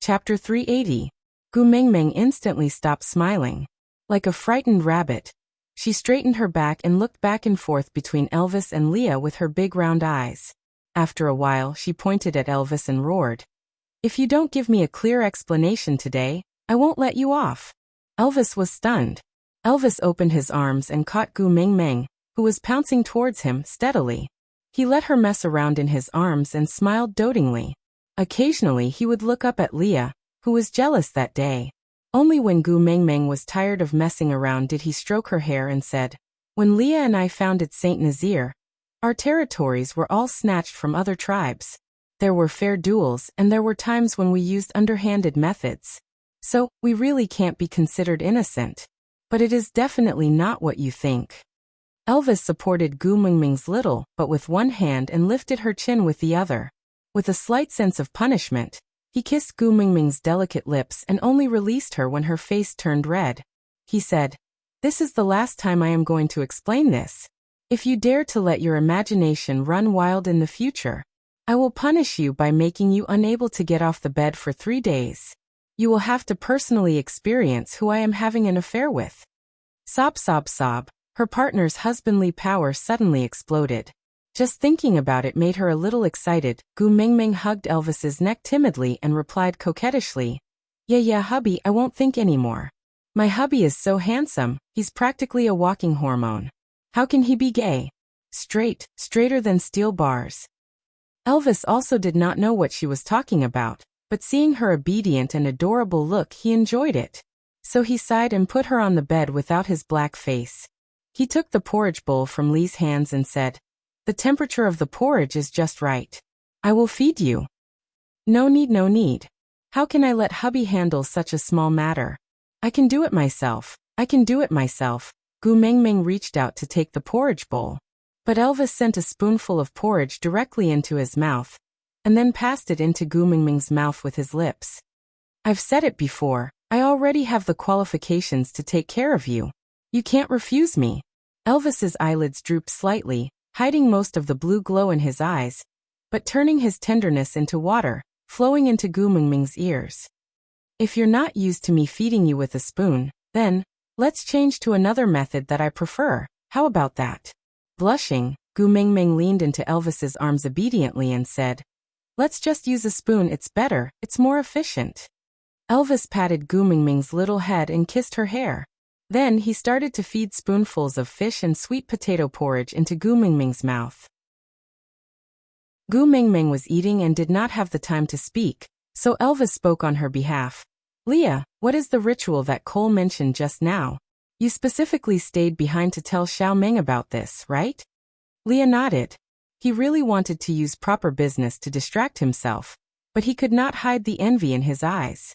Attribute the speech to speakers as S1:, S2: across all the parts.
S1: Chapter 380. Gu Mengmeng instantly stopped smiling. Like a frightened rabbit, she straightened her back and looked back and forth between Elvis and Leah with her big round eyes. After a while, she pointed at Elvis and roared, "If you don't give me a clear explanation today, I won't let you off." Elvis was stunned. Elvis opened his arms and caught Gu Mengmeng, who was pouncing towards him steadily. He let her mess around in his arms and smiled dotingly. Occasionally he would look up at Leah, who was jealous that day. Only when Gu Mengmeng was tired of messing around did he stroke her hair and said, "When Leah and I founded Saint Nazir, our territories were all snatched from other tribes. There were fair duels and there were times when we used underhanded methods. So, we really can't be considered innocent. But it is definitely not what you think." Elvis supported Gu Mengmeng's little but with one hand and lifted her chin with the other. With a slight sense of punishment, he kissed Gu Mengmeng's delicate lips and only released her when her face turned red. He said, "This is the last time I am going to explain this. If you dare to let your imagination run wild in the future, I will punish you by making you unable to get off the bed for 3 days. You will have to personally experience who I am having an affair with." Sob, sob, sob. Her partner's husbandly power suddenly exploded. Just thinking about it made her a little excited. Gu Mengmeng hugged Elvis's neck timidly and replied coquettishly, Yeah, hubby, I won't think anymore. My hubby is so handsome, he's practically a walking hormone. How can he be gay? Straighter than steel bars." Elvis also did not know what she was talking about, but seeing her obedient and adorable look, he enjoyed it. So he sighed and put her on the bed without his black face. He took the porridge bowl from Lee's hands and said, "The temperature of the porridge is just right. I will feed you." No need. How can I let hubby handle such a small matter? I can do it myself. Gu Mengmeng reached out to take the porridge bowl. But Elvis sent a spoonful of porridge directly into his mouth, and then passed it into Gu Mengmeng's mouth with his lips. "I've said it before, I already have the qualifications to take care of you. You can't refuse me." Elvis's eyelids drooped slightly, hiding most of the blue glow in his eyes, but turning his tenderness into water, flowing into Gu Mengmeng's ears. "If you're not used to me feeding you with a spoon, then, let's change to another method that I prefer. How about that?" Blushing, Gu Mengmeng leaned into Elvis's arms obediently and said, "Let's just use a spoon, it's better, it's more efficient." Elvis patted Gu Mengmeng's little head and kissed her hair. Then he started to feed spoonfuls of fish and sweet potato porridge into Gu Mengmeng's mouth. Gu Mengmeng was eating and did not have the time to speak, so Elvis spoke on her behalf. "Leah, what is the ritual that Cole mentioned just now? You specifically stayed behind to tell Xiao Meng about this, right?" Leah nodded. He really wanted to use proper business to distract himself, but he could not hide the envy in his eyes.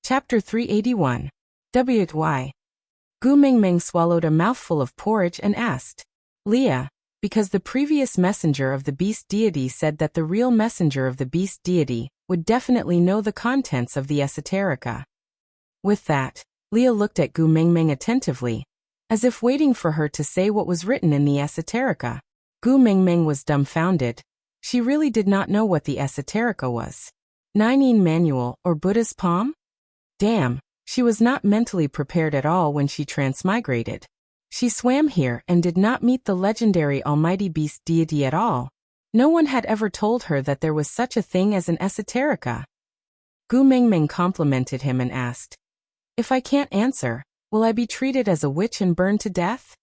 S1: Chapter 381. Why? Gu Mengmeng swallowed a mouthful of porridge and asked, "Leah, because the previous messenger of the beast deity said that the real messenger of the beast deity would definitely know the contents of the esoterica." With that, Leah looked at Gu Mengmeng attentively, as if waiting for her to say what was written in the esoterica. Gu Mengmeng was dumbfounded. She really did not know what the esoterica was. Nine Manual or Buddha's palm? Damn, she was not mentally prepared at all when she transmigrated. She swam here and did not meet the legendary almighty beast deity at all. No one had ever told her that there was such a thing as an esoterica. Gu Mengmeng complimented him and asked, "If I can't answer, will I be treated as a witch and burned to death?"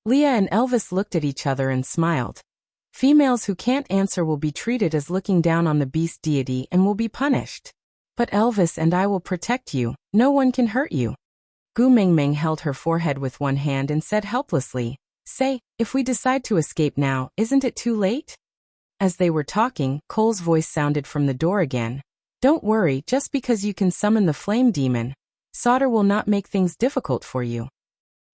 S1: Leah and Elvis looked at each other and smiled. Females who can't answer will be treated as looking down on the beast deity and will be punished. But Elvis and I will protect you, no one can hurt you. Gu Mengmeng held her forehead with one hand and said helplessly, "Say, if we decide to escape now, isn't it too late?" As they were talking, Cole's voice sounded from the door again. "Don't worry, just because you can summon the flame demon, solder will not make things difficult for you."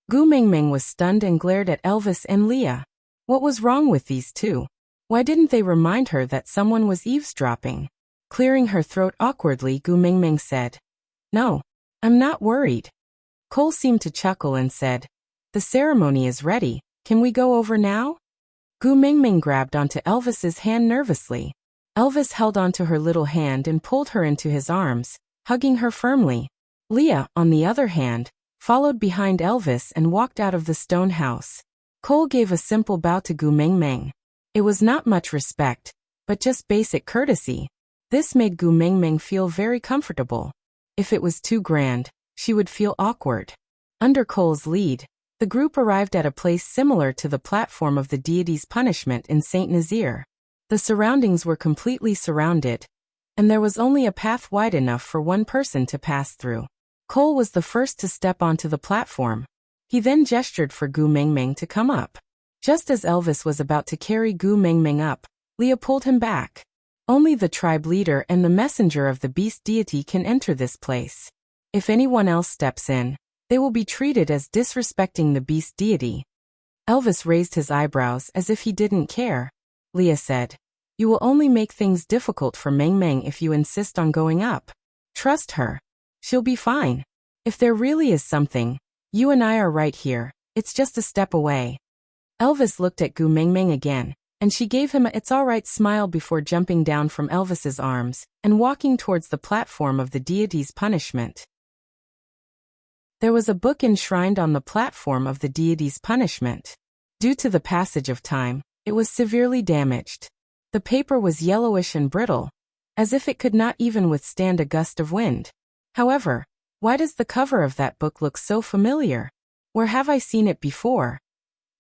S1: Gu Mengmeng was stunned and glared at Elvis and Leah. What was wrong with these two? Why didn't they remind her that someone was eavesdropping? Clearing her throat awkwardly, Gu Mengmeng said, "No, I'm not worried." Cole seemed to chuckle and said, "The ceremony is ready, can we go over now?" Gu Mengmeng grabbed onto Elvis's hand nervously. Elvis held onto her little hand and pulled her into his arms, hugging her firmly. Leah, on the other hand, followed behind Elvis and walked out of the stone house. Cole gave a simple bow to Gu Mengmeng. It was not much respect, but just basic courtesy. This made Gu Mengmeng feel very comfortable. If it was too grand, she would feel awkward. Under Cole's lead, the group arrived at a place similar to the platform of the deity's punishment in Saint Nazaire. The surroundings were completely surrounded, and there was only a path wide enough for one person to pass through. Cole was the first to step onto the platform. He then gestured for Gu Mengmeng to come up. Just as Elvis was about to carry Gu Mengmeng up, Leah pulled him back. Only the tribe leader and the messenger of the beast deity can enter this place. If anyone else steps in, they will be treated as disrespecting the beast deity. Elvis raised his eyebrows as if he didn't care. Leah said, "You will only make things difficult for Mengmeng if you insist on going up. Trust her. She'll be fine. If there really is something, you and I are right here, it's just a step away." Elvis looked at Gu Mengmeng again, and she gave him a "it's alright" smile before jumping down from Elvis's arms and walking towards the platform of the deity's punishment. There was a book enshrined on the platform of the deity's punishment. Due to the passage of time, it was severely damaged. The paper was yellowish and brittle, as if it could not even withstand a gust of wind. However, why does the cover of that book look so familiar? Where have I seen it before?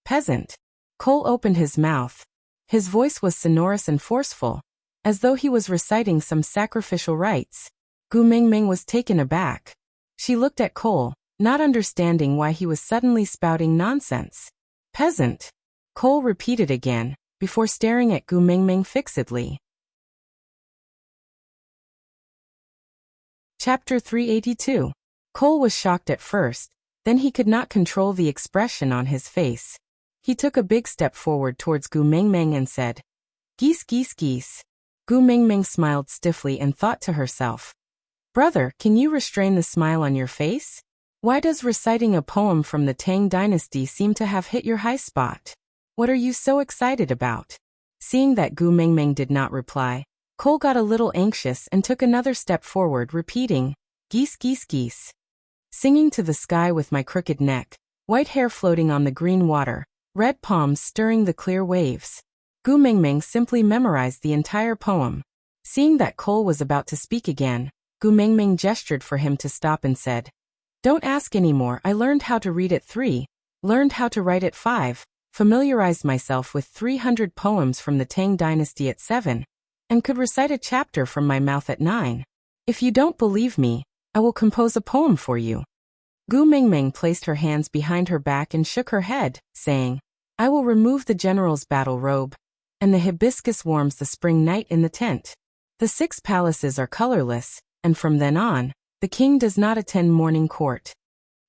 S1: Peasant. Cole opened his mouth. His voice was sonorous and forceful, as though he was reciting some sacrificial rites. Gu Mengmeng was taken aback. She looked at Cole, not understanding why he was suddenly spouting nonsense. Peasant. Cole repeated again, before staring at Gu Mengmeng fixedly. Chapter 382. Cole was shocked at first, then he could not control the expression on his face. He took a big step forward towards Gu Mengmeng and said, "Geese, geese, geese." Gu Mengmeng smiled stiffly and thought to herself, "Brother, can you restrain the smile on your face? Why does reciting a poem from the Tang dynasty seem to have hit your high spot? What are you so excited about?" Seeing that Gu Mengmeng did not reply, Cole got a little anxious and took another step forward, repeating, "Geese, geese, geese." Singing to the sky with my crooked neck, white hair floating on the green water, red palms stirring the clear waves. Gu Mengmeng simply memorized the entire poem. Seeing that Cole was about to speak again, Gu Mengmeng gestured for him to stop and said, "Don't ask anymore. I learned how to read at 3, learned how to write at 5, familiarized myself with 300 poems from the Tang dynasty at 7, and could recite a chapter from my mouth at 9. If you don't believe me, I will compose a poem for you." Gu Mengmeng placed her hands behind her back and shook her head, saying, "I will remove the general's battle robe, and the hibiscus warms the spring night in the tent. The 6 palaces are colorless, and from then on, the king does not attend morning court."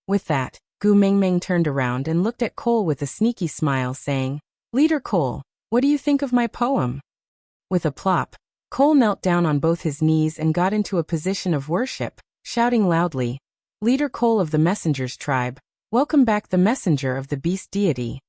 S1: With that, Gu Mengmeng turned around and looked at Cole with a sneaky smile, saying, "Leader Cole, what do you think of my poem?" With a plop, Cole knelt down on both his knees and got into a position of worship, shouting loudly, "Leader Cole of the Messenger's tribe, welcome back the messenger of the beast deity."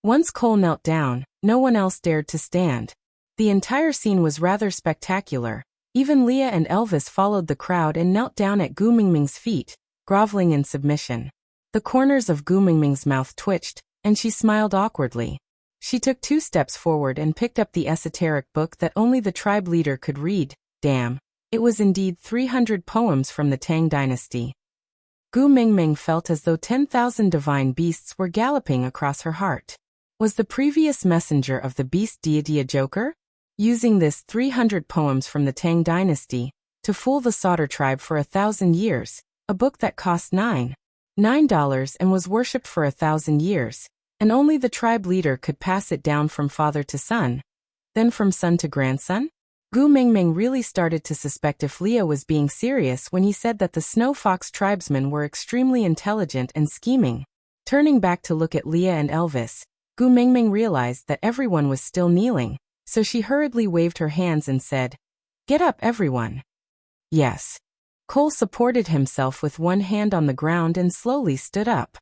S1: Once Cole knelt down, no one else dared to stand. The entire scene was rather spectacular. Even Leah and Elvis followed the crowd and knelt down at Gu Mengmeng's feet, groveling in submission. The corners of Gu Mengmeng's mouth twitched, and she smiled awkwardly. She took 2 steps forward and picked up the esoteric book that only the tribe leader could read. Damn, it was indeed 300 poems from the Tang dynasty. Gu Mengmeng felt as though 10,000 divine beasts were galloping across her heart. Was the previous messenger of the beast deity a joker? Using this 300 poems from the Tang dynasty to fool the Sauter tribe for 1,000 years, a book that cost $9 and was worshipped for 1,000 years, and only the tribe leader could pass it down from father to son, then from son to grandson? Gu Mengmeng really started to suspect if Leah was being serious when he said that the Snow Fox tribesmen were extremely intelligent and scheming. Turning back to look at Leah and Elvis, Gu Mengmeng realized that everyone was still kneeling, so she hurriedly waved her hands and said, "Get up, everyone." Yes. Cole supported himself with one hand on the ground and slowly stood up.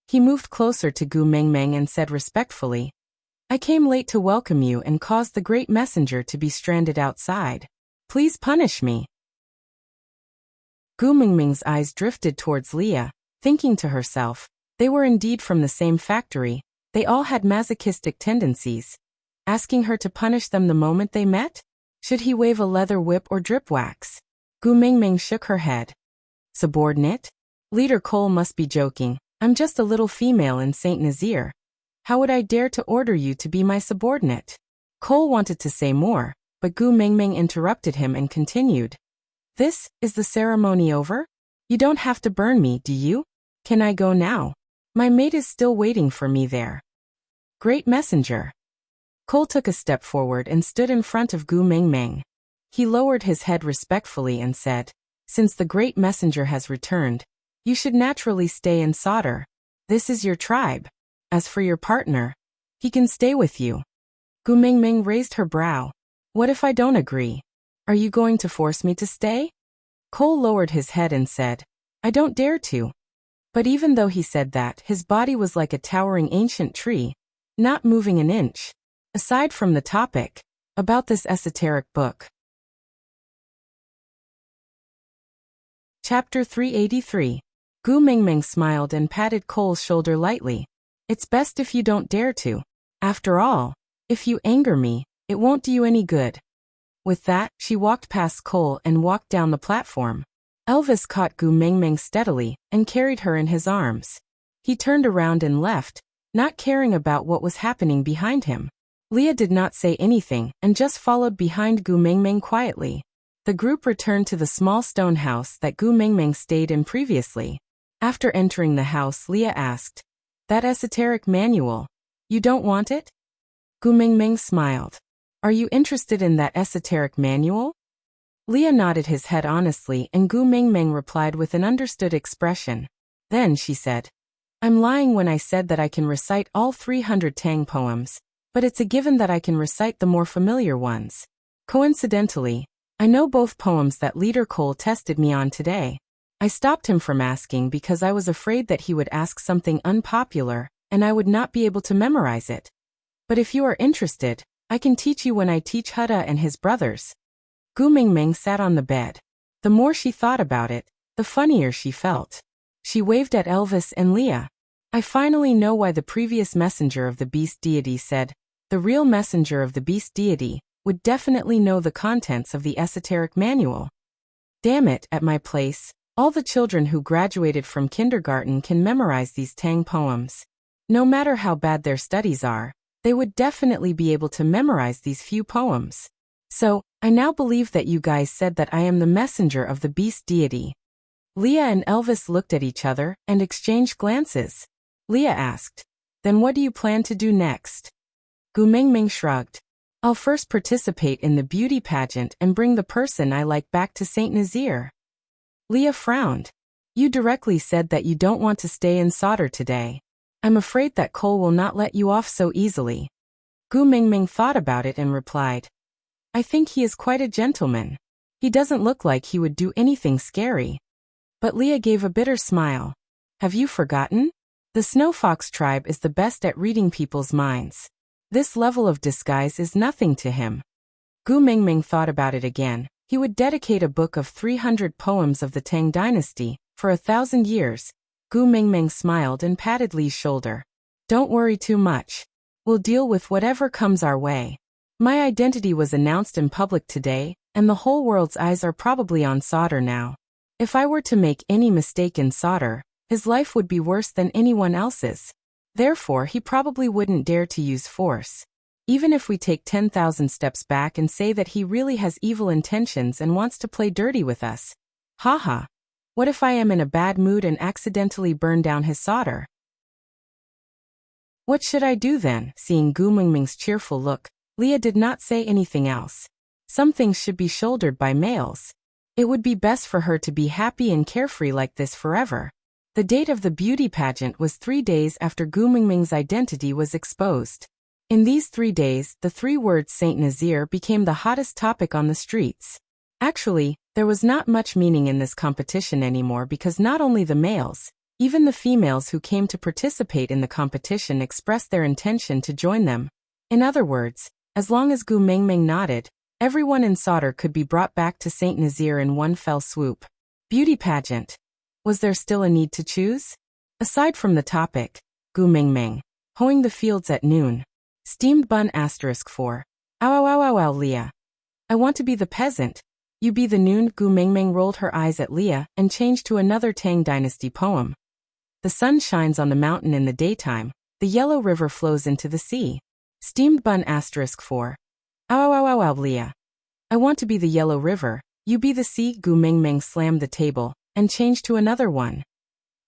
S1: He moved closer to Gu Mengmeng and said respectfully, I came late to welcome you and caused the great messenger to be stranded outside. Please punish me. Gu Mingming's eyes drifted towards Leah, thinking to herself, they were indeed from the same factory, they all had masochistic tendencies. Asking her to punish them the moment they met? Should he wave a leather whip or drip wax? Gu Mingming shook her head. Subordinate? Leader Cole must be joking. I'm just a little female in Saint Nazaire. How would I dare to order you to be my subordinate? Cole wanted to say more, but Gu Mingming interrupted him and continued. This, is the ceremony over? You don't have to burn me, do you? Can I go now? My mate is still waiting for me there. Great messenger. Cole took a step forward and stood in front of Gu Mingming. He lowered his head respectfully and said, since the great messenger has returned, you should naturally stay and solder. This is your tribe. As for your partner, he can stay with you. Gu Mingming raised her brow. What if I don't agree? Are you going to force me to stay? Cole lowered his head and said, I don't dare to. But even though he said that, his body was like a towering ancient tree, not moving an inch. Aside from the topic, about this esoteric book. Chapter 383. Gu Mingming smiled and patted Cole's shoulder lightly. It's best if you don't dare to. After all, if you anger me, it won't do you any good. With that, she walked past Cole and walked down the platform. Elvis caught Gu Mingming steadily and carried her in his arms. He turned around and left, not caring about what was happening behind him. Leah did not say anything and just followed behind Gu Mingming quietly. The group returned to the small stone house that Gu Mingming stayed in previously. After entering the house, Leah asked, that esoteric manual, you don't want it? Gu Mingming smiled. Are you interested in that esoteric manual? Leah nodded his head honestly and Gu Mingming replied with an understood expression. Then she said, I'm lying when I said that I can recite all 300 Tang poems, but it's a given that I can recite the more familiar ones. Coincidentally, I know both poems that Leader Cole tested me on today. I stopped him from asking because I was afraid that he would ask something unpopular and I would not be able to memorize it. But if you are interested, I can teach you when I teach Hutta and his brothers. Gu Mingming sat on the bed. The more she thought about it, the funnier she felt. She waved at Elvis and Leah. I finally know why the previous messenger of the beast deity said, the real messenger of the beast deity would definitely know the contents of the esoteric manual. Damn it, at my place, all the children who graduated from kindergarten can memorize these Tang poems. No matter how bad their studies are, they would definitely be able to memorize these few poems. So, I now believe that you guys said that I am the messenger of the beast deity. Leah and Elvis looked at each other and exchanged glances. Leah asked, then what do you plan to do next? Gu Mingming shrugged. I'll first participate in the beauty pageant and bring the person I like back to Saint Nazaire. Leah frowned. You directly said that you don't want to stay in solder today. I'm afraid that Cole will not let you off so easily. Gu Mingming thought about it and replied, I think he is quite a gentleman. He doesn't look like he would do anything scary. But Leah gave a bitter smile. Have you forgotten? The Snow Fox tribe is the best at reading people's minds. This level of disguise is nothing to him. Gu Mingming thought about it again. He would dedicate a book of 300 poems of the Tang dynasty for 1,000 years. Gu Mingming smiled and patted Li's shoulder. Don't worry too much. We'll deal with whatever comes our way. My identity was announced in public today, and the whole world's eyes are probably on solder now. If I were to make any mistake in solder, his life would be worse than anyone else's. Therefore, he probably wouldn't dare to use force. Even if we take 10,000 steps back and say that he really has evil intentions and wants to play dirty with us. Haha. What if I am in a bad mood and accidentally burn down his solder? What should I do then? Seeing Gu Mingming's cheerful look, Leah did not say anything else. Some things should be shouldered by males. It would be best for her to be happy and carefree like this forever. The date of the beauty pageant was 3 days after Gu Mingming's identity was exposed. In these 3 days, the 3 words Saint Nazaire became the hottest topic on the streets. Actually, there was not much meaning in this competition anymore because not only the males, even the females who came to participate in the competition expressed their intention to join them. In other words, as long as Gu Mengmeng nodded, everyone in Sauter could be brought back to Saint Nazaire in one fell swoop. Beauty pageant. Was there still a need to choose? Aside from the topic, Gu Mengmeng, hoeing the fields at noon. Steamed bun *4. Ow, Leah. I want to be the peasant. You be the noon. Gu Mengmeng rolled her eyes at Leah and changed to another Tang Dynasty poem. The sun shines on the mountain in the daytime. The yellow river flows into the sea. Steamed bun *4. Ow, Leah. I want to be the yellow river. You be the sea. Gu Mengmeng slammed the table and changed to another one.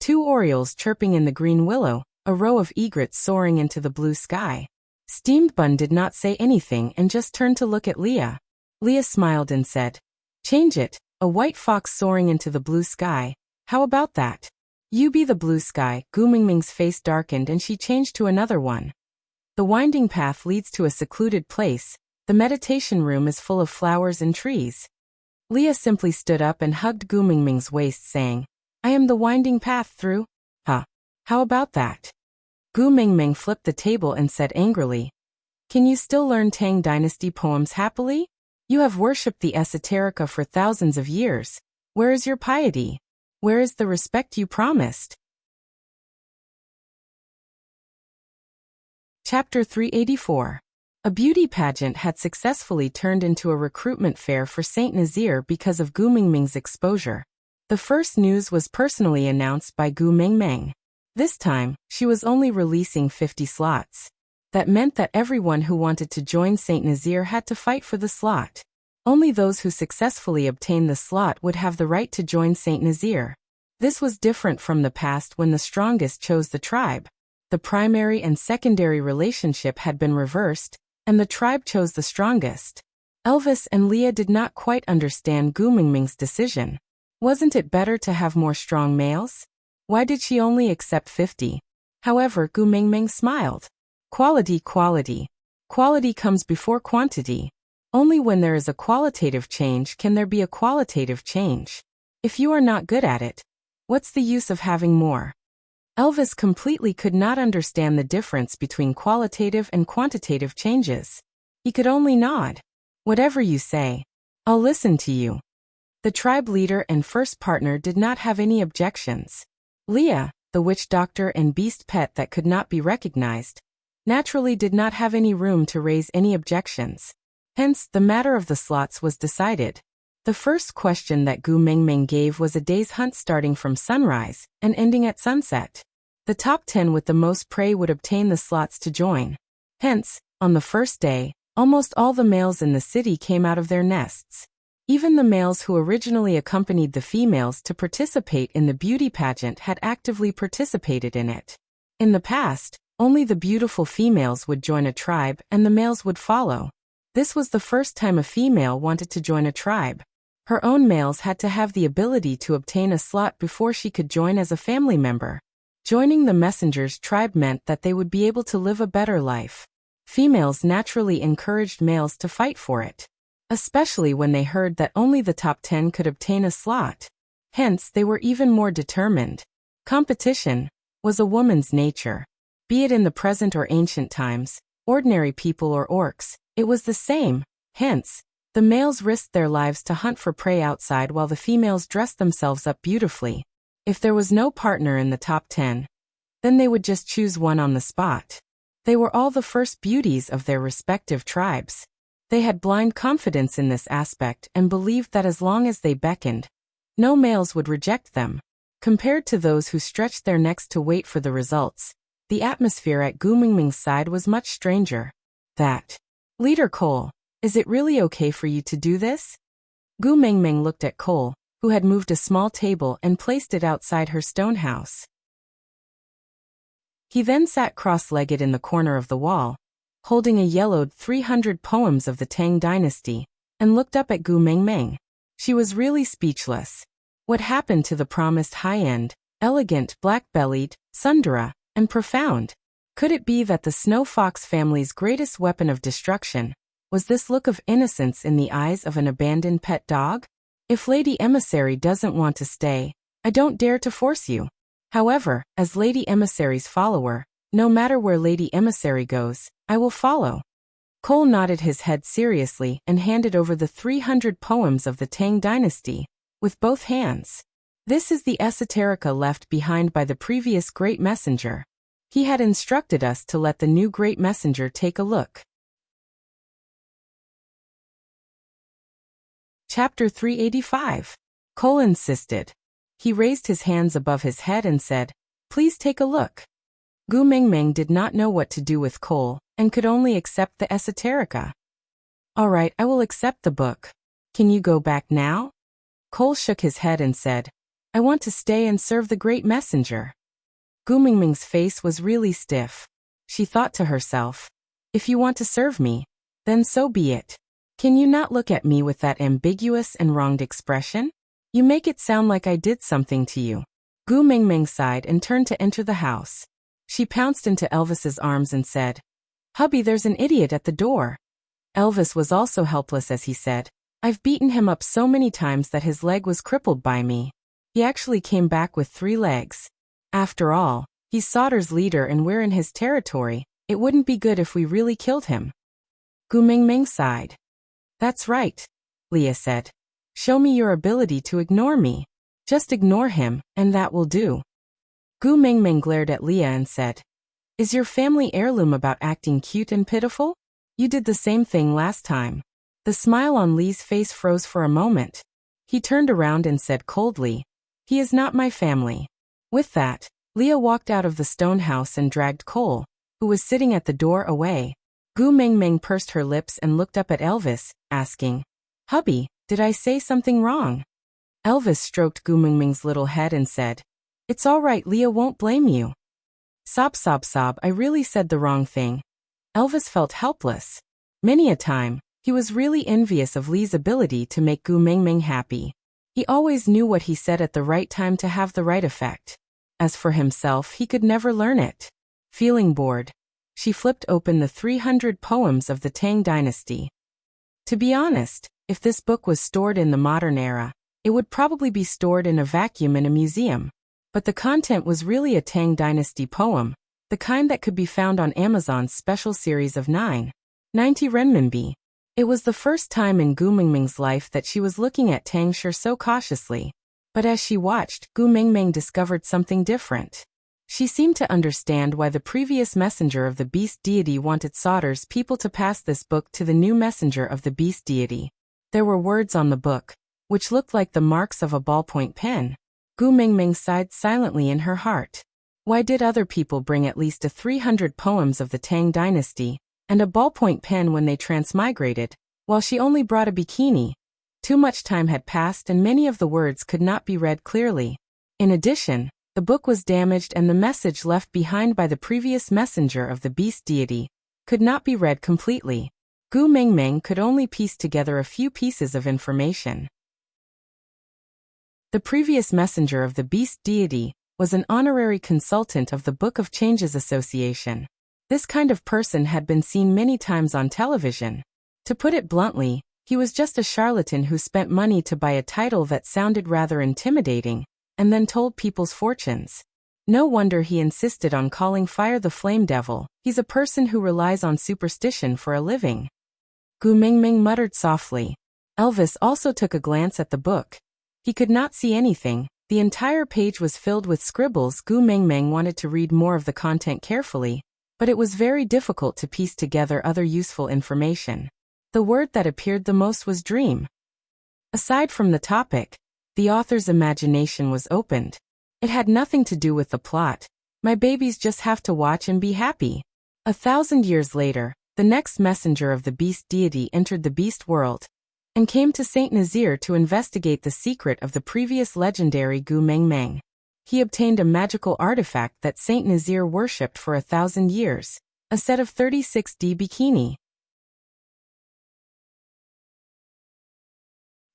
S1: 2 orioles chirping in the green willow, a row of egrets soaring into the blue sky. Steamed bun did not say anything and just turned to look at Leah. Leah smiled and said, change it, a white fox soaring into the blue sky. How about that? You be the blue sky. Gu Mengmeng's face darkened and she changed to another one. The winding path leads to a secluded place. The meditation room is full of flowers and trees. Leah simply stood up and hugged Gu Mengmeng's waist, saying, I am the winding path through. Huh. How about that? Gu Mengmeng flipped the table and said angrily, can you still learn Tang Dynasty poems happily? You have worshipped the esoterica for thousands of years. Where is your piety? Where is the respect you promised? Chapter 384. A beauty pageant had successfully turned into a recruitment fair for Saint Nazaire because of Gu Mengmeng's exposure. The first news was personally announced by Gu Mengmeng. This time, she was only releasing 50 slots. That meant that everyone who wanted to join Saint Nazaire had to fight for the slot. Only those who successfully obtained the slot would have the right to join Saint Nazaire. This was different from the past when the strongest chose the tribe. The primary and secondary relationship had been reversed, and the tribe chose the strongest. Elvis and Leah did not quite understand Gu Mengmeng's decision. Wasn't it better to have more strong males? Why did she only accept 50? However, Gu Mengmeng smiled. Quality. Quality comes before quantity. Only when there is a qualitative change can there be a qualitative change. If you are not good at it, what's the use of having more? Elvis completely could not understand the difference between qualitative and quantitative changes. He could only nod. Whatever you say, I'll listen to you. The tribe leader and first partner did not have any objections. Leah, the witch doctor and beast pet that could not be recognized, naturally did not have any room to raise any objections. Hence, the matter of the slots was decided. The first question that Gu Mengmeng gave was a day's hunt starting from sunrise and ending at sunset. The top 10 with the most prey would obtain the slots to join. Hence, on the first day, almost all the males in the city came out of their nests. Even the males who originally accompanied the females to participate in the beauty pageant had actively participated in it. In the past, only the beautiful females would join a tribe and the males would follow. This was the first time a female wanted to join a tribe. Her own males had to have the ability to obtain a slot before she could join as a family member. Joining the messenger's tribe meant that they would be able to live a better life. Females naturally encouraged males to fight for it, especially when they heard that only the top 10 could obtain a slot. Hence, they were even more determined. Competition was a woman's nature. Be it in the present or ancient times, ordinary people or orcs, it was the same. Hence, the males risked their lives to hunt for prey outside while the females dressed themselves up beautifully. If there was no partner in the top 10, then they would just choose one on the spot. They were all the first beauties of their respective tribes. They had blind confidence in this aspect and believed that as long as they beckoned, no males would reject them. Compared to those who stretched their necks to wait for the results, the atmosphere at Gu Mengmeng's side was much stranger. That. Leader Cole, is it really okay for you to do this? Gu Mengmeng looked at Cole, who had moved a small table and placed it outside her stone house. He then sat cross-legged in the corner of the wall, holding a yellowed 300 poems of the Tang Dynasty, and looked up at Gu Mengmeng. She was really speechless. What happened to the promised high-end, elegant, black-bellied, Sundara, and profound? Could it be that the Snow Fox family's greatest weapon of destruction was this look of innocence in the eyes of an abandoned pet dog? If Lady Emissary doesn't want to stay, I don't dare to force you. However, as Lady Emissary's follower, no matter where Lady Emissary goes, I will follow. Cole nodded his head seriously and handed over the 300 poems of the Tang dynasty, with both hands. This is the esoterica left behind by the previous great messenger. He had instructed us to let the new great messenger take a look. Chapter 385. Cole insisted. He raised his hands above his head and said, "Please take a look." Gu Mingming did not know what to do with Cole, and could only accept the esoterica. "All right, I will accept the book. Can you go back now?" Cole shook his head and said, "I want to stay and serve the great messenger." Gu Mingming's face was really stiff. She thought to herself, "If you want to serve me, then so be it. Can you not look at me with that ambiguous and wronged expression? You make it sound like I did something to you." Gu Mingming sighed and turned to enter the house. She pounced into Elvis's arms and said, "Hubby, there's an idiot at the door." Elvis was also helpless as he said, "I've beaten him up so many times that his leg was crippled by me. He actually came back with 3 legs. After all, he's Sauter's leader and we're in his territory. It wouldn't be good if we really killed him." Gu Mingming sighed. "That's right," Leah said. "Show me your ability to ignore me. Just ignore him, and that will do." Gu Mingming glared at Leah and said, "Is your family heirloom about acting cute and pitiful? You did the same thing last time." The smile on Lee's face froze for a moment. He turned around and said coldly, "He is not my family." With that, Leah walked out of the stone house and dragged Cole, who was sitting at the door, away. Gu Mingming pursed her lips and looked up at Elvis, asking, "Hubby, did I say something wrong?" Elvis stroked Gu Mingming's little head and said, "It's all right, Leah won't blame you." Sob, sob, sob, I really said the wrong thing. Elvis felt helpless. Many a time, he was really envious of Lee's ability to make Gu Mingming happy. He always knew what he said at the right time to have the right effect. As for himself, he could never learn it. Feeling bored, she flipped open the 300 poems of the Tang dynasty. To be honest, if this book was stored in the modern era, it would probably be stored in a vacuum in a museum. But the content was really a Tang dynasty poem, the kind that could be found on Amazon's special series of 9.90 renminbi. It was the first time in Gu Mingming's life that she was looking at Tang Shi so cautiously. But as she watched, Gu Mingming discovered something different. She seemed to understand why the previous messenger of the beast deity wanted Sauter's people to pass this book to the new messenger of the beast deity. There were words on the book, which looked like the marks of a ballpoint pen. Gu Mingming sighed silently in her heart. Why did other people bring at least 300 poems of the Tang dynasty and a ballpoint pen when they transmigrated, while she only brought a bikini? Too much time had passed and many of the words could not be read clearly. In addition, the book was damaged and the message left behind by the previous messenger of the beast deity could not be read completely. Gu Mingming could only piece together a few pieces of information. The previous messenger of the beast deity was an honorary consultant of the Book of Changes Association. This kind of person had been seen many times on television. To put it bluntly, he was just a charlatan who spent money to buy a title that sounded rather intimidating, and then told people's fortunes. No wonder he insisted on calling fire the flame devil. He's a person who relies on superstition for a living. Gu Mingming muttered softly. Elvis also took a glance at the book. He could not see anything. The entire page was filled with scribbles. Gu Mingming wanted to read more of the content carefully, but it was very difficult to piece together other useful information. The word that appeared the most was dream. Aside from the topic, the author's imagination was opened. It had nothing to do with the plot. My babies just have to watch and be happy. 1,000 years later, the next messenger of the beast deity entered the beast world and came to Saint Nazir to investigate the secret of the previous legendary Gu Mingming. He obtained a magical artifact that Saint Nazir worshipped for 1,000 years, a set of 36D bikini.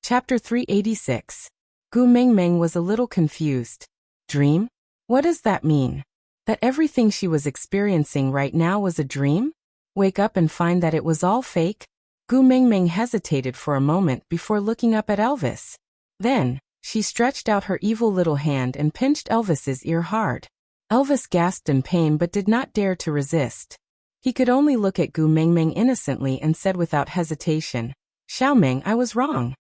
S1: Chapter 386. Gu Mingming was a little confused. Dream? What does that mean? That everything she was experiencing right now was a dream? Wake up and find that it was all fake? Gu Mingming hesitated for a moment before looking up at Elvis. Then, she stretched out her evil little hand and pinched Elvis's ear hard. Elvis gasped in pain but did not dare to resist. He could only look at Gu Mingming innocently and said without hesitation, "Xiaoming, I was wrong."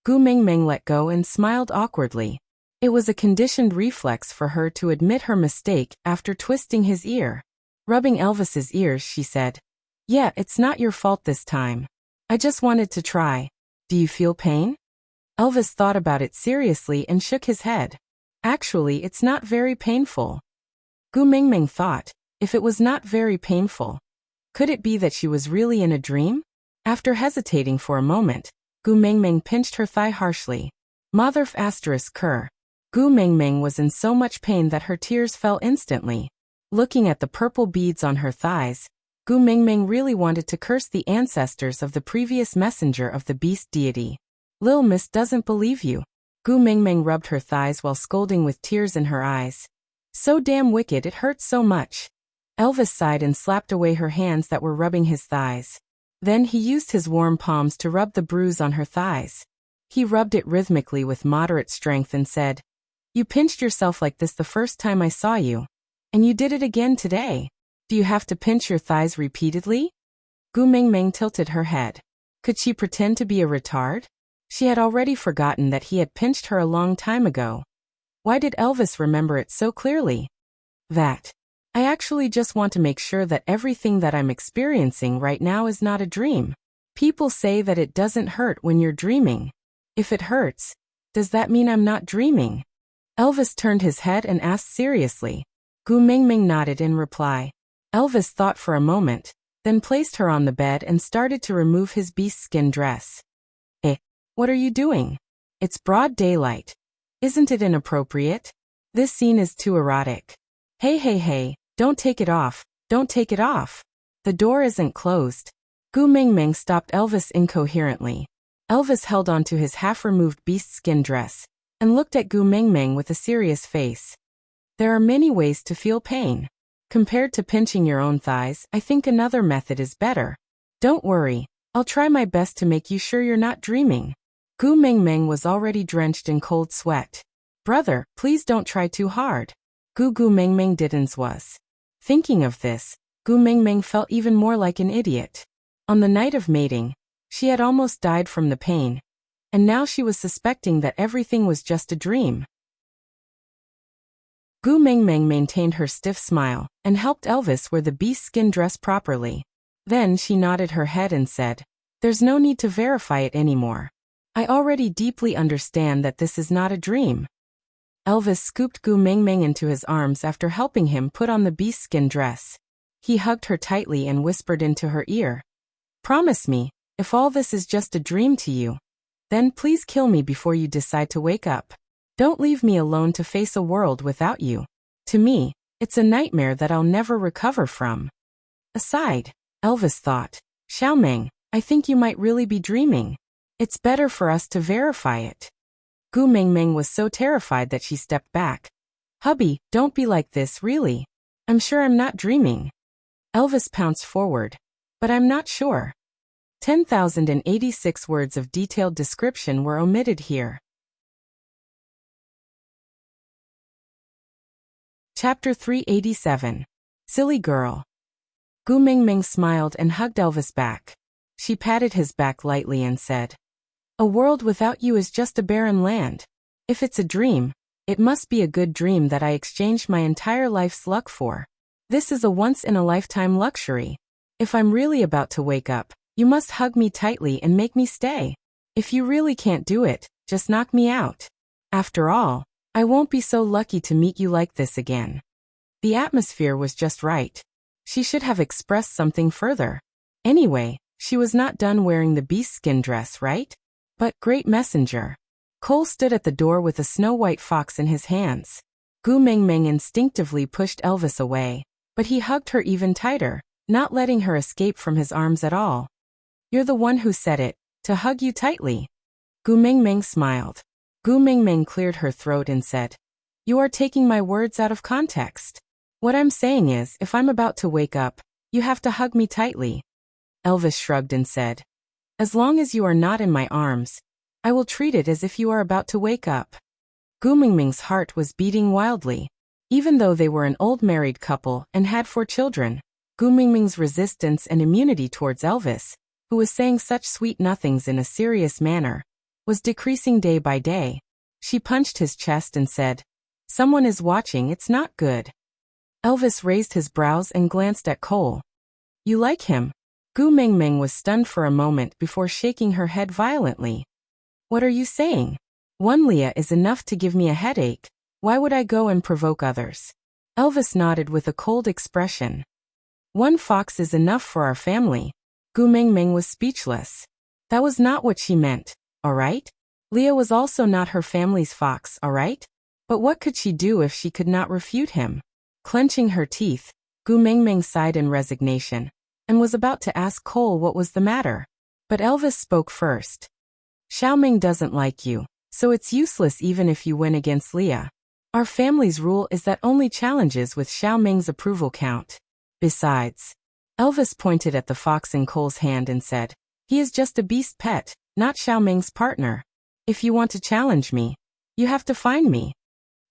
S1: Gu Mingming let go and smiled awkwardly. It was a conditioned reflex for her to admit her mistake after twisting his ear. Rubbing Elvis's ears, she said, "Yeah, it's not your fault this time. I just wanted to try. Do you feel pain?" Elvis thought about it seriously and shook his head. "Actually, it's not very painful." Gu Mingming thought, if it was not very painful, could it be that she was really in a dream? After hesitating for a moment, Gu Mingming pinched her thigh harshly. Motherf asterisk cur. Gu Mingming was in so much pain that her tears fell instantly. Looking at the purple beads on her thighs, Gu Mingming really wanted to curse the ancestors of the previous messenger of the beast deity. "Lil Miss doesn't believe you." Gu Mingming rubbed her thighs while scolding with tears in her eyes. "So damn wicked, it hurts so much." Elvis sighed and slapped away her hands that were rubbing his thighs. Then he used his warm palms to rub the bruise on her thighs. He rubbed it rhythmically with moderate strength and said, "You pinched yourself like this the first time I saw you. And you did it again today. Do you have to pinch your thighs repeatedly?" Gu Mingming tilted her head. Could she pretend to be a retard? She had already forgotten that he had pinched her a long time ago. Why did Elvis remember it so clearly? I actually just want to make sure that everything that I'm experiencing right now is not a dream. People say that it doesn't hurt when you're dreaming. If it hurts, does that mean I'm not dreaming? Elvis turned his head and asked seriously. Gu Mingming nodded in reply. Elvis thought for a moment, then placed her on the bed and started to remove his beast skin dress. What are you doing? It's broad daylight. Isn't it inappropriate? This scene is too erotic. Hey, don't take it off, don't take it off. The door isn't closed. Gu Mingming stopped Elvis incoherently. Elvis held onto his half-removed beast skin dress and looked at Gu Mingming with a serious face. There are many ways to feel pain. Compared to pinching your own thighs, I think another method is better. Don't worry, I'll try my best to make you sure you're not dreaming. Gu Mingming was already drenched in cold sweat. Brother, please don't try too hard. Gu Mingming didn't was. Thinking of this, Gu Mingming felt even more like an idiot. On the night of mating, she had almost died from the pain, and now she was suspecting that everything was just a dream. Gu Mingming maintained her stiff smile and helped Elvis wear the beast skin dress properly. Then she nodded her head and said, "There's no need to verify it anymore. I already deeply understand that this is not a dream." Elvis scooped Gu Mingming into his arms after helping him put on the beast skin dress. He hugged her tightly and whispered into her ear, "Promise me, if all this is just a dream to you, then please kill me before you decide to wake up. Don't leave me alone to face a world without you. To me, it's a nightmare that I'll never recover from." Aside, Elvis thought, "Xiaoming, I think you might really be dreaming. It's better for us to verify it." Gu Mingming was so terrified that she stepped back. "Hubby, don't be like this, really. I'm sure I'm not dreaming." Elvis pounced forward. "But I'm not sure." 10,086 words of detailed description were omitted here. Chapter 387. Silly Girl. Gu Mingming smiled and hugged Elvis back. She patted his back lightly and said, "A world without you is just a barren land. If it's a dream, it must be a good dream that I exchanged my entire life's luck for. This is a once-in-a-lifetime luxury. If I'm really about to wake up, you must hug me tightly and make me stay. If you really can't do it, just knock me out. After all, I won't be so lucky to meet you like this again." The atmosphere was just right. She should have expressed something further. Anyway, she was not done wearing the beast skin dress, right? But, great messenger. Cole stood at the door with a snow-white fox in his hands. Gu Mingming instinctively pushed Elvis away, but he hugged her even tighter, not letting her escape from his arms at all. "You're the one who said it, to hug you tightly." Gu Mingming smiled. Gu Mingming cleared her throat and said, "You are taking my words out of context. What I'm saying is, if I'm about to wake up, you have to hug me tightly." Elvis shrugged and said, "As long as you are not in my arms, I will treat it as if you are about to wake up." Gu Mingming's heart was beating wildly. Even though they were an old married couple and had 4 children, Gu Mingming's resistance and immunity towards Elvis, who was saying such sweet nothings in a serious manner, was decreasing day by day. She punched his chest and said, "Someone is watching, it's not good." Elvis raised his brows and glanced at Cole. "You like him?" Gu Mingming was stunned for a moment before shaking her head violently. "What are you saying? One Leah is enough to give me a headache. Why would I go and provoke others?" Elvis nodded with a cold expression. "One fox is enough for our family." Gu Mingming was speechless. That was not what she meant, all right? Leah was also not her family's fox, all right? But what could she do if she could not refute him? Clenching her teeth, Gu Mingming sighed in resignation, and was about to ask Cole what was the matter. But Elvis spoke first. "Xiaoming doesn't like you, so it's useless even if you win against Leah. Our family's rule is that only challenges with Xiaoming's approval count. Besides," Elvis pointed at the fox in Cole's hand and said, "he is just a beast pet, not Xiaoming's partner. If you want to challenge me, you have to find me."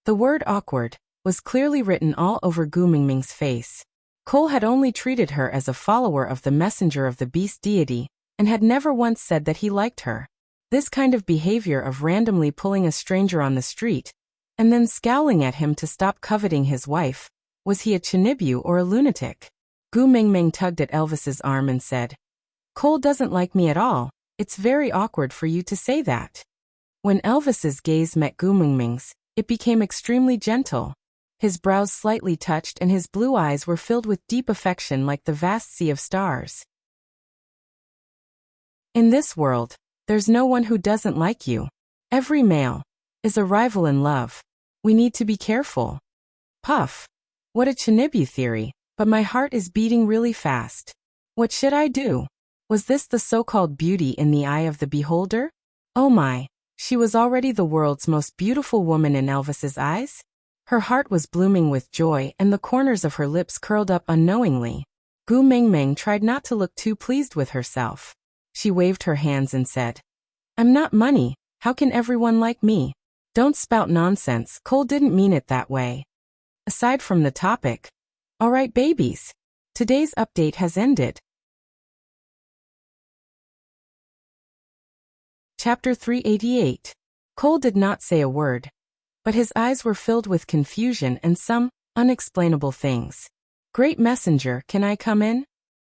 S1: The word awkward was clearly written all over Gu Mingming's face. Cole had only treated her as a follower of the messenger of the beast deity, and had never once said that he liked her. This kind of behavior of randomly pulling a stranger on the street, and then scowling at him to stop coveting his wife, was he a chinibyu or a lunatic? Gu Mingming tugged at Elvis's arm and said, "Cole doesn't like me at all. It's very awkward for you to say that." When Elvis's gaze met Gu Mingming's, it became extremely gentle. His brows slightly touched and his blue eyes were filled with deep affection like the vast sea of stars. "In this world, there's no one who doesn't like you. Every male is a rival in love. We need to be careful." Puff. What a chinibyu theory, but my heart is beating really fast. What should I do? Was this the so-called beauty in the eye of the beholder? Oh my, she was already the world's most beautiful woman in Elvis's eyes? Her heart was blooming with joy and the corners of her lips curled up unknowingly. Gu Mingming tried not to look too pleased with herself. She waved her hands and said, "I'm not money, how can everyone like me?" "Don't spout nonsense, Cole didn't mean it that way." Aside from the topic. Alright babies. Today's update has ended. Chapter 388. Cole did not say a word, but his eyes were filled with confusion and some unexplainable things. "Great messenger, can I come in?"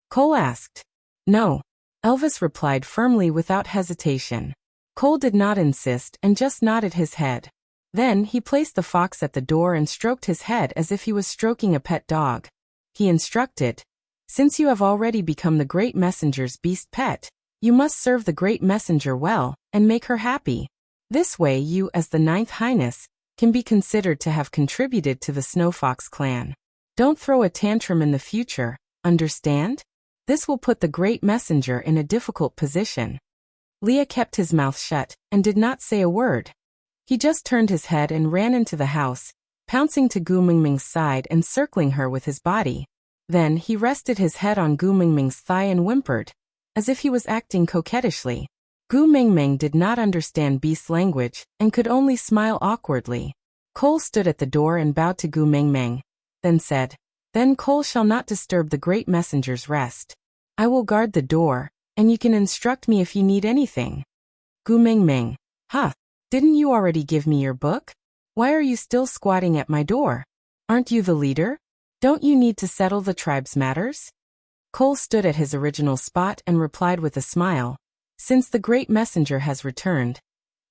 S1: Cole asked. "No." Elvis replied firmly without hesitation. Cole did not insist and just nodded his head. Then he placed the fox at the door and stroked his head as if he was stroking a pet dog. He instructed, "Since you have already become the great messenger's beast pet, you must serve the great messenger well and make her happy. This way you, as the Ninth Highness, can be considered to have contributed to the Snow Fox clan. Don't throw a tantrum in the future, understand? This will put the great messenger in a difficult position." Leah kept his mouth shut and did not say a word. He just turned his head and ran into the house, pouncing to Gu Mingming's side and circling her with his body. Then he rested his head on Gu Mingming's thigh and whimpered, as if he was acting coquettishly. Gu Mingming did not understand beast language and could only smile awkwardly. Cole stood at the door and bowed to Gu Mingming, then said, "Then Cole shall not disturb the great messenger's rest. I will guard the door, and you can instruct me if you need anything." Gu Mingming. "Huh, didn't you already give me your book? Why are you still squatting at my door? Aren't you the leader? Don't you need to settle the tribe's matters?" Cole stood at his original spot and replied with a smile, "Since the great messenger has returned,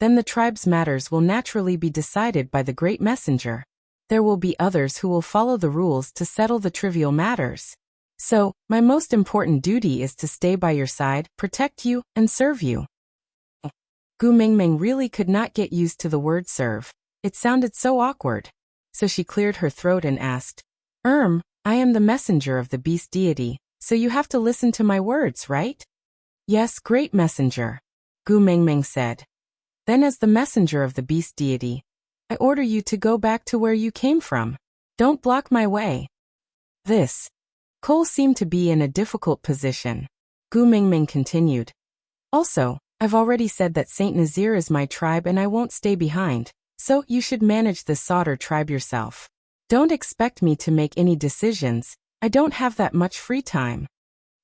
S1: then the tribe's matters will naturally be decided by the great messenger. There will be others who will follow the rules to settle the trivial matters. So, my most important duty is to stay by your side, protect you, and serve you." Gu Mingming really could not get used to the word serve. It sounded so awkward. So she cleared her throat and asked, I am the messenger of the beast deity, so you have to listen to my words, right?" "Yes, great messenger," Gu Mingming said. "Then as the messenger of the beast deity, I order you to go back to where you came from. Don't block my way." This. Cole seemed to be in a difficult position. Gu Mingming continued, "Also, I've already said that Saint Nazir is my tribe and I won't stay behind, so you should manage the Sauter tribe yourself. Don't expect me to make any decisions, I don't have that much free time.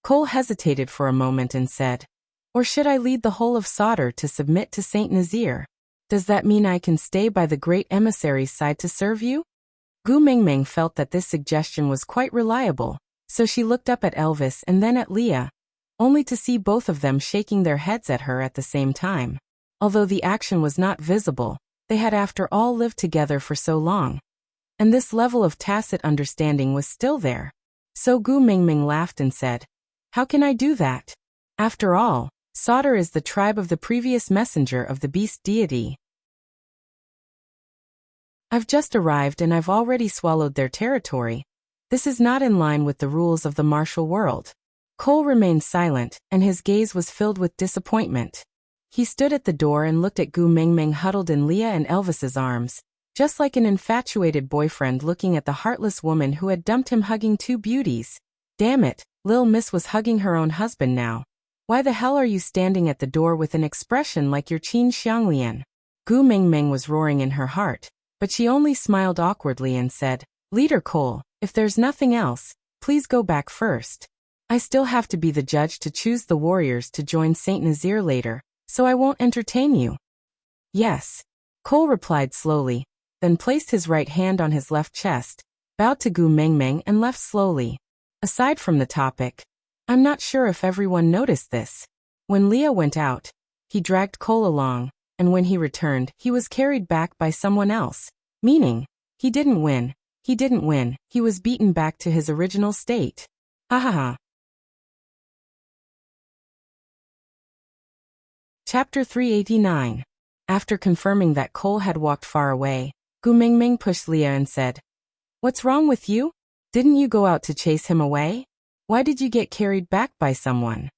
S1: Cole hesitated for a moment and said, or should I lead the whole of Sauter to submit to Saint Nazir? Does that mean I can stay by the great emissary's side to serve you? Gu Mingming felt that this suggestion was quite reliable, so she looked up at Elvis and then at Leah, only to see both of them shaking their heads at her at the same time. Although the action was not visible, they had after all lived together for so long, and this level of tacit understanding was still there. So Gu Mingming laughed and said, how can I do that? After all, Sauter is the tribe of the previous messenger of the beast deity. I've just arrived and I've already swallowed their territory. This is not in line with the rules of the martial world. Cole remained silent, and his gaze was filled with disappointment. He stood at the door and looked at Gu Mingming huddled in Leah and Elvis's arms, just like an infatuated boyfriend looking at the heartless woman who had dumped him hugging two beauties. Damn it, Lil Miss was hugging her own husband now. Why the hell are you standing at the door with an expression like your Qin Xianglian? Gu Mingming was roaring in her heart, but she only smiled awkwardly and said, Leader Cole, if there's nothing else, please go back first. I still have to be the judge to choose the warriors to join Saint Nazir later, so I won't entertain you. Yes. Cole replied slowly, then placed his right hand on his left chest, bowed to Gu Mingming and left slowly. Aside from the topic, I'm not sure if everyone noticed this. When Leah went out, he dragged Cole along, and when he returned, he was carried back by someone else, meaning, he didn't win, he was beaten back to his original state. Ha ha ha. Chapter 389. After confirming that Cole had walked far away, Gu Mingming pushed Leah and said, What's wrong with you? Didn't you go out to chase him away? Why did you get carried back by someone?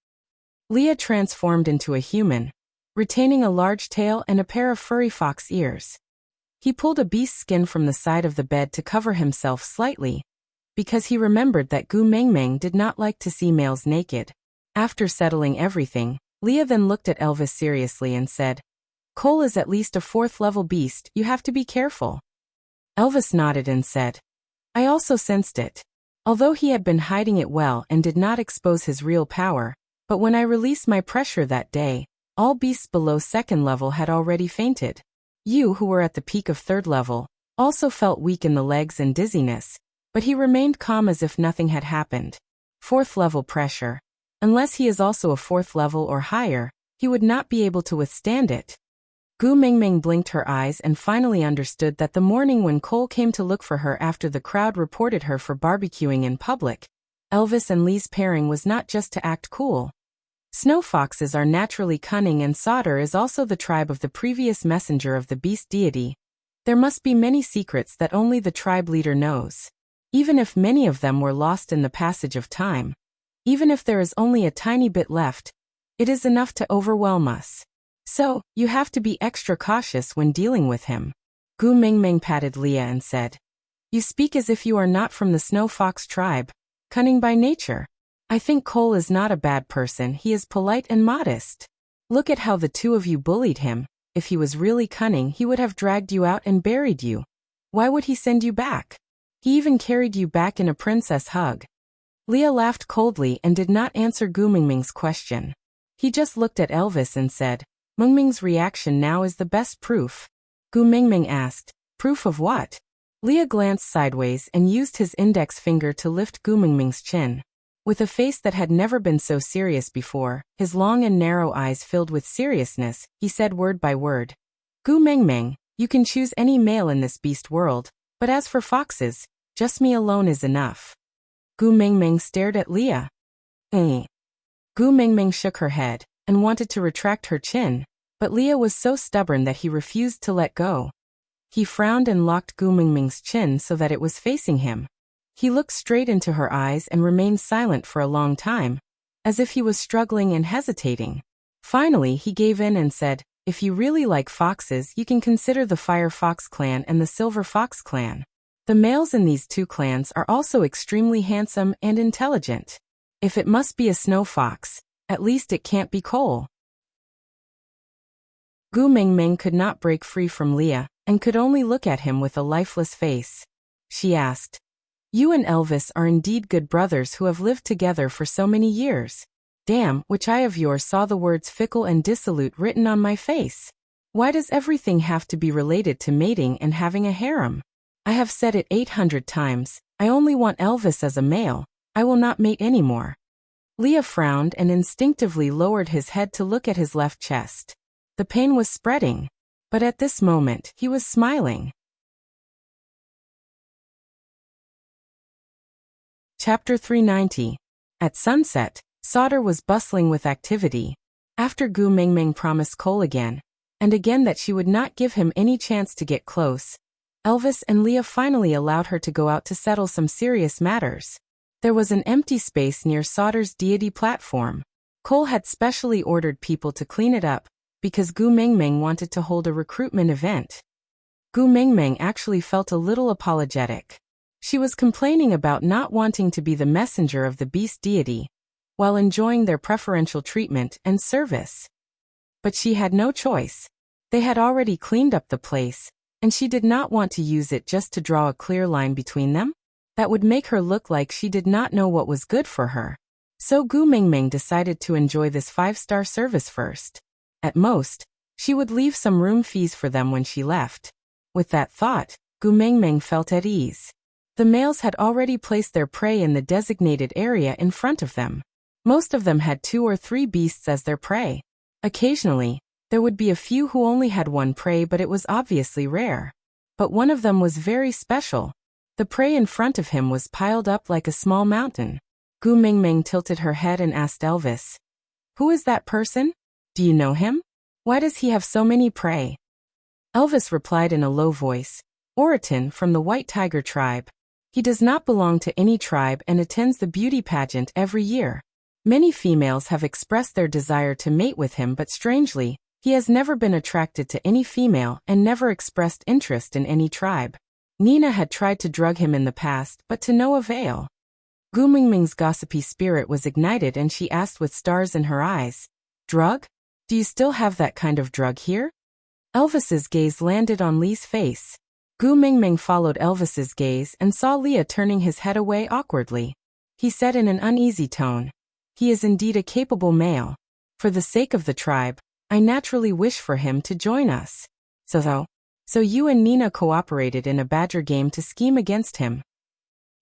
S1: Leah transformed into a human, retaining a large tail and a pair of furry fox ears. He pulled a beast's skin from the side of the bed to cover himself slightly, because he remembered that Gu Mingming did not like to see males naked. After settling everything, Leah then looked at Elvis seriously and said, Cole is at least a 4th-level beast, you have to be careful. Elvis nodded and said, I also sensed it. Although he had been hiding it well and did not expose his real power, but when I released my pressure that day, all beasts below 2nd level had already fainted. You, who were at the peak of 3rd level, also felt weak in the legs and dizziness, but he remained calm as if nothing had happened. 4th level pressure. Unless he is also a 4th level or higher, he would not be able to withstand it. Gu Mingming blinked her eyes and finally understood that the morning when Cole came to look for her after the crowd reported her for barbecuing in public, Elvis and Lee's pairing was not just to act cool. Snow foxes are naturally cunning, and Sauter is also the tribe of the previous messenger of the beast deity. There must be many secrets that only the tribe leader knows. Even if many of them were lost in the passage of time, even if there is only a tiny bit left, it is enough to overwhelm us. So, you have to be extra cautious when dealing with him. Gu Mingming patted Leah and said, You speak as if you are not from the Snow Fox tribe, cunning by nature. I think Cole is not a bad person, he is polite and modest. Look at how the two of you bullied him. If he was really cunning, he would have dragged you out and buried you. Why would he send you back? He even carried you back in a princess hug. Leah laughed coldly and did not answer Gu Mingming's question. He just looked at Elvis and said, Mingming's reaction now is the best proof. Gu Mingming asked, Proof of what? Leah glanced sideways and used his index finger to lift Gu Mingming's chin. With a face that had never been so serious before, his long and narrow eyes filled with seriousness, he said word by word, Gu Mingming, you can choose any male in this beast world, but as for foxes, just me alone is enough. Gu Mingming stared at Leah. Gu Mingming shook her head and wanted to retract her chin, but Leah was so stubborn that he refused to let go. He frowned and locked Gu Mingming's chin so that it was facing him. He looked straight into her eyes and remained silent for a long time, as if he was struggling and hesitating. Finally, he gave in and said, If you really like foxes, you can consider the Fire Fox clan and the Silver Fox clan. The males in these two clans are also extremely handsome and intelligent. If it must be a snow fox, at least it can't be Cole. Gu Mingming could not break free from Leah, and could only look at him with a lifeless face. She asked, You and Elvis are indeed good brothers who have lived together for so many years. Damn, which eye of yours saw the words fickle and dissolute written on my face? Why does everything have to be related to mating and having a harem? I have said it 800 times, I only want Elvis as a male. I will not mate anymore. Leah frowned and instinctively lowered his head to look at his left chest. The pain was spreading, but at this moment, he was smiling. Chapter 390. At sunset, Sauter was bustling with activity. After Gu Mingming promised Cole again, and again that she would not give him any chance to get close, Elvis and Leah finally allowed her to go out to settle some serious matters. There was an empty space near Sauter's deity platform. Cole had specially ordered people to clean it up, because Gu Mingming wanted to hold a recruitment event. Gu Mingming actually felt a little apologetic. She was complaining about not wanting to be the messenger of the beast deity, while enjoying their preferential treatment and service. But she had no choice. They had already cleaned up the place, and she did not want to use it just to draw a clear line between them. That would make her look like she did not know what was good for her. So Gu Mingming decided to enjoy this 5-star service first. At most, she would leave some room fees for them when she left. With that thought, Gu Mingming felt at ease. The males had already placed their prey in the designated area in front of them. Most of them had 2 or 3 beasts as their prey. Occasionally, there would be a few who only had one prey, but it was obviously rare. But one of them was very special. The prey in front of him was piled up like a small mountain. Gu Mingming tilted her head and asked Elvis, "Who is that person? Do you know him? Why does he have so many prey?" Elvis replied in a low voice, "Oriton from the White Tiger tribe. He does not belong to any tribe and attends the beauty pageant every year. Many females have expressed their desire to mate with him, but strangely, he has never been attracted to any female and never expressed interest in any tribe. Nina had tried to drug him in the past, but to no avail." Gu Mingming's gossipy spirit was ignited and she asked with stars in her eyes, "Drug? Do you still have that kind of drug here?" Elvis's gaze landed on Lee's face. Gu Mingming followed Elvis's gaze and saw Leah turning his head away awkwardly. He said in an uneasy tone, "He is indeed a capable male. For the sake of the tribe, I naturally wish for him to join us. So you and Nina cooperated in a badger game to scheme against him."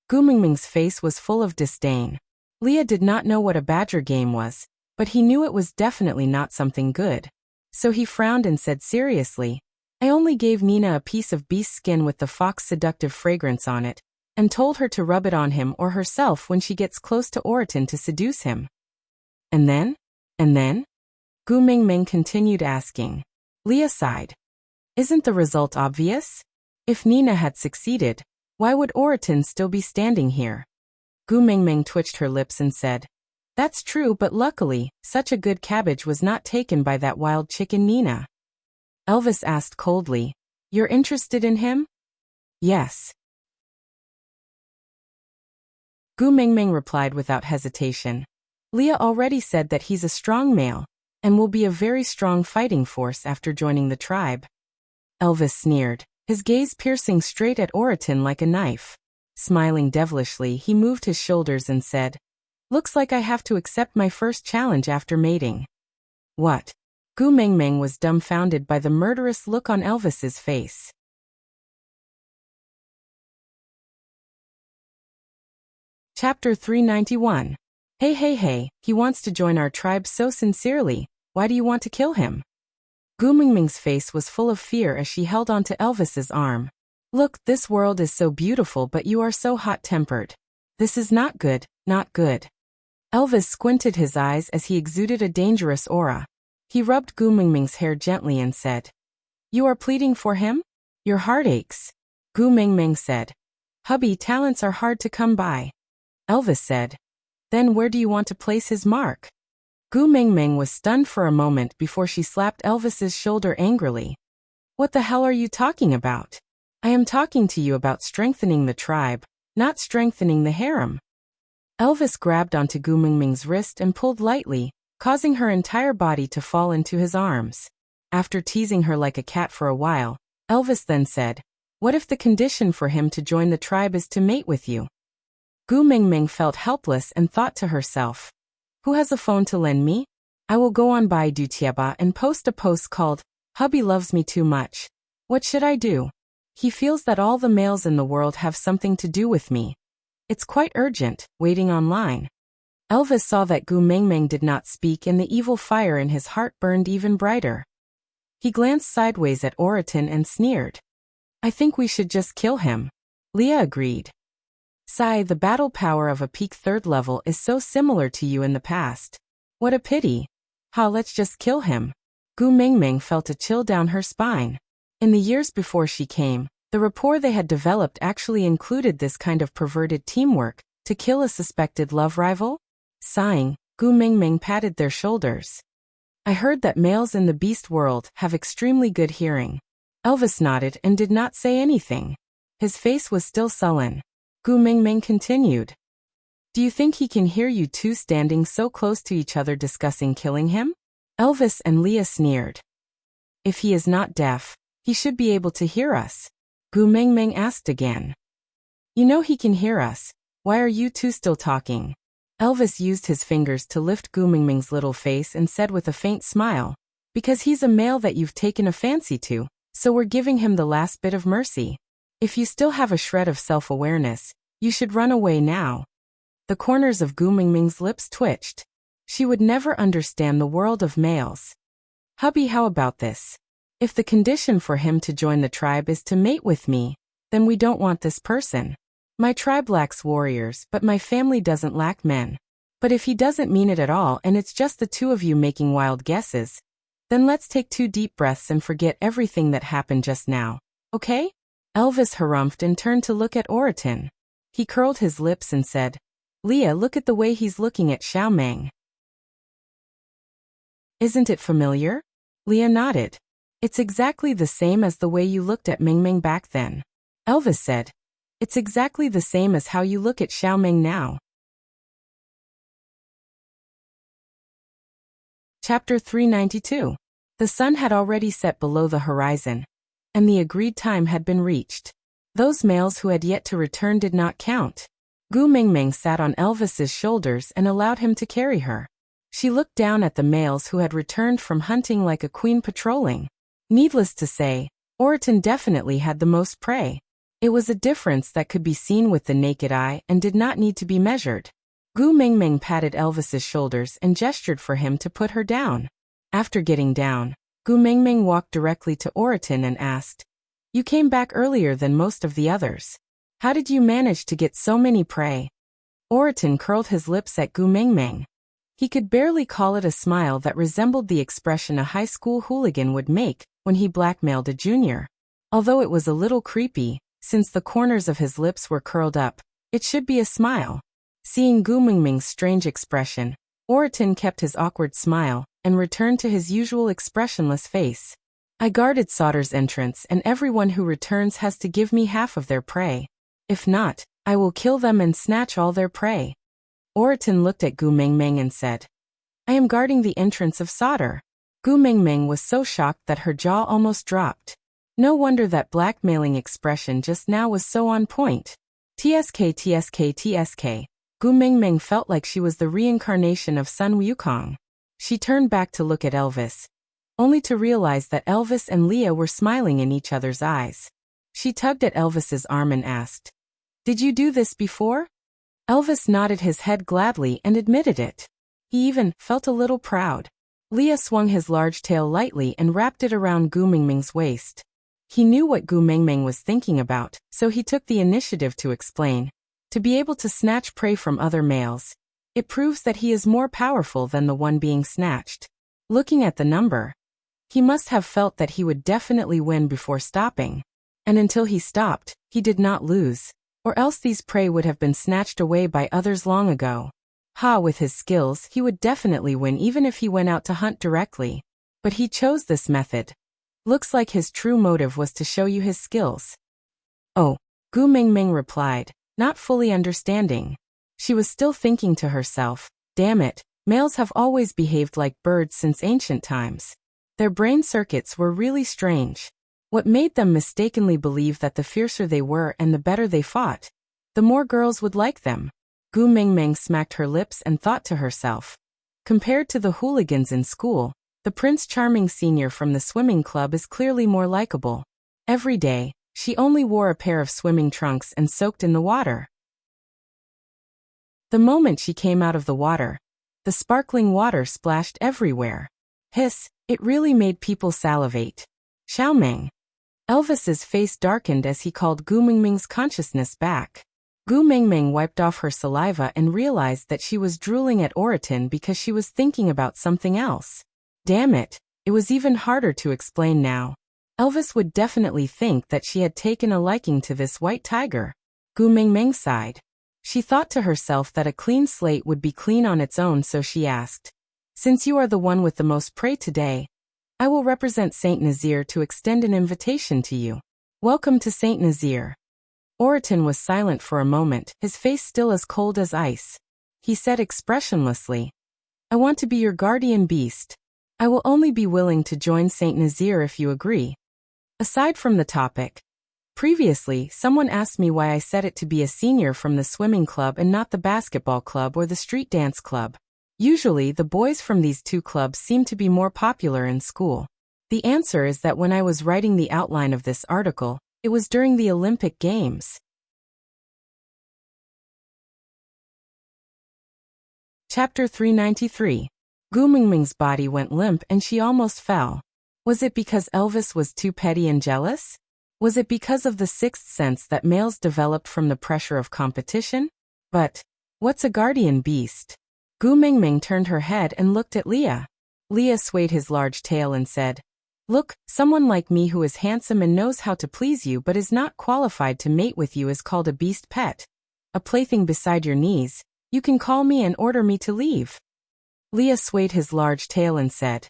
S1: Gu Mingming's face was full of disdain. Leah did not know what a badger game was, but he knew it was definitely not something good. So he frowned and said seriously, "I only gave Nina a piece of beast skin with the fox seductive fragrance on it, and told her to rub it on him or herself when she gets close to Oriton to seduce him." And then? Gu Mingming continued asking. Leah sighed. "Isn't the result obvious? If Nina had succeeded, why would Oriton still be standing here?" Gu Mingming twitched her lips and said, "That's true, but luckily, such a good cabbage was not taken by that wild chicken Nina." Elvis asked coldly, "You're interested in him?" "Yes." Gu Mingming replied without hesitation. "Leah already said that he's a strong male, and will be a very strong fighting force after joining the tribe." Elvis sneered, his gaze piercing straight at Oriton like a knife. Smiling devilishly, he moved his shoulders and said, "Looks like I have to accept my first challenge after mating." "What?" Gu Mingming was dumbfounded by the murderous look on Elvis's face. Chapter 391. Hey, he wants to join our tribe so sincerely, why do you want to kill him? Gu Mingming's face was full of fear as she held onto Elvis's arm. "Look, this world is so beautiful, but you are so hot-tempered. This is not good, not good." Elvis squinted his eyes as he exuded a dangerous aura. He rubbed Gu Mingming's hair gently and said, "You are pleading for him? Your heart aches." Gu Mingming said, "Hubby, talents are hard to come by." Elvis said, "Then where do you want to place his mark?" Gu Mingming was stunned for a moment before she slapped Elvis's shoulder angrily. "What the hell are you talking about? I am talking to you about strengthening the tribe, not strengthening the harem." Elvis grabbed onto Gu Mingming's wrist and pulled lightly, causing her entire body to fall into his arms. After teasing her like a cat for a while, Elvis then said, "What if the condition for him to join the tribe is to mate with you? Gu Mingming felt helpless and thought to herself, who has a phone to lend me? I will go on Baidu Tieba and post a post called, Hubby loves me too much. What should I do? He feels that all the males in the world have something to do with me. It's quite urgent, waiting online. Elvis saw that Gu Mingming did not speak and the evil fire in his heart burned even brighter. He glanced sideways at Oriton and sneered. I think we should just kill him. Leah agreed. Sigh, the battle power of a peak 3rd level is so similar to you in the past. What a pity. Ha, let's just kill him. Gu Mingming felt a chill down her spine. In the years before she came, the rapport they had developed actually included this kind of perverted teamwork, to kill a suspected love rival? Sighing, Gu Mingming patted their shoulders. I heard that males in the beast world have extremely good hearing. Elvis nodded and did not say anything. His face was still sullen. Gu Mingming continued. Do you think he can hear you two standing so close to each other discussing killing him? Elvis and Leah sneered. If he is not deaf, he should be able to hear us. Gu Mingming asked again. You know he can hear us. Why are you two still talking? Elvis used his fingers to lift Gu Mingming's little face and said with a faint smile, because he's a male that you've taken a fancy to, so we're giving him the last bit of mercy. If you still have a shred of self-awareness, you should run away now. The corners of Gu Mingming's lips twitched. She would never understand the world of males. Hubby, how about this? If the condition for him to join the tribe is to mate with me, then we don't want this person. My tribe lacks warriors, but my family doesn't lack men. But if he doesn't mean it at all and it's just the two of you making wild guesses, then let's take 2 deep breaths and forget everything that happened just now, okay? Elvis harumphed and turned to look at Oriton. He curled his lips and said, Leah, look at the way he's looking at Xiao Meng. Isn't it familiar? Leah nodded. It's exactly the same as the way you looked at Mingming back then. Elvis said, it's exactly the same as how you look at Xiao Meng now. Chapter 392. The sun had already set below the horizon, and the agreed time had been reached. Those males who had yet to return did not count. Gu Mingming sat on Elvis's shoulders and allowed him to carry her. She looked down at the males who had returned from hunting like a queen patrolling. Needless to say, Oriton definitely had the most prey. It was a difference that could be seen with the naked eye and did not need to be measured. Gu Mingming patted Elvis's shoulders and gestured for him to put her down. After getting down, Gu Mingming walked directly to Oriton and asked, You came back earlier than most of the others. How did you manage to get so many prey? Oriton curled his lips at Gu Mingming. He could barely call it a smile that resembled the expression a high school hooligan would make when he blackmailed a junior. Although it was a little creepy, since the corners of his lips were curled up, it should be a smile. Seeing Gu Mingming's strange expression, Oriton kept his awkward smile and returned to his usual expressionless face. I guarded Sauter's entrance, and everyone who returns has to give me half of their prey. If not, I will kill them and snatch all their prey. Oriton looked at Gu Mingming and said, I am guarding the entrance of Sauter. Gu Mingming was so shocked that her jaw almost dropped. No wonder that blackmailing expression just now was so on point. TSK TSK TSK. Gu Mingming felt like she was the reincarnation of Sun Wukong. She turned back to look at Elvis, only to realize that Elvis and Leah were smiling in each other's eyes. She tugged at Elvis's arm and asked, Did you do this before? Elvis nodded his head gladly and admitted it. He even felt a little proud. Leah swung his large tail lightly and wrapped it around Gu Mingming's waist. He knew what Gu Mingming was thinking about, so he took the initiative to explain. To be able to snatch prey from other males, it proves that he is more powerful than the one being snatched. Looking at the number, he must have felt that he would definitely win before stopping. And until he stopped, he did not lose, or else these prey would have been snatched away by others long ago. With his skills, he would definitely win even if he went out to hunt directly. But he chose this method. Looks like his true motive was to show you his skills. Oh, Gu Mingming replied, not fully understanding. She was still thinking to herself, damn it, males have always behaved like birds since ancient times. Their brain circuits were really strange. What made them mistakenly believe that the fiercer they were and the better they fought, the more girls would like them? Gu Mingming smacked her lips and thought to herself. Compared to the hooligans in school, the Prince Charming Senior from the swimming club is clearly more likable. Every day, she only wore a pair of swimming trunks and soaked in the water. The moment she came out of the water, the sparkling water splashed everywhere. Hiss, it really made people salivate. Xiaoming. Elvis's face darkened as he called Gu Mingming's consciousness back. Gu Mingming wiped off her saliva and realized that she was drooling at Oriton because she was thinking about something else. Damn it, it was even harder to explain now. Elvis would definitely think that she had taken a liking to this white tiger. Gu Mingming sighed. She thought to herself that a clean slate would be clean on its own, so she asked, "Since you are the one with the most prey today, I will represent Saint Nazaire to extend an invitation to you. Welcome to Saint Nazaire." Oriton was silent for a moment, his face still as cold as ice. He said expressionlessly, "I want to be your guardian beast. I will only be willing to join Saint Nazaire if you agree." Aside from the topic, previously someone asked me why I set it to be a senior from the swimming club and not the basketball club or the street dance club. Usually the boys from these two clubs seem to be more popular in school. The answer is that when I was writing the outline of this article, it was during the Olympic Games. Chapter 393. Gu Mingming's body went limp and she almost fell. Was it because Elvis was too petty and jealous? Was it because of the sixth sense that males developed from the pressure of competition? But what's a guardian beast? Gu Mingming turned her head and looked at Leah. Leah swayed his large tail and said, "Look, someone like me who is handsome and knows how to please you but is not qualified to mate with you is called a beast pet. A plaything beside your knees. You can call me and order me to leave." Leah swayed his large tail and said,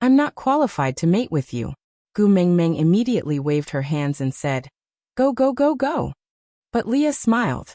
S1: "I'm not qualified to mate with you." Gu Mingming immediately waved her hands and said, "Go, go, go, go." But Leah smiled.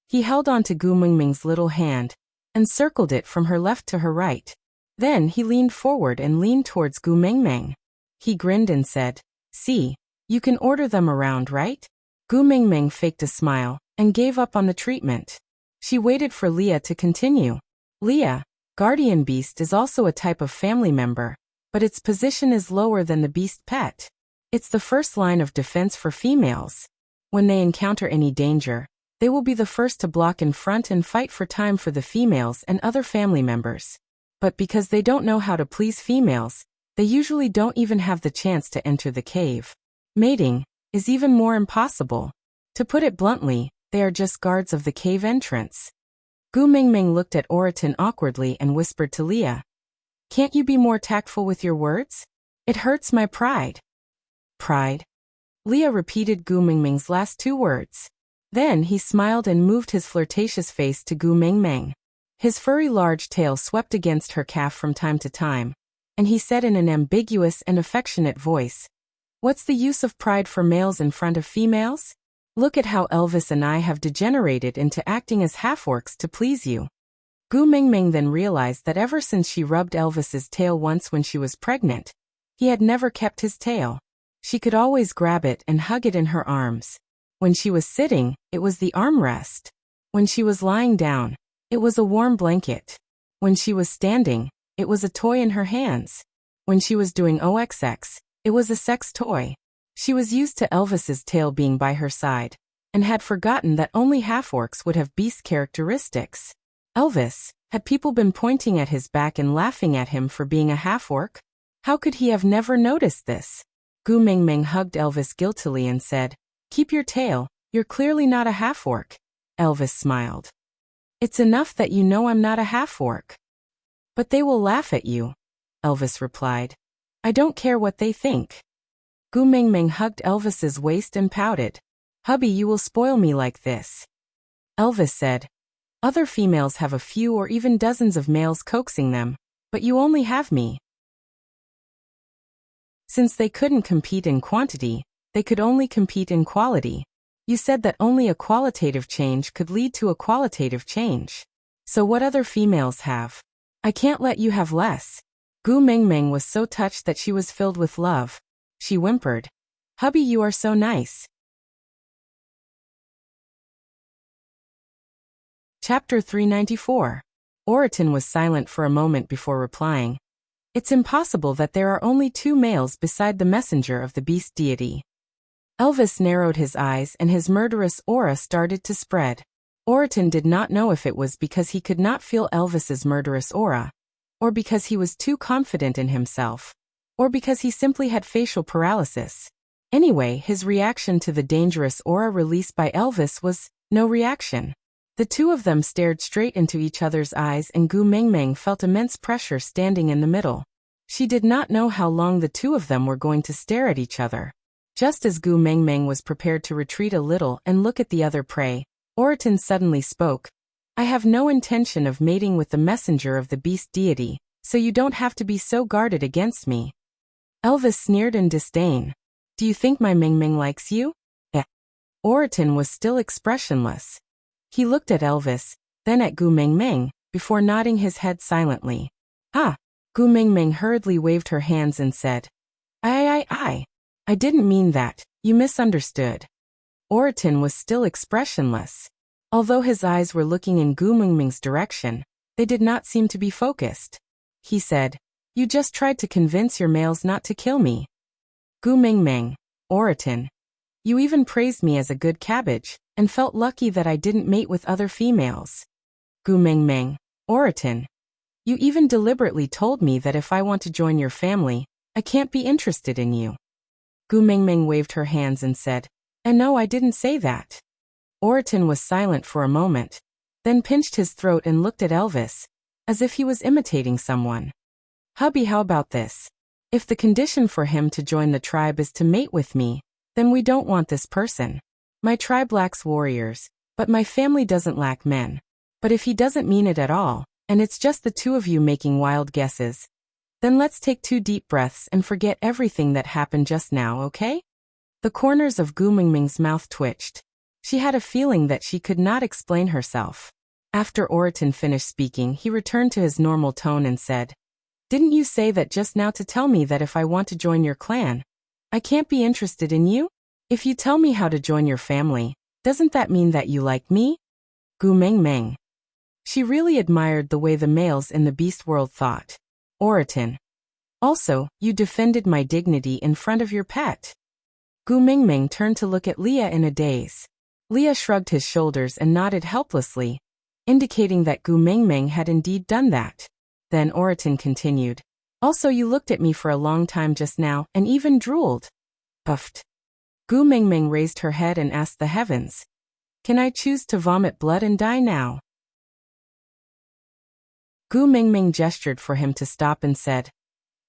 S1: He held on to Gu Mingming's little hand and circled it from her left to her right. Then he leaned forward and leaned towards Gu Mingming. He grinned and said, "See, you can order them around, right?" Gu Mingming faked a smile and gave up on the treatment. She waited for Leah to continue. "Leah, guardian beast is also a type of family member, but its position is lower than the beast pet. It's the first line of defense for females. When they encounter any danger, they will be the first to block in front and fight for time for the females and other family members. But because they don't know how to please females, they usually don't even have the chance to enter the cave. Mating is even more impossible. To put it bluntly, they are just guards of the cave entrance." Gu Mingming looked at Oriton awkwardly and whispered to Leah, "Can't you be more tactful with your words? It hurts my pride." "Pride?" Leah repeated Gu Mingming's last two words. Then he smiled and moved his flirtatious face to Gu Mingming. His furry large tail swept against her calf from time to time, and he said in an ambiguous and affectionate voice, "What's the use of pride for males in front of females? Look at how Elvis and I have degenerated into acting as half-orcs to please you." Gu Mingming then realized that ever since she rubbed Elvis's tail once when she was pregnant, he had never kept his tail. She could always grab it and hug it in her arms. When she was sitting, it was the armrest. When she was lying down, it was a warm blanket. When she was standing, it was a toy in her hands. When she was doing OXX, it was a sex toy. She was used to Elvis's tail being by her side, and had forgotten that only half-orcs would have beast characteristics. Elvis, had people been pointing at his back and laughing at him for being a half-orc? How could he have never noticed this? Gu Mingming hugged Elvis guiltily and said, "Keep your tail, you're clearly not a half-orc." Elvis smiled. "It's enough that you know I'm not a half-orc." "But they will laugh at you," Elvis replied. "I don't care what they think." Gu Mingming hugged Elvis's waist and pouted. "Hubby, you will spoil me like this." Elvis said, "Other females have a few or even dozens of males coaxing them, but you only have me." Since they couldn't compete in quantity, they could only compete in quality. You said that only a qualitative change could lead to a qualitative change. So what other females have? I can't let you have less. Gu Mingming was so touched that she was filled with love. She whimpered, "Hubby, you are so nice." Chapter 394. Oriton was silent for a moment before replying. It's impossible that there are only 2 males beside the messenger of the beast deity. Elvis narrowed his eyes and his murderous aura started to spread. Oriton did not know if it was because he could not feel Elvis's murderous aura, or because he was too confident in himself, or because he simply had facial paralysis. Anyway, his reaction to the dangerous aura released by Elvis was no reaction. The 2 of them stared straight into each other's eyes and Gu Mengmeng felt immense pressure standing in the middle. She did not know how long the 2 of them were going to stare at each other. Just as Gu Mengmeng was prepared to retreat a little and look at the other prey, Oriton suddenly spoke. I have no intention of mating with the messenger of the beast deity, so you don't have to be so guarded against me. Elvis sneered in disdain. Do you think my Mengmeng likes you? Oriton was still expressionless. He looked at Elvis, then at Gu Mengmeng, before nodding his head silently. Ah! Gu Mengmeng hurriedly waved her hands and said, I didn't mean that, you misunderstood. Oriton was still expressionless. Although his eyes were looking in Gu Mengmeng's direction, they did not seem to be focused. He said, you just tried to convince your males not to kill me. Gu Mengmeng, Oriton. You even praised me as a good cabbage, and felt lucky that I didn't mate with other females. Gu Mengmeng, Oriton. You even deliberately told me that if I want to join your family, I can't be interested in you. Gu Mengmeng waved her hands and said, no, I didn't say that. Oriton was silent for a moment, then pinched his throat and looked at Elvis, as if he was imitating someone. Hubby, how about this? If the condition for him to join the tribe is to mate with me, then we don't want this person. My tribe lacks warriors, but my family doesn't lack men. But if he doesn't mean it at all, and it's just the 2 of you making wild guesses, then let's take 2 deep breaths and forget everything that happened just now, okay? The corners of Gu Mengmeng's mouth twitched. She had a feeling that she could not explain herself. After Oriton finished speaking, he returned to his normal tone and said, Didn't you say that just now to tell me that if I want to join your clan, I can't be interested in you? If you tell me how to join your family, doesn't that mean that you like me? Gu Mengmeng. She really admired the way the males in the beast world thought. Oriton. Also, you defended my dignity in front of your pet. Gu Mengmeng turned to look at Leah in a daze. Leah shrugged his shoulders and nodded helplessly, indicating that Gu Mengmeng had indeed done that. Then Oriton continued. Also, you looked at me for a long time just now and even drooled. Puffed. Gu Mengmeng raised her head and asked the heavens, Can I choose to vomit blood and die now? Gu Mengmeng gestured for him to stop and said,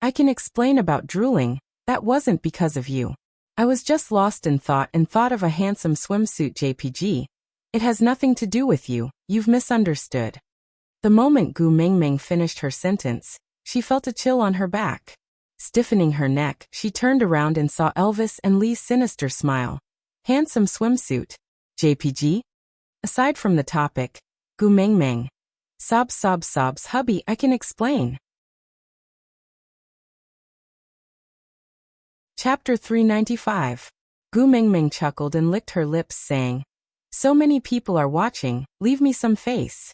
S1: I can explain about drooling, that wasn't because of you. I was just lost in thought and thought of a handsome swimsuit JPG. It has nothing to do with you, you've misunderstood. The moment Gu Mengmeng finished her sentence, she felt a chill on her back. Stiffening her neck, she turned around and saw Elvis and Lee's sinister smile. Handsome swimsuit. JPG? Aside from the topic, Gu Mengmeng. Sobs, hubby, I can explain. Chapter 395. Gu Mengmeng chuckled and licked her lips, saying, So many people are watching, leave me some face.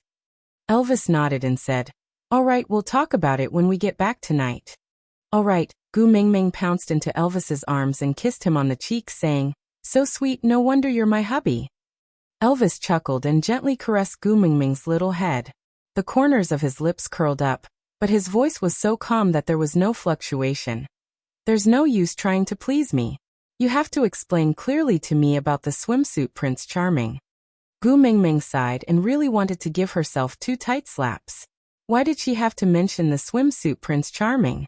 S1: Elvis nodded and said, All right, we'll talk about it when we get back tonight. All right, Gu Mengmeng pounced into Elvis's arms and kissed him on the cheek, saying, So sweet, no wonder you're my hubby. Elvis chuckled and gently caressed Gu Mengmeng's little head. The corners of his lips curled up, but his voice was so calm that there was no fluctuation. There's no use trying to please me. You have to explain clearly to me about the swimsuit, Prince Charming. Gu Mengmeng sighed and really wanted to give herself 2 tight slaps. Why did she have to mention the swimsuit, Prince Charming?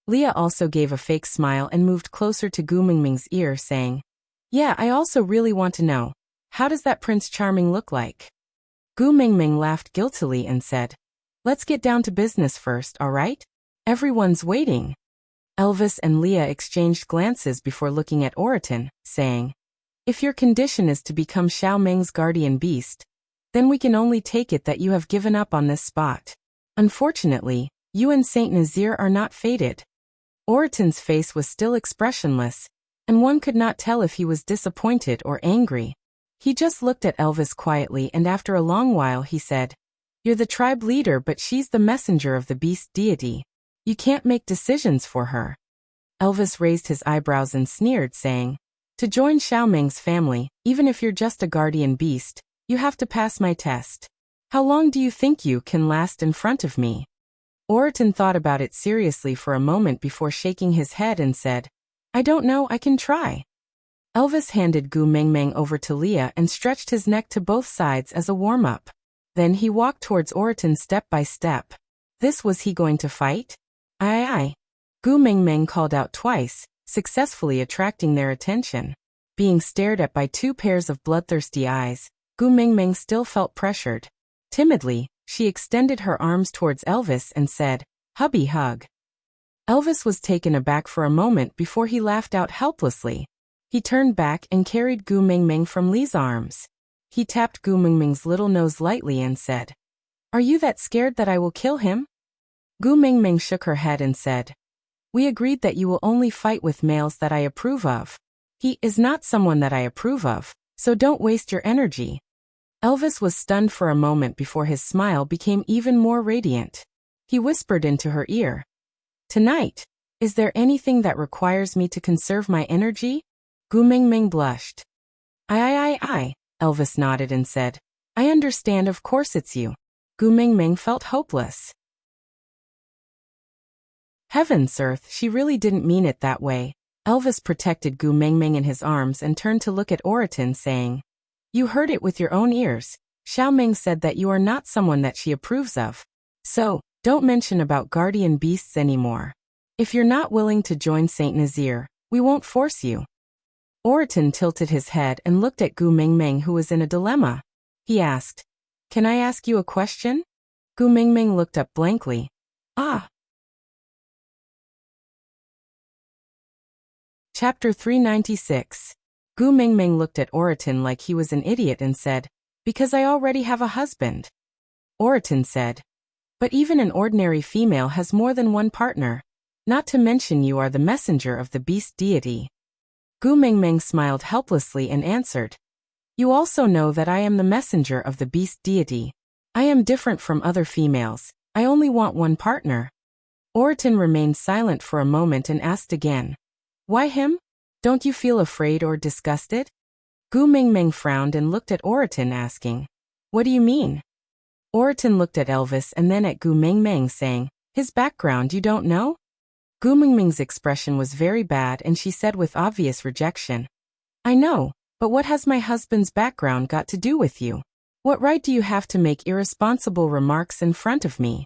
S1: Leah also gave a fake smile and moved closer to Gu Mengmeng's ear, saying, Yeah, I also really want to know. How does that Prince Charming look like? Gu Mengmeng laughed guiltily and said, Let's get down to business first, all right? Everyone's waiting. Elvis and Leah exchanged glances before looking at Oriton, saying, If your condition is to become Xiao Meng's guardian beast, then we can only take it that you have given up on this spot. Unfortunately, you and Saint Nazir are not fated. Oriton's face was still expressionless, and one could not tell if he was disappointed or angry. He just looked at Elvis quietly, and after a long while he said, "You're the tribe leader, but she's the messenger of the beast deity. You can't make decisions for her." Elvis raised his eyebrows and sneered, saying, "To join Xiaoming's family, even if you're just a guardian beast, you have to pass my test. How long do you think you can last in front of me?" Oriton thought about it seriously for a moment before shaking his head and said, "I don't know, I can try." Elvis handed Gu Mengmeng over to Leah and stretched his neck to both sides as a warm-up. Then he walked towards Oriton step by step. This was he going to fight? Aye. Gu Mengmeng called out twice, successfully attracting their attention. Being stared at by two pairs of bloodthirsty eyes, Gu Mengmeng still felt pressured. Timidly, she extended her arms towards Elvis and said, "Hubby hug." Elvis was taken aback for a moment before he laughed out helplessly. He turned back and carried Gu Mengmeng from Li's arms. He tapped Gu Mengmeng's little nose lightly and said, "Are you that scared that I will kill him?" Gu Mengmeng shook her head and said, "We agreed that you will only fight with males that I approve of. He is not someone that I approve of, so don't waste your energy." Elvis was stunned for a moment before his smile became even more radiant. He whispered into her ear, "Tonight, is there anything that requires me to conserve my energy?" Gu Mengmeng blushed. Aye. Elvis nodded and said, "I understand, of course it's you." Gu Mengmeng felt hopeless. Heavens earth, she really didn't mean it that way. Elvis protected Gu Mengmeng in his arms and turned to look at Oriton, saying, "You heard it with your own ears. Xiaoming said that you are not someone that she approves of. So, don't mention about guardian beasts anymore. If you're not willing to join Saint Nazir, we won't force you." Oriton tilted his head and looked at Gu Mengmeng, who was in a dilemma. He asked, "Can I ask you a question?" Gu Mengmeng looked up blankly. "Ah." Chapter 396. Gu Mengmeng looked at Oriton like he was an idiot and said, "Because I already have a husband." Oriton said, "But even an ordinary female has more than one partner, not to mention you are the messenger of the beast deity." Gu Mengmeng smiled helplessly and answered, "You also know that I am the messenger of the beast deity. I am different from other females. I only want one partner." Oriton remained silent for a moment and asked again, "Why him? Don't you feel afraid or disgusted?" Gu Mengmeng frowned and looked at Oriton, asking, "What do you mean?" Oriton looked at Elvis and then at Gu Mengmeng, saying, "His background you don't know?" Gu Mengmeng's expression was very bad and she said with obvious rejection, "I know, but what has my husband's background got to do with you? What right do you have to make irresponsible remarks in front of me?"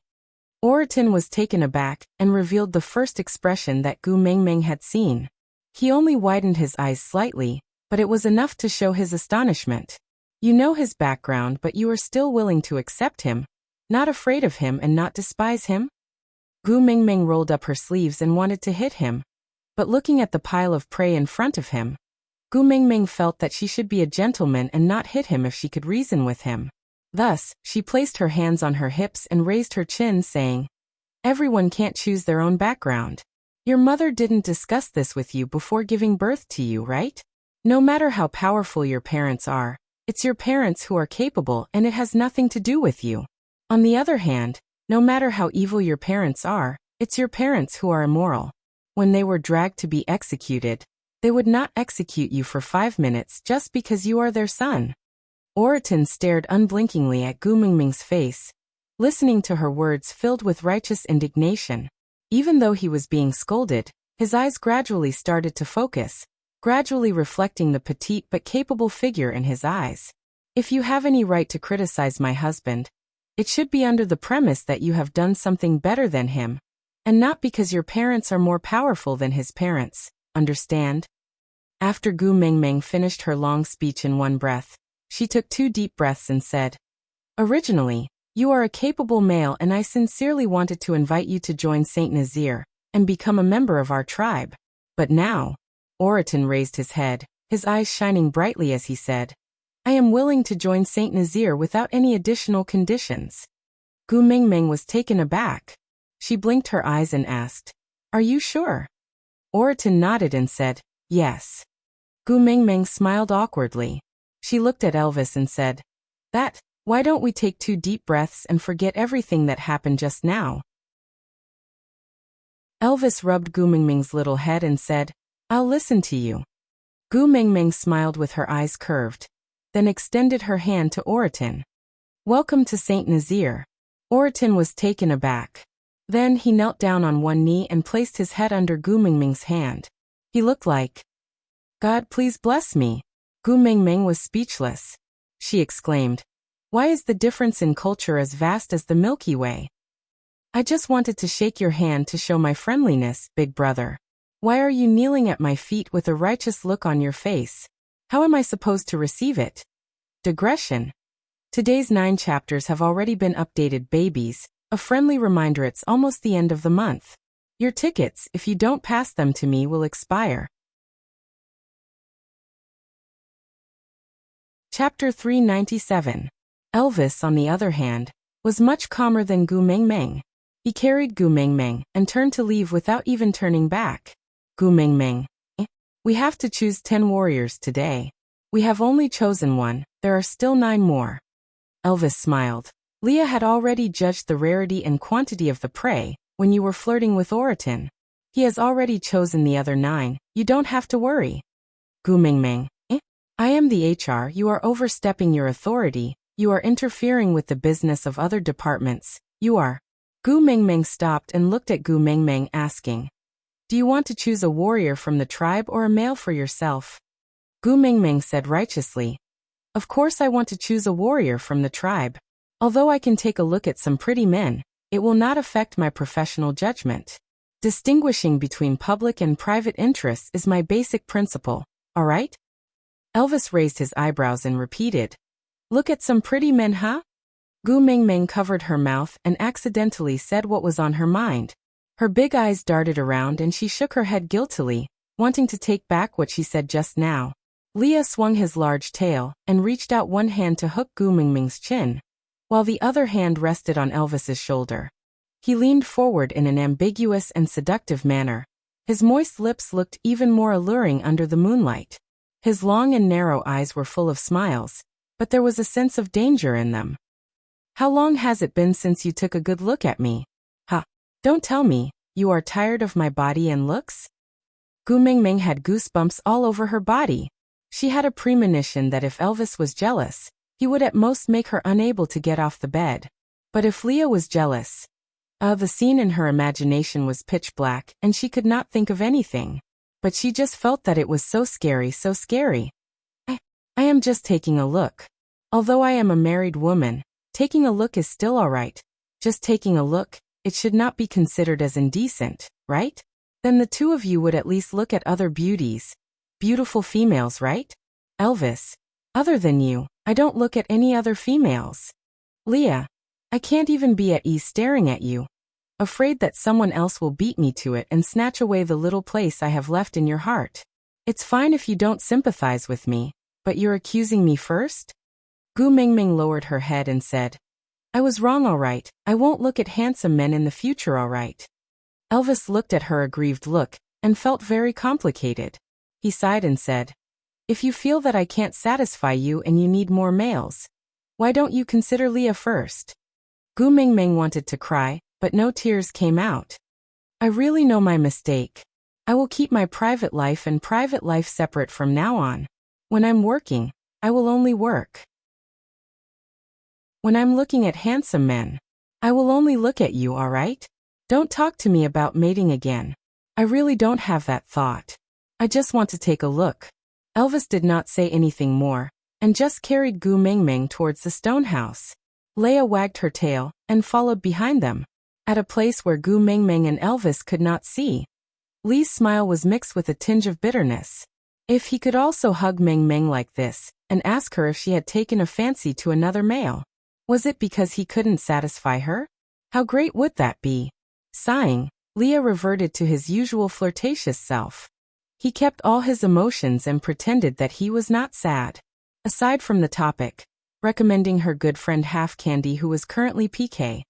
S1: Oriton was taken aback and revealed the first expression that Gu Mengmeng had seen. He only widened his eyes slightly, but it was enough to show his astonishment. "You know his background, but you are still willing to accept him, not afraid of him and not despise him?" Gu Mengmeng rolled up her sleeves and wanted to hit him. But looking at the pile of prey in front of him, Gu Mengmeng felt that she should be a gentleman and not hit him if she could reason with him. Thus, she placed her hands on her hips and raised her chin, saying, "Everyone can't choose their own background. Your mother didn't discuss this with you before giving birth to you, right? No matter how powerful your parents are, it's your parents who are capable and it has nothing to do with you. On the other hand, no matter how evil your parents are, it's your parents who are immoral. When they were dragged to be executed, they would not execute you for 5 minutes just because you are their son." Oriton stared unblinkingly at Gu Mengmeng's face, listening to her words filled with righteous indignation. Even though he was being scolded, his eyes gradually started to focus, gradually reflecting the petite but capable figure in his eyes. "If you have any right to criticize my husband, it should be under the premise that you have done something better than him, and not because your parents are more powerful than his parents, understand?" After Gu Mengmeng finished her long speech in one breath, she took 2 deep breaths and said, "Originally, you are a capable male and I sincerely wanted to invite you to join Saint Nazir and become a member of our tribe. But now," Oriton raised his head, his eyes shining brightly as he said, "I am willing to join Saint Nazir without any additional conditions." Gu Mengmeng was taken aback. She blinked her eyes and asked, "Are you sure?" Oriton nodded and said, "Yes." Gu Mengmeng smiled awkwardly. She looked at Elvis and said, why don't we take 2 deep breaths and forget everything that happened just now? Elvis rubbed Gu Mingming's little head and said, I'll listen to you. Gu Mingming smiled with her eyes curved, then extended her hand to Oratin. Welcome to Saint Nazir. Oratin was taken aback. Then he knelt down on one knee and placed his head under Gu Mingming's hand. He looked like, God, please bless me. Gu Mingming was speechless. She exclaimed, why is the difference in culture as vast as the Milky Way? I just wanted to shake your hand to show my friendliness, big brother. Why are you kneeling at my feet with a righteous look on your face? How am I supposed to receive it? Digression. Today's 9 chapters have already been updated, babies. A friendly reminder, it's almost the end of the month. Your tickets, if you don't pass them to me, will expire. Chapter 397. Elvis, on the other hand, was much calmer than Gu Mingming. He carried Gu Mingming and turned to leave without even turning back. Gu Mingming, we have to choose 10 warriors today. We have only chosen 1, there are still 9 more. Elvis smiled. Leah had already judged the rarity and quantity of the prey when you were flirting with Oratin. He has already chosen the other 9, you don't have to worry. Gu Mingming, I am the HR, you are overstepping your authority, you are interfering with the business of other departments, you are. Gu Mingming stopped and looked at Gu Mingming, asking, do you want to choose a warrior from the tribe or a male for yourself? Gu Mingming said righteously, of course I want to choose a warrior from the tribe. Although I can take a look at some pretty men, it will not affect my professional judgment. Distinguishing between public and private interests is my basic principle, all right? Elvis raised his eyebrows and repeated, look at some pretty men, huh? Gu Mingming covered her mouth and accidentally said what was on her mind. Her big eyes darted around and she shook her head guiltily, wanting to take back what she said just now. Leah swung his large tail and reached out one hand to hook Gu Mingming's chin, while the other hand rested on Elvis's shoulder. He leaned forward in an ambiguous and seductive manner. His moist lips looked even more alluring under the moonlight. His long and narrow eyes were full of smiles, but there was a sense of danger in them. How long has it been since you took a good look at me? Ha! Don't tell me, you are tired of my body and looks? Gu Mingming had goosebumps all over her body. She had a premonition that if Elvis was jealous, he would at most make her unable to get off the bed. But if Leah was jealous, the scene in her imagination was pitch black and she could not think of anything. But she just felt that it was so scary, so scary. I am just taking a look. Although I am a married woman, taking a look is still alright. Just taking a look, it should not be considered as indecent, right? Then the 2 of you would at least look at other beauties. Beautiful females, right? Elvis, other than you, I don't look at any other females. Leah, I can't even be at ease staring at you. Afraid that someone else will beat me to it and snatch away the little place I have left in your heart. It's fine if you don't sympathize with me, but you're accusing me first? Gu Mingming lowered her head and said, I was wrong, all right. I won't look at handsome men in the future, all right. Elvis looked at her aggrieved look and felt very complicated. He sighed and said, if you feel that I can't satisfy you and you need more males, why don't you consider Leah first? Gu Mingming wanted to cry, but no tears came out. I really know my mistake. I will keep my private life and private life separate from now on. When I'm working, I will only work. When I'm looking at handsome men, I will only look at you, all right? Don't talk to me about mating again. I really don't have that thought. I just want to take a look. Elvis did not say anything more, and just carried Gu Mingming towards the stone house. Leah wagged her tail and followed behind them, at a place where Gu Mingming and Elvis could not see. Lee's smile was mixed with a tinge of bitterness. If he could also hug Mingming like this, and ask her if she had taken a fancy to another male. Was it because he couldn't satisfy her? How great would that be? Sighing, Leah reverted to his usual flirtatious self. He kept all his emotions and pretended that he was not sad. Aside from the topic, recommending her good friend Half Candy, who was currently PK.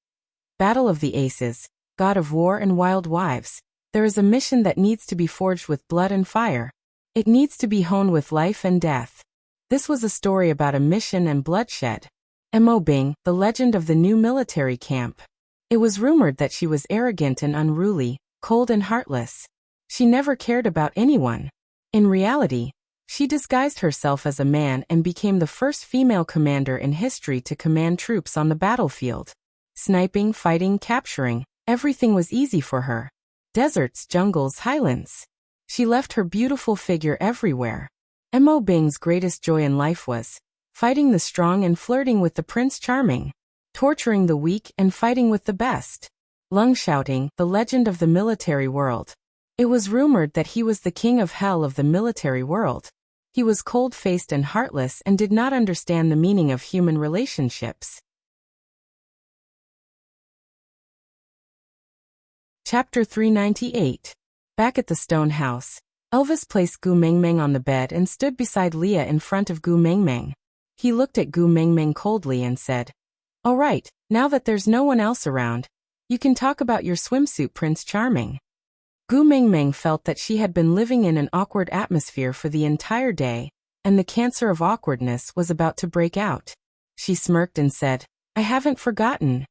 S1: Battle of the Aces, God of War and Wild Wives. There is a mission that needs to be forged with blood and fire. It needs to be honed with life and death. This was a story about a mission and bloodshed. Mo Bing, the legend of the new military camp. It was rumored that she was arrogant and unruly, cold and heartless. She never cared about anyone. In reality, she disguised herself as a man and became the first female commander in history to command troops on the battlefield. Sniping, fighting, capturing, everything was easy for her. Deserts, jungles, highlands. She left her beautiful figure everywhere. Mo Bing's greatest joy in life was fighting the strong and flirting with the Prince Charming, torturing the weak and fighting with the best. Lung Shouting, the legend of the military world. It was rumored that he was the king of hell of the military world. He was cold-faced and heartless and did not understand the meaning of human relationships. Chapter 398. Back at the stone house, Elvis placed Gu Mengmeng on the bed and stood beside Leah in front of Gu Mengmeng. He looked at Gu Mengmeng coldly and said, "All right, now that there's no one else around, you can talk about your swimsuit, Prince Charming." Gu Mengmeng felt that she had been living in an awkward atmosphere for the entire day, and the cancer of awkwardness was about to break out. She smirked and said, "I haven't forgotten."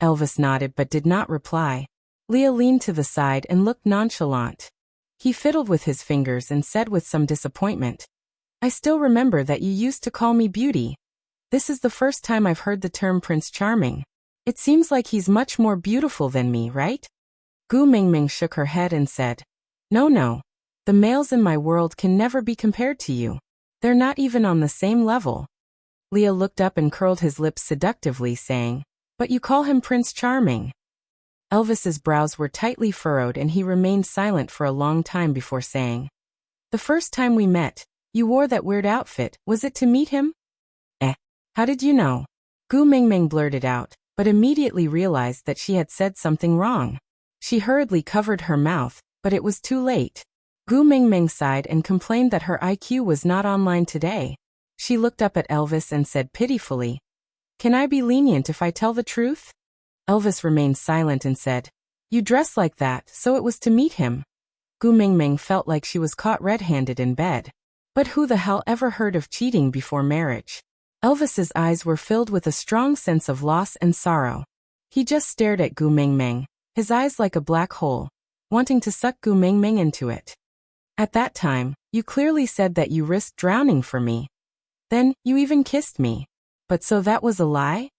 S1: Elvis nodded but did not reply. Leah leaned to the side and looked nonchalant. He fiddled with his fingers and said with some disappointment, "I still remember that you used to call me Beauty. This is the first time I've heard the term Prince Charming. It seems like he's much more beautiful than me, right?" Gu Mengmeng shook her head and said, No. The males in my world can never be compared to you. They're not even on the same level." Leah looked up and curled his lips seductively, saying, "But you call him Prince Charming." Elvis's brows were tightly furrowed and he remained silent for a long time before saying, "The first time we met, you wore that weird outfit. Was it to meet him?" How did you know?" Gu Mengmeng blurted out, but immediately realized that she had said something wrong. She hurriedly covered her mouth, but it was too late. Gu Mengmeng sighed and complained that her IQ was not online today. She looked up at Elvis and said pitifully, "Can I be lenient if I tell the truth?" Elvis remained silent and said, "You dress like that, so it was to meet him." Gu Mengmeng felt like she was caught red-handed in bed. But who the hell ever heard of cheating before marriage? Elvis's eyes were filled with a strong sense of loss and sorrow. He just stared at Gu Mengmeng, his eyes like a black hole, wanting to suck Gu Mengmeng into it. "At that time, you clearly said that you risked drowning for me. Then, you even kissed me. But so that was a lie?"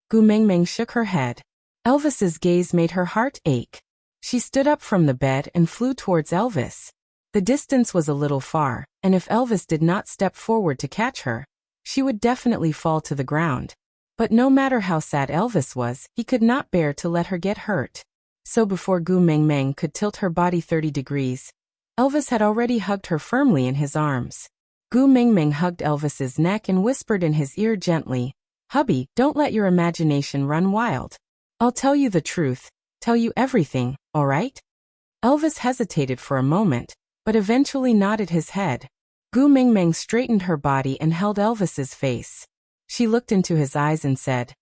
S1: Gu Mengmeng shook her head. Elvis's gaze made her heart ache. She stood up from the bed and flew towards Elvis. The distance was a little far, and if Elvis did not step forward to catch her, she would definitely fall to the ground. But no matter how sad Elvis was, he could not bear to let her get hurt. So before Gu Mengmeng could tilt her body 30 degrees, Elvis had already hugged her firmly in his arms. Gu Mengmeng hugged Elvis's neck and whispered in his ear gently, "Hubby, don't let your imagination run wild. I'll tell you the truth, tell you everything, all right?" Elvis hesitated for a moment, but eventually nodded his head. Gu Mengmeng straightened her body and held Elvis's face. She looked into his eyes and said,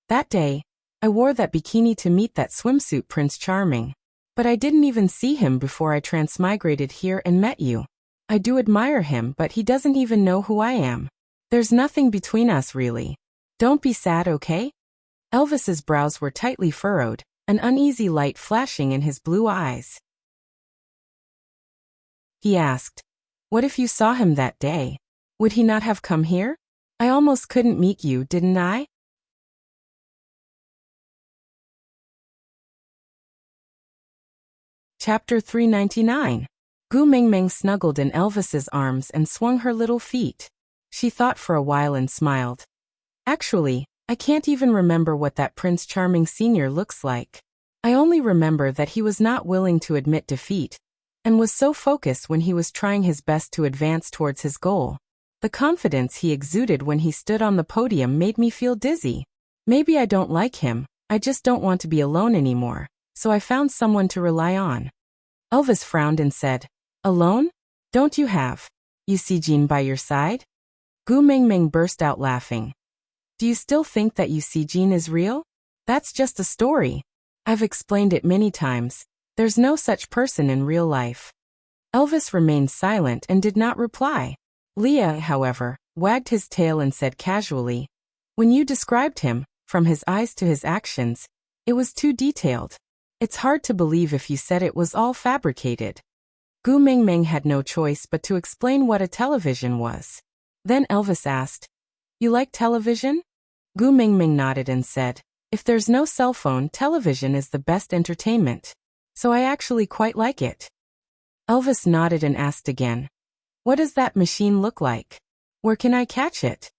S1: "That day, I wore that bikini to meet that swimsuit Prince Charming. But I didn't even see him before I transmigrated here and met you. I do admire him, but he doesn't even know who I am. There's nothing between us really. Don't be sad, okay?" Elvis's brows were tightly furrowed, an uneasy light flashing in his blue eyes. He asked, "What if you saw him that day? Would he not have come here? I almost couldn't meet you, didn't I?" Chapter 399. Gu Mengmeng snuggled in Elvis's arms and swung her little feet. She thought for a while and smiled. "Actually, I can't even remember what that Prince Charming Sr. looks like. I only remember that he was not willing to admit defeat, and was so focused when he was trying his best to advance towards his goal. The confidence he exuded when he stood on the podium made me feel dizzy. Maybe I don't like him, I just don't want to be alone anymore, so I found someone to rely on." Elvis frowned and said, "Alone? Don't you have Yu Xijin by your side?" Gu Mengmeng burst out laughing. "Do you still think that Yu Xijin is real? That's just a story. I've explained it many times. There's no such person in real life." Elvis remained silent and did not reply. Leah, however, wagged his tail and said casually, "When you described him, from his eyes to his actions, it was too detailed. It's hard to believe if you said it was all fabricated." Gu Mingming had no choice but to explain what a television was. Then Elvis asked, "You like television?" Gu Mingming nodded and said, "If there's no cell phone, television is the best entertainment. So I actually quite like it." Elvis nodded and asked again, "What does that machine look like? Where can I catch it?"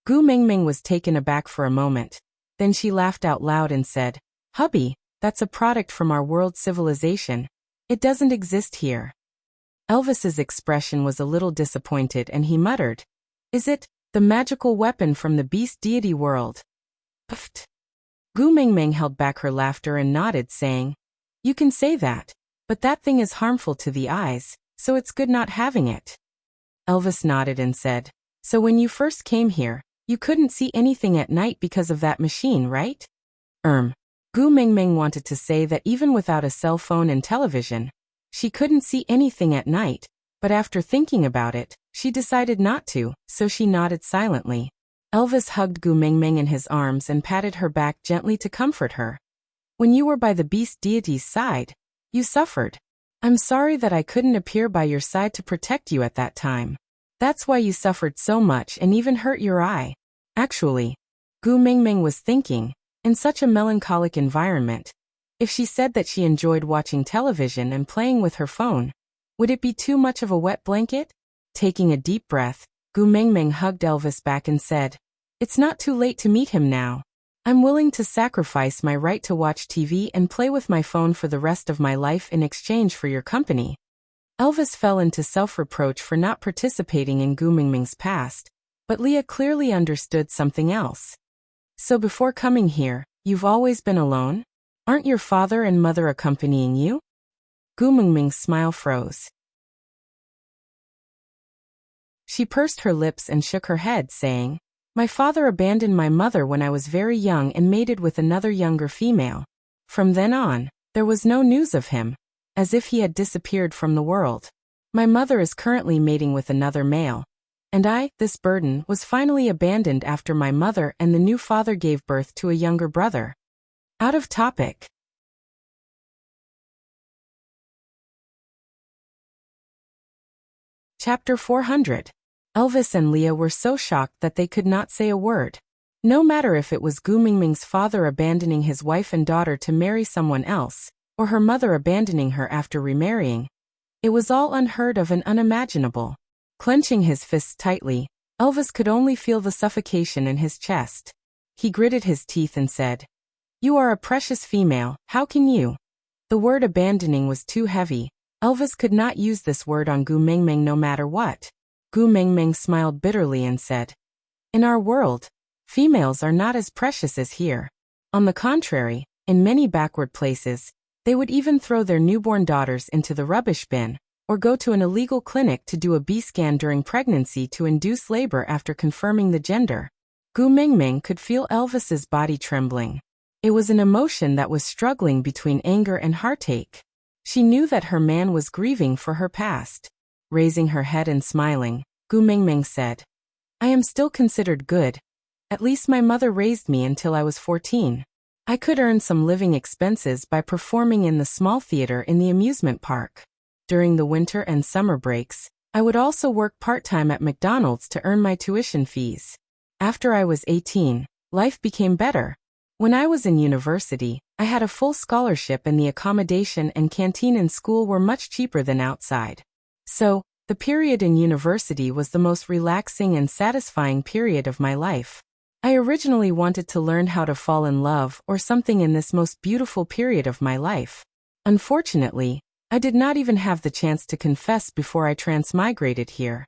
S1: Gu Mingming was taken aback for a moment. Then she laughed out loud and said, "Hubby, that's a product from our world civilization. It doesn't exist here." Elvis's expression was a little disappointed and he muttered, "Is it the magical weapon from the beast deity world?" Pfft. Gu Mingming held back her laughter and nodded, saying, "You can say that, but that thing is harmful to the eyes, so it's good not having it." Elvis nodded and said, "So when you first came here, you couldn't see anything at night because of that machine, right?" Gu Mingming wanted to say that even without a cell phone and television, she couldn't see anything at night, but after thinking about it, she decided not to, so she nodded silently. Elvis hugged Gu Mingming in his arms and patted her back gently to comfort her. "When you were by the beast deity's side, you suffered. I'm sorry that I couldn't appear by your side to protect you at that time. That's why you suffered so much and even hurt your eye." Actually, Gu Mingming was thinking, in such a melancholic environment, if she said that she enjoyed watching television and playing with her phone, would it be too much of a wet blanket? Taking a deep breath, Gu Mingming hugged Elvis back and said, "It's not too late to meet him now. I'm willing to sacrifice my right to watch TV and play with my phone for the rest of my life in exchange for your company." Elvis fell into self-reproach for not participating in Gu Mingming's past, but Leah clearly understood something else. "So before coming here, you've always been alone? Aren't your father and mother accompanying you?" Gu Mingming's smile froze. She pursed her lips and shook her head, saying, "My father abandoned my mother when I was very young and mated with another younger female. From then on, there was no news of him, as if he had disappeared from the world. My mother is currently mating with another male. And this burden, was finally abandoned after my mother and the new father gave birth to a younger brother." Out of topic. Chapter 400. Elvis and Leah were so shocked that they could not say a word. No matter if it was Gu Mingming's father abandoning his wife and daughter to marry someone else, or her mother abandoning her after remarrying, it was all unheard of and unimaginable. Clenching his fists tightly, Elvis could only feel the suffocation in his chest. He gritted his teeth and said, "You are a precious female, how can you?" The word abandoning was too heavy. Elvis could not use this word on Gu Mingming no matter what. Gu Mingming smiled bitterly and said, "In our world, females are not as precious as here. On the contrary, in many backward places, they would even throw their newborn daughters into the rubbish bin, or go to an illegal clinic to do a B-scan during pregnancy to induce labor after confirming the gender." Gu Mingming could feel Elvis's body trembling. It was an emotion that was struggling between anger and heartache. She knew that her man was grieving for her past. Raising her head and smiling, Gu Mingming said, "I am still considered good. At least my mother raised me until I was 14. I could earn some living expenses by performing in the small theater in the amusement park. During the winter and summer breaks, I would also work part-time at McDonald's to earn my tuition fees. After I was 18, life became better. When I was in university, I had a full scholarship and the accommodation and canteen in school were much cheaper than outside. So, the period in university was the most relaxing and satisfying period of my life. I originally wanted to learn how to fall in love or something in this most beautiful period of my life. Unfortunately, I did not even have the chance to confess before I transmigrated here."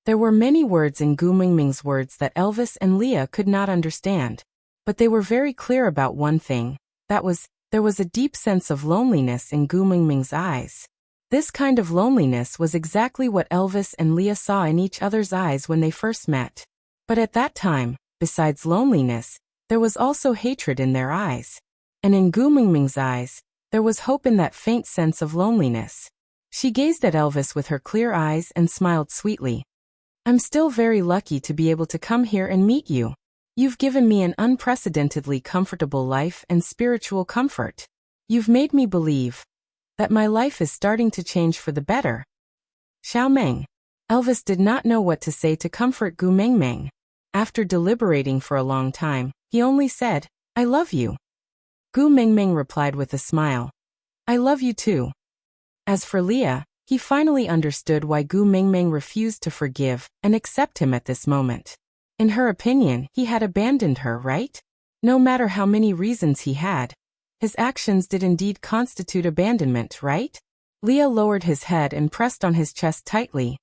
S1: There were many words in Gu Mingming's words that Elvis and Leah could not understand, but they were very clear about one thing, that was, there was a deep sense of loneliness in Gu Mingming's eyes. This kind of loneliness was exactly what Elvis and Leah saw in each other's eyes when they first met. But at that time, besides loneliness, there was also hatred in their eyes. And in Gu Mingming's eyes, there was hope in that faint sense of loneliness. She gazed at Elvis with her clear eyes and smiled sweetly. I'm still very lucky to be able to come here and meet you. You've given me an unprecedentedly comfortable life and spiritual comfort. You've made me believe that my life is starting to change for the better. Xiao Meng. Elvis did not know what to say to comfort Gu Mengmeng. After deliberating for a long time, he only said, I love you. Gu Mengmeng replied with a smile. I love you too. As for Leah, he finally understood why Gu Mengmeng refused to forgive and accept him at this moment. In her opinion, he had abandoned her, right? No matter how many reasons he had, his actions did indeed constitute abandonment, right? Leah lowered his head and pressed on his chest tightly.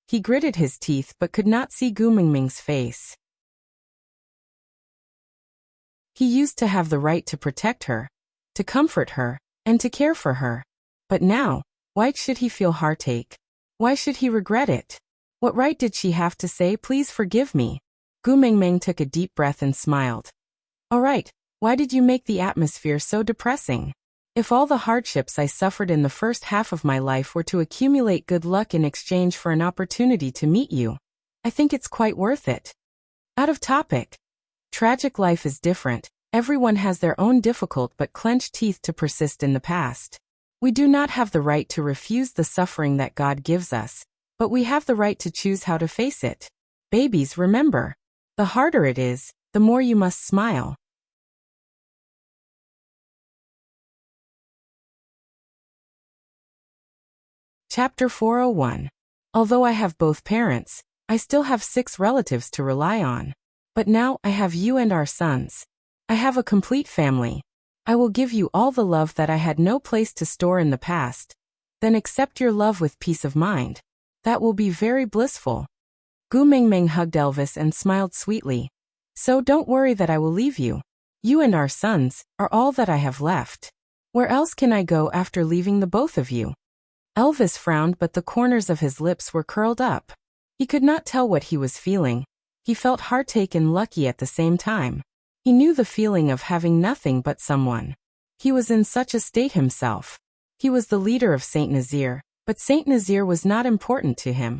S1: He gritted his teeth but could not see Gu Mengmeng's face. He used to have the right to protect her, to comfort her, and to care for her. But now, why should he feel heartache? Why should he regret it? What right did she have to say, please forgive me? Gu Mengmeng took a deep breath and smiled. All right, why did you make the atmosphere so depressing? If all the hardships I suffered in the first half of my life were to accumulate good luck in exchange for an opportunity to meet you, I think it's quite worth it. Out of topic. Tragic life is different. Everyone has their own difficult but clenched teeth to persist in the past. We do not have the right to refuse the suffering that God gives us, but we have the right to choose how to face it. Babies, remember, the harder it is, the more you must smile. Chapter 401. Although I have both parents, I still have 6 relatives to rely on. But now I have you and our sons. I have a complete family. I will give you all the love that I had no place to store in the past. Then accept your love with peace of mind. That will be very blissful. Gu Mengmeng hugged Elvis and smiled sweetly. So don't worry that I will leave you. You and our sons are all that I have left. Where else can I go after leaving the both of you? Elvis frowned, but the corners of his lips were curled up. He could not tell what he was feeling. He felt heartache and lucky at the same time. He knew the feeling of having nothing but someone. He was in such a state himself. He was the leader of Saint Nazir, but Saint Nazir was not important to him.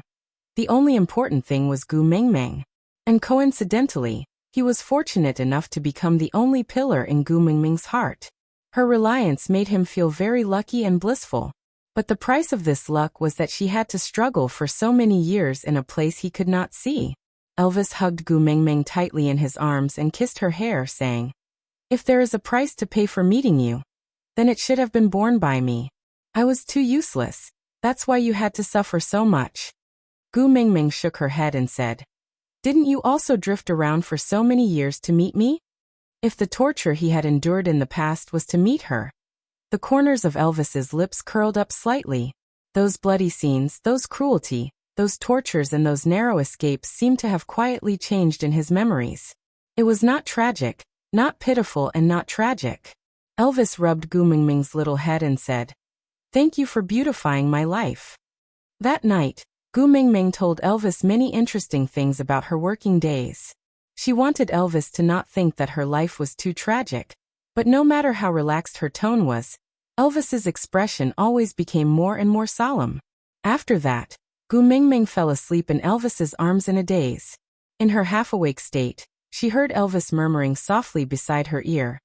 S1: The only important thing was Gu Mengmeng. And coincidentally, he was fortunate enough to become the only pillar in Gu Mengmeng's heart. Her reliance made him feel very lucky and blissful. But the price of this luck was that she had to struggle for so many years in a place he could not see. Elvis hugged Gu Mengmeng tightly in his arms and kissed her hair, saying, If there is a price to pay for meeting you, then it should have been borne by me. I was too useless. That's why you had to suffer so much. Gu Mengmeng shook her head and said, Didn't you also drift around for so many years to meet me? If the torture he had endured in the past was to meet her. The corners of Elvis's lips curled up slightly. Those bloody scenes, those cruelty, those tortures and those narrow escapes seemed to have quietly changed in his memories. It was not tragic, not pitiful and not tragic. Elvis rubbed Gu Mengmeng's little head and said, Thank you for beautifying my life. That night, Gu Mengmeng told Elvis many interesting things about her working days. She wanted Elvis to not think that her life was too tragic. But no matter how relaxed her tone was, Elvis's expression always became more and more solemn. After that, Gu Mengmeng fell asleep in Elvis's arms in a daze. In her half-awake state, she heard Elvis murmuring softly beside her ear,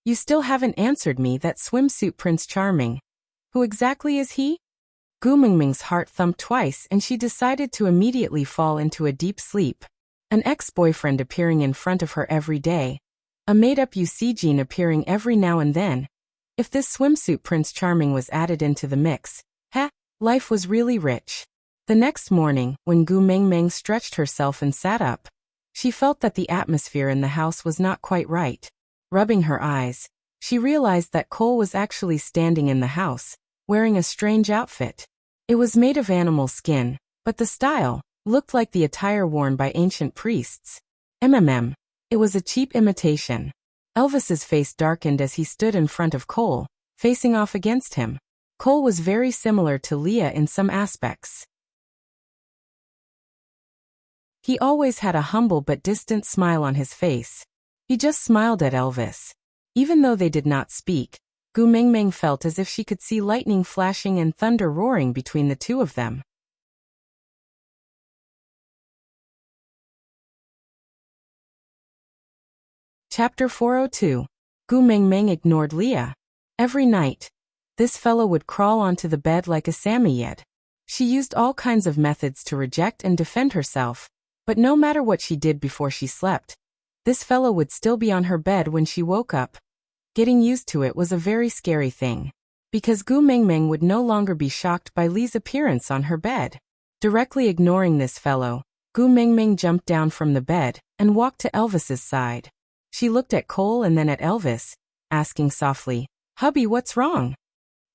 S1: You still haven't answered me that swimsuit Prince Charming. Who exactly is he? Gu Mengmeng's heart thumped twice and she decided to immediately fall into a deep sleep. An ex-boyfriend appearing in front of her every day. A made-up Eugene appearing every now and then. If this swimsuit Prince Charming was added into the mix, life was really rich. The next morning, when Gu Mengmeng stretched herself and sat up, she felt that the atmosphere in the house was not quite right. Rubbing her eyes, she realized that Cole was actually standing in the house, wearing a strange outfit. It was made of animal skin, but the style looked like the attire worn by ancient priests. It was a cheap imitation. Elvis's face darkened as he stood in front of Cole, facing off against him. Cole was very similar to Leah in some aspects. He always had a humble but distant smile on his face. He just smiled at Elvis. Even though they did not speak, Gu Mengmeng felt as if she could see lightning flashing and thunder roaring between the two of them. Chapter 402. Gu Mengmeng ignored Leah. Every night, this fellow would crawl onto the bed like a Samoyed. She used all kinds of methods to reject and defend herself, but no matter what she did before she slept, this fellow would still be on her bed when she woke up. Getting used to it was a very scary thing, because Gu Mengmeng would no longer be shocked by Li's appearance on her bed. Directly ignoring this fellow, Gu Mengmeng jumped down from the bed and walked to Elvis's side. She looked at Cole and then at Elvis, asking softly, "Hubby, what's wrong?"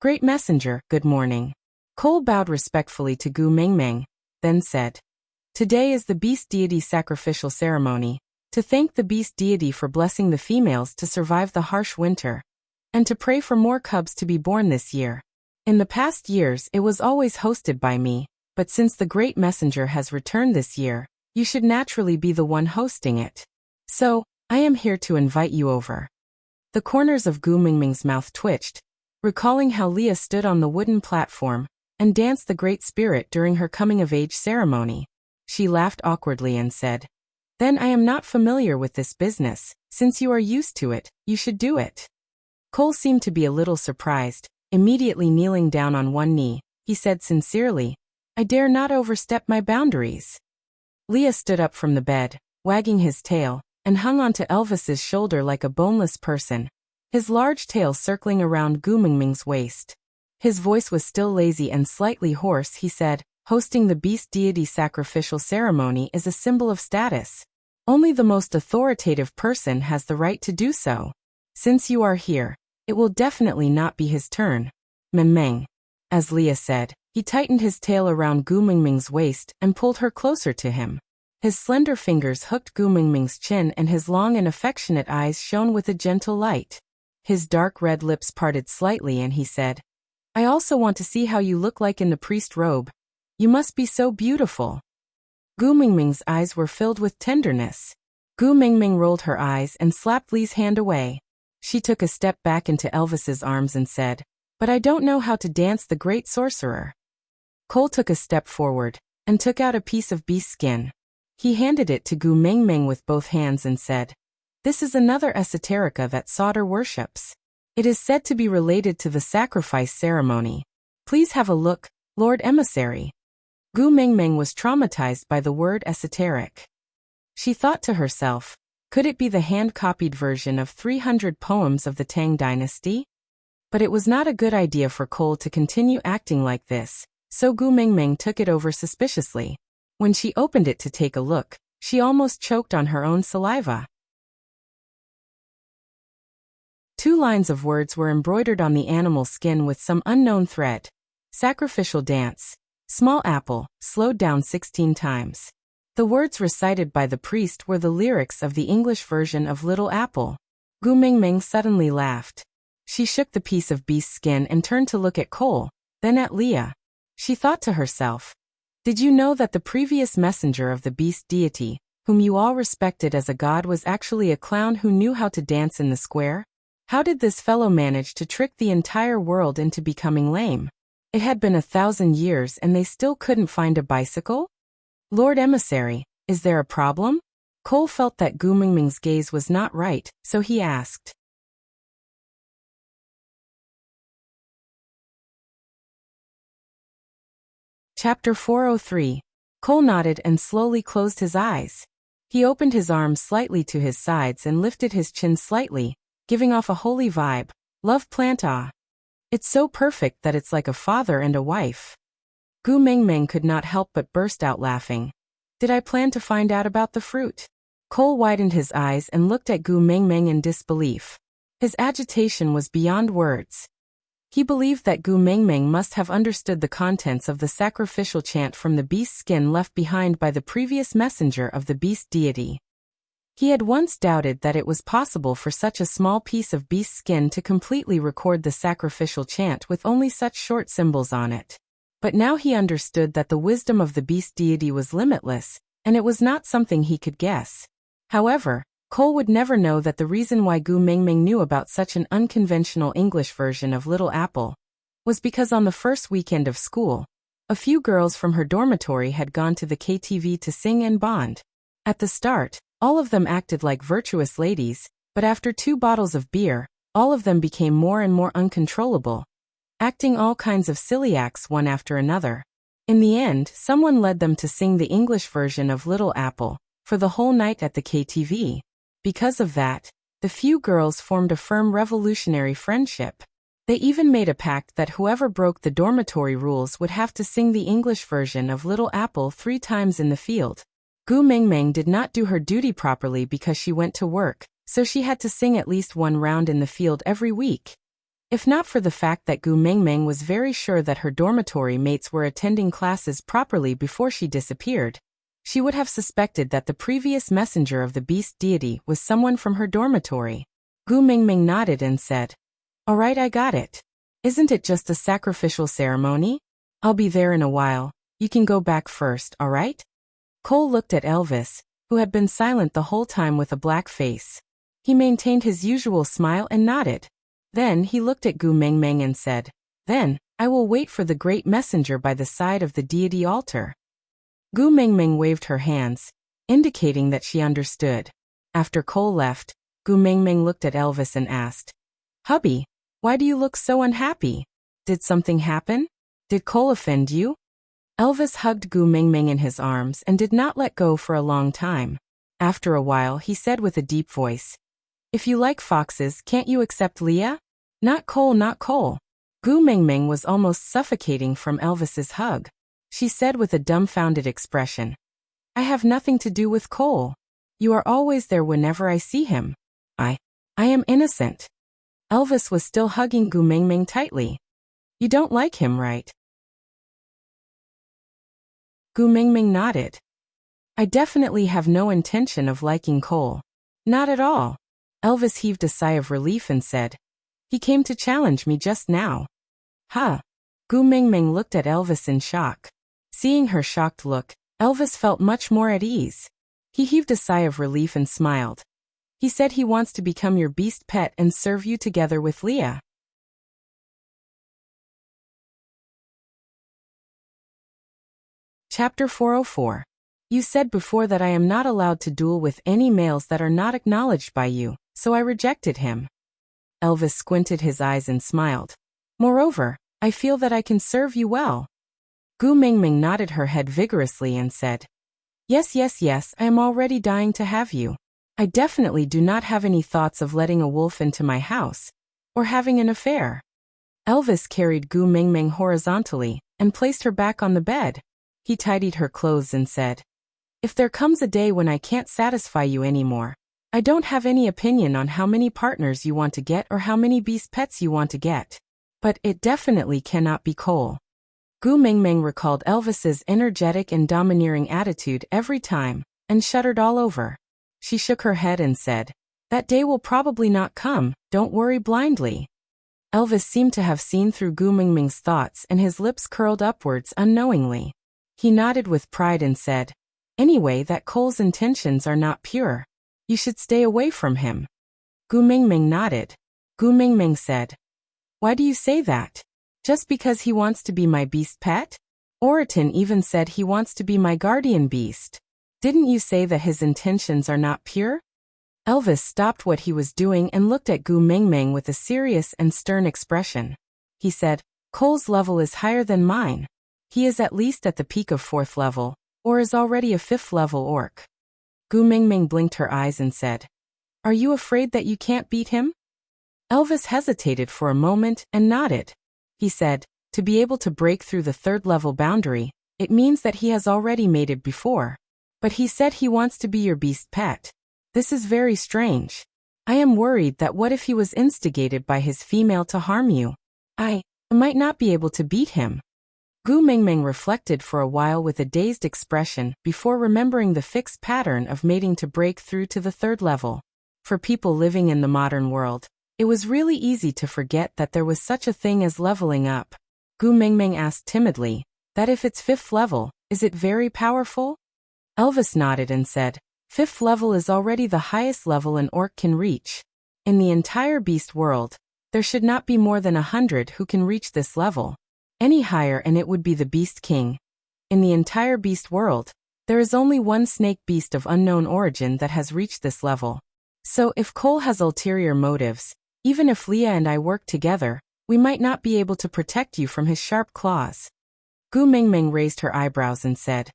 S1: "Great messenger, good morning." Cole bowed respectfully to Gu Mengmeng, then said, "Today is the beast deity sacrificial ceremony, to thank the beast deity for blessing the females to survive the harsh winter, and to pray for more cubs to be born this year. In the past years it was always hosted by me, but since the great messenger has returned this year, you should naturally be the one hosting it. So, I am here to invite you over." The corners of Gu Mengmeng's mouth twitched, recalling how Leah stood on the wooden platform and danced the Great Spirit during her coming-of-age ceremony. She laughed awkwardly and said, "Then I am not familiar with this business. Since you are used to it, you should do it." Cole seemed to be a little surprised. Immediately kneeling down on one knee, he said sincerely, "I dare not overstep my boundaries." Leah stood up from the bed, wagging his tail, and hung onto Elvis's shoulder like a boneless person, his large tail circling around Gu Mengmeng's waist. His voice was still lazy and slightly hoarse. He said, "Hosting the beast deity sacrificial ceremony is a symbol of status. Only the most authoritative person has the right to do so. Since you are here, it will definitely not be his turn. Mengmeng." As Leah said, he tightened his tail around Gu Mengmeng's waist and pulled her closer to him. His slender fingers hooked Gu Mengmeng's chin and his long and affectionate eyes shone with a gentle light. His dark red lips parted slightly and he said, "I also want to see how you look like in the priest robe. You must be so beautiful." Gu Mengmeng's eyes were filled with tenderness. Gu Mengmeng rolled her eyes and slapped Li's hand away. She took a step back into Elvis's arms and said, "But I don't know how to dance the great sorcerer." Cole took a step forward and took out a piece of beast skin. He handed it to Gu Mengmeng with both hands and said, "This is another esoterica that Sauter worships. It is said to be related to the sacrifice ceremony. Please have a look, Lord Emissary." Gu Mengmeng was traumatized by the word esoteric. She thought to herself, could it be the hand-copied version of 300 poems of the Tang dynasty? But it was not a good idea for Cole to continue acting like this, so Gu Mengmeng took it over suspiciously. When she opened it to take a look, she almost choked on her own saliva. 2 lines of words were embroidered on the animal skin with some unknown thread. Sacrificial dance. Small apple, slowed down 16 times. The words recited by the priest were the lyrics of the English version of Little Apple. Gu Mengmeng suddenly laughed. She shook the piece of beast skin and turned to look at Cole, then at Leah. She thought to herself, "Did you know that the previous messenger of the beast deity, whom you all respected as a god, was actually a clown who knew how to dance in the square? How did this fellow manage to trick the entire world into becoming lame? It had been 1,000 years and they still couldn't find a bicycle? Lord Emissary, is there a problem?" Cole felt that Gu Mengmeng's gaze was not right, so he asked. Chapter 403. Cole nodded and slowly closed his eyes. He opened his arms slightly to his sides and lifted his chin slightly, giving off a holy vibe. Love plant ah. It's so perfect that it's like a father and a wife. Gu Mengmeng could not help but burst out laughing. Did I plan to find out about the fruit? Cole widened his eyes and looked at Gu Mengmeng in disbelief. His agitation was beyond words. He believed that Gu Mengmeng must have understood the contents of the sacrificial chant from the beast skin left behind by the previous messenger of the beast deity. He had once doubted that it was possible for such a small piece of beast skin to completely record the sacrificial chant with only such short symbols on it. But now he understood that the wisdom of the beast deity was limitless, and it was not something he could guess. However, Cole would never know that the reason why Gu Mengmeng knew about such an unconventional English version of Little Apple was because on the first weekend of school, a few girls from her dormitory had gone to the KTV to sing and bond. At the start, all of them acted like virtuous ladies, But after 2 bottles of beer, all of them became more and more uncontrollable, acting all kinds of silly acts one after another. In the end, someone led them to sing the English version of Little Apple for the whole night at the KTV. Because of that, the few girls formed a firm revolutionary friendship. They even made a pact that whoever broke the dormitory rules would have to sing the English version of Little Apple 3 times in the field. Gu Mingming did not do her duty properly because she went to work, so she had to sing at least 1 round in the field every week. If not for the fact that Gu Mingming was very sure that her dormitory mates were attending classes properly before she disappeared, she would have suspected that the previous messenger of the beast deity was someone from her dormitory. Gu Mingming nodded and said, "All right, I got it. Isn't it just a sacrificial ceremony? I'll be there in a while. You can go back first, all right?" Cole looked at Elvis, who had been silent the whole time with a black face. He maintained his usual smile and nodded. Then he looked at Gu Mingming and said, "Then, I will wait for the great messenger by the side of the deity altar." Gu Mingming waved her hands, indicating that she understood. After Cole left, Gu Mingming looked at Elvis and asked, "Hubby, why do you look so unhappy? Did something happen? Did Cole offend you?" Elvis hugged Gu Mingming in his arms and did not let go for a long time. After a while he said with a deep voice, "If you like foxes, can't you accept Leah? Not Cole, not Cole." Gu Mingming was almost suffocating from Elvis's hug. She said with a dumbfounded expression, "I have nothing to do with Cole. You are always there whenever I see him. I am innocent." Elvis was still hugging Gu Mingming tightly. "You don't like him, right?" Gu Mingming nodded. "I definitely have no intention of liking Cole. Not at all." Elvis heaved a sigh of relief and said, "He came to challenge me just now." "Huh?" Gu Mingming looked at Elvis in shock. Seeing her shocked look, Elvis felt much more at ease. He heaved a sigh of relief and smiled. "He said he wants to become your beast pet and serve you together with Leah." Chapter 404. You said before that I am not allowed to duel with any males that are not acknowledged by you, so I rejected him. Elvis squinted his eyes and smiled. "Moreover, I feel that I can serve you well." Gu Mingming nodded her head vigorously and said, Yes, I am already dying to have you. I definitely do not have any thoughts of letting a wolf into my house, or having an affair." Elvis carried Gu Mingming horizontally and placed her back on the bed. He tidied her clothes and said, "If there comes a day when I can't satisfy you anymore, I don't have any opinion on how many partners you want to get or how many beast pets you want to get. But it definitely cannot be Cole." Gu Mingming recalled Elvis's energetic and domineering attitude every time, and shuddered all over. She shook her head and said, "That day will probably not come, don't worry blindly." Elvis seemed to have seen through Gu Mingming's thoughts and his lips curled upwards unknowingly. He nodded with pride and said, "Anyway, that Cole's intentions are not pure. You should stay away from him." Gu Mingming nodded. Gu Mingming said, "Why do you say that? Just because he wants to be my beast pet? Oriton even said he wants to be my guardian beast. Didn't you say that his intentions are not pure?" Elvis stopped what he was doing and looked at Gu Mingming with a serious and stern expression. He said, "Cole's level is higher than mine. He is at least at the peak of 4th level, or is already a 5th level orc." Gu Mingming blinked her eyes and said, "Are you afraid that you can't beat him?" Elvis hesitated for a moment and nodded. He said, "To be able to break through the 3rd level boundary, it means that he has already made it before. But he said he wants to be your beast pet. This is very strange. I am worried that what if he was instigated by his female to harm you? I might not be able to beat him." Gu Mingming reflected for a while with a dazed expression before remembering the fixed pattern of mating to break through to the 3rd level. For people living in the modern world, it was really easy to forget that there was such a thing as leveling up. Gu Mingming asked timidly, "That if it's 5th level, is it very powerful?" Elvis nodded and said, "5th level is already the highest level an orc can reach. In the entire beast world, there should not be more than 100 who can reach this level. Any higher and it would be the Beast King. In the entire beast world, there is only one snake beast of unknown origin that has reached this level. So if Cole has ulterior motives, even if Leah and I work together, we might not be able to protect you from his sharp claws. Gu Mingming raised her eyebrows and said,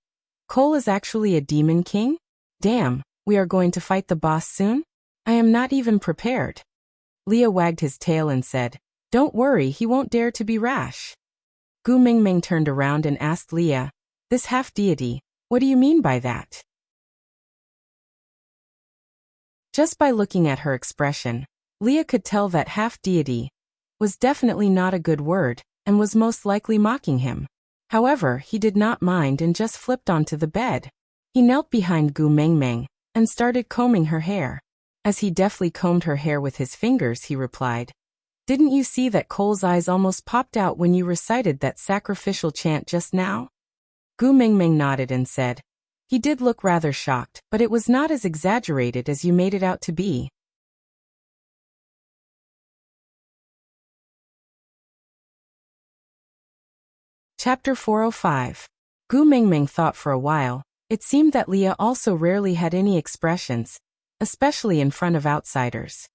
S1: Cole is actually a demon king? Damn, we are going to fight the boss soon? I am not even prepared. Leah wagged his tail and said, Don't worry, he won't dare to be rash. Gu Mingming turned around and asked Leah, This half-deity, what do you mean by that? Just by looking at her expression, Leah could tell that half-deity was definitely not a good word and was most likely mocking him. However, he did not mind and just flipped onto the bed. He knelt behind Gu Mingming and started combing her hair. As he deftly combed her hair with his fingers, he replied, Didn't you see that Cole's eyes almost popped out when you recited that sacrificial chant just now? Gu Mingming nodded and said, He did look rather shocked, but it was not as exaggerated as you made it out to be. Chapter 405. Gu Mingming thought for a while. It seemed that Leah also rarely had any expressions, especially in front of outsiders.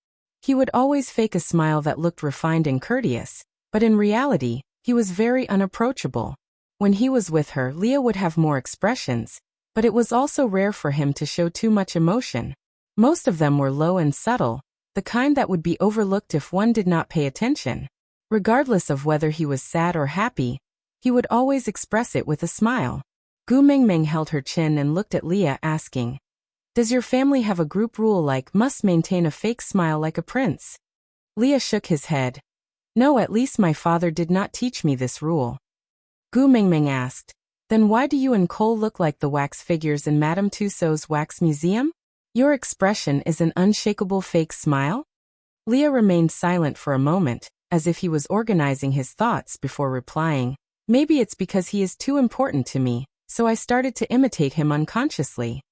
S1: He would always fake a smile that looked refined and courteous, but in reality, he was very unapproachable. When he was with her, Leah would have more expressions, but it was also rare for him to show too much emotion. Most of them were low and subtle, the kind that would be overlooked if one did not pay attention. Regardless of whether he was sad or happy, he would always express it with a smile. Gu Mingming held her chin and looked at Leah, asking, Does your family have a group rule like must maintain a fake smile like a prince? Leah shook his head. No, at least my father did not teach me this rule. Gu Mingming asked, Then why do you and Cole look like the wax figures in Madame Tussauds wax museum? Your expression is an unshakable fake smile? Leah remained silent for a moment, as if he was organizing his thoughts before replying, Maybe it's because he is too important to me, so I started to imitate him unconsciously.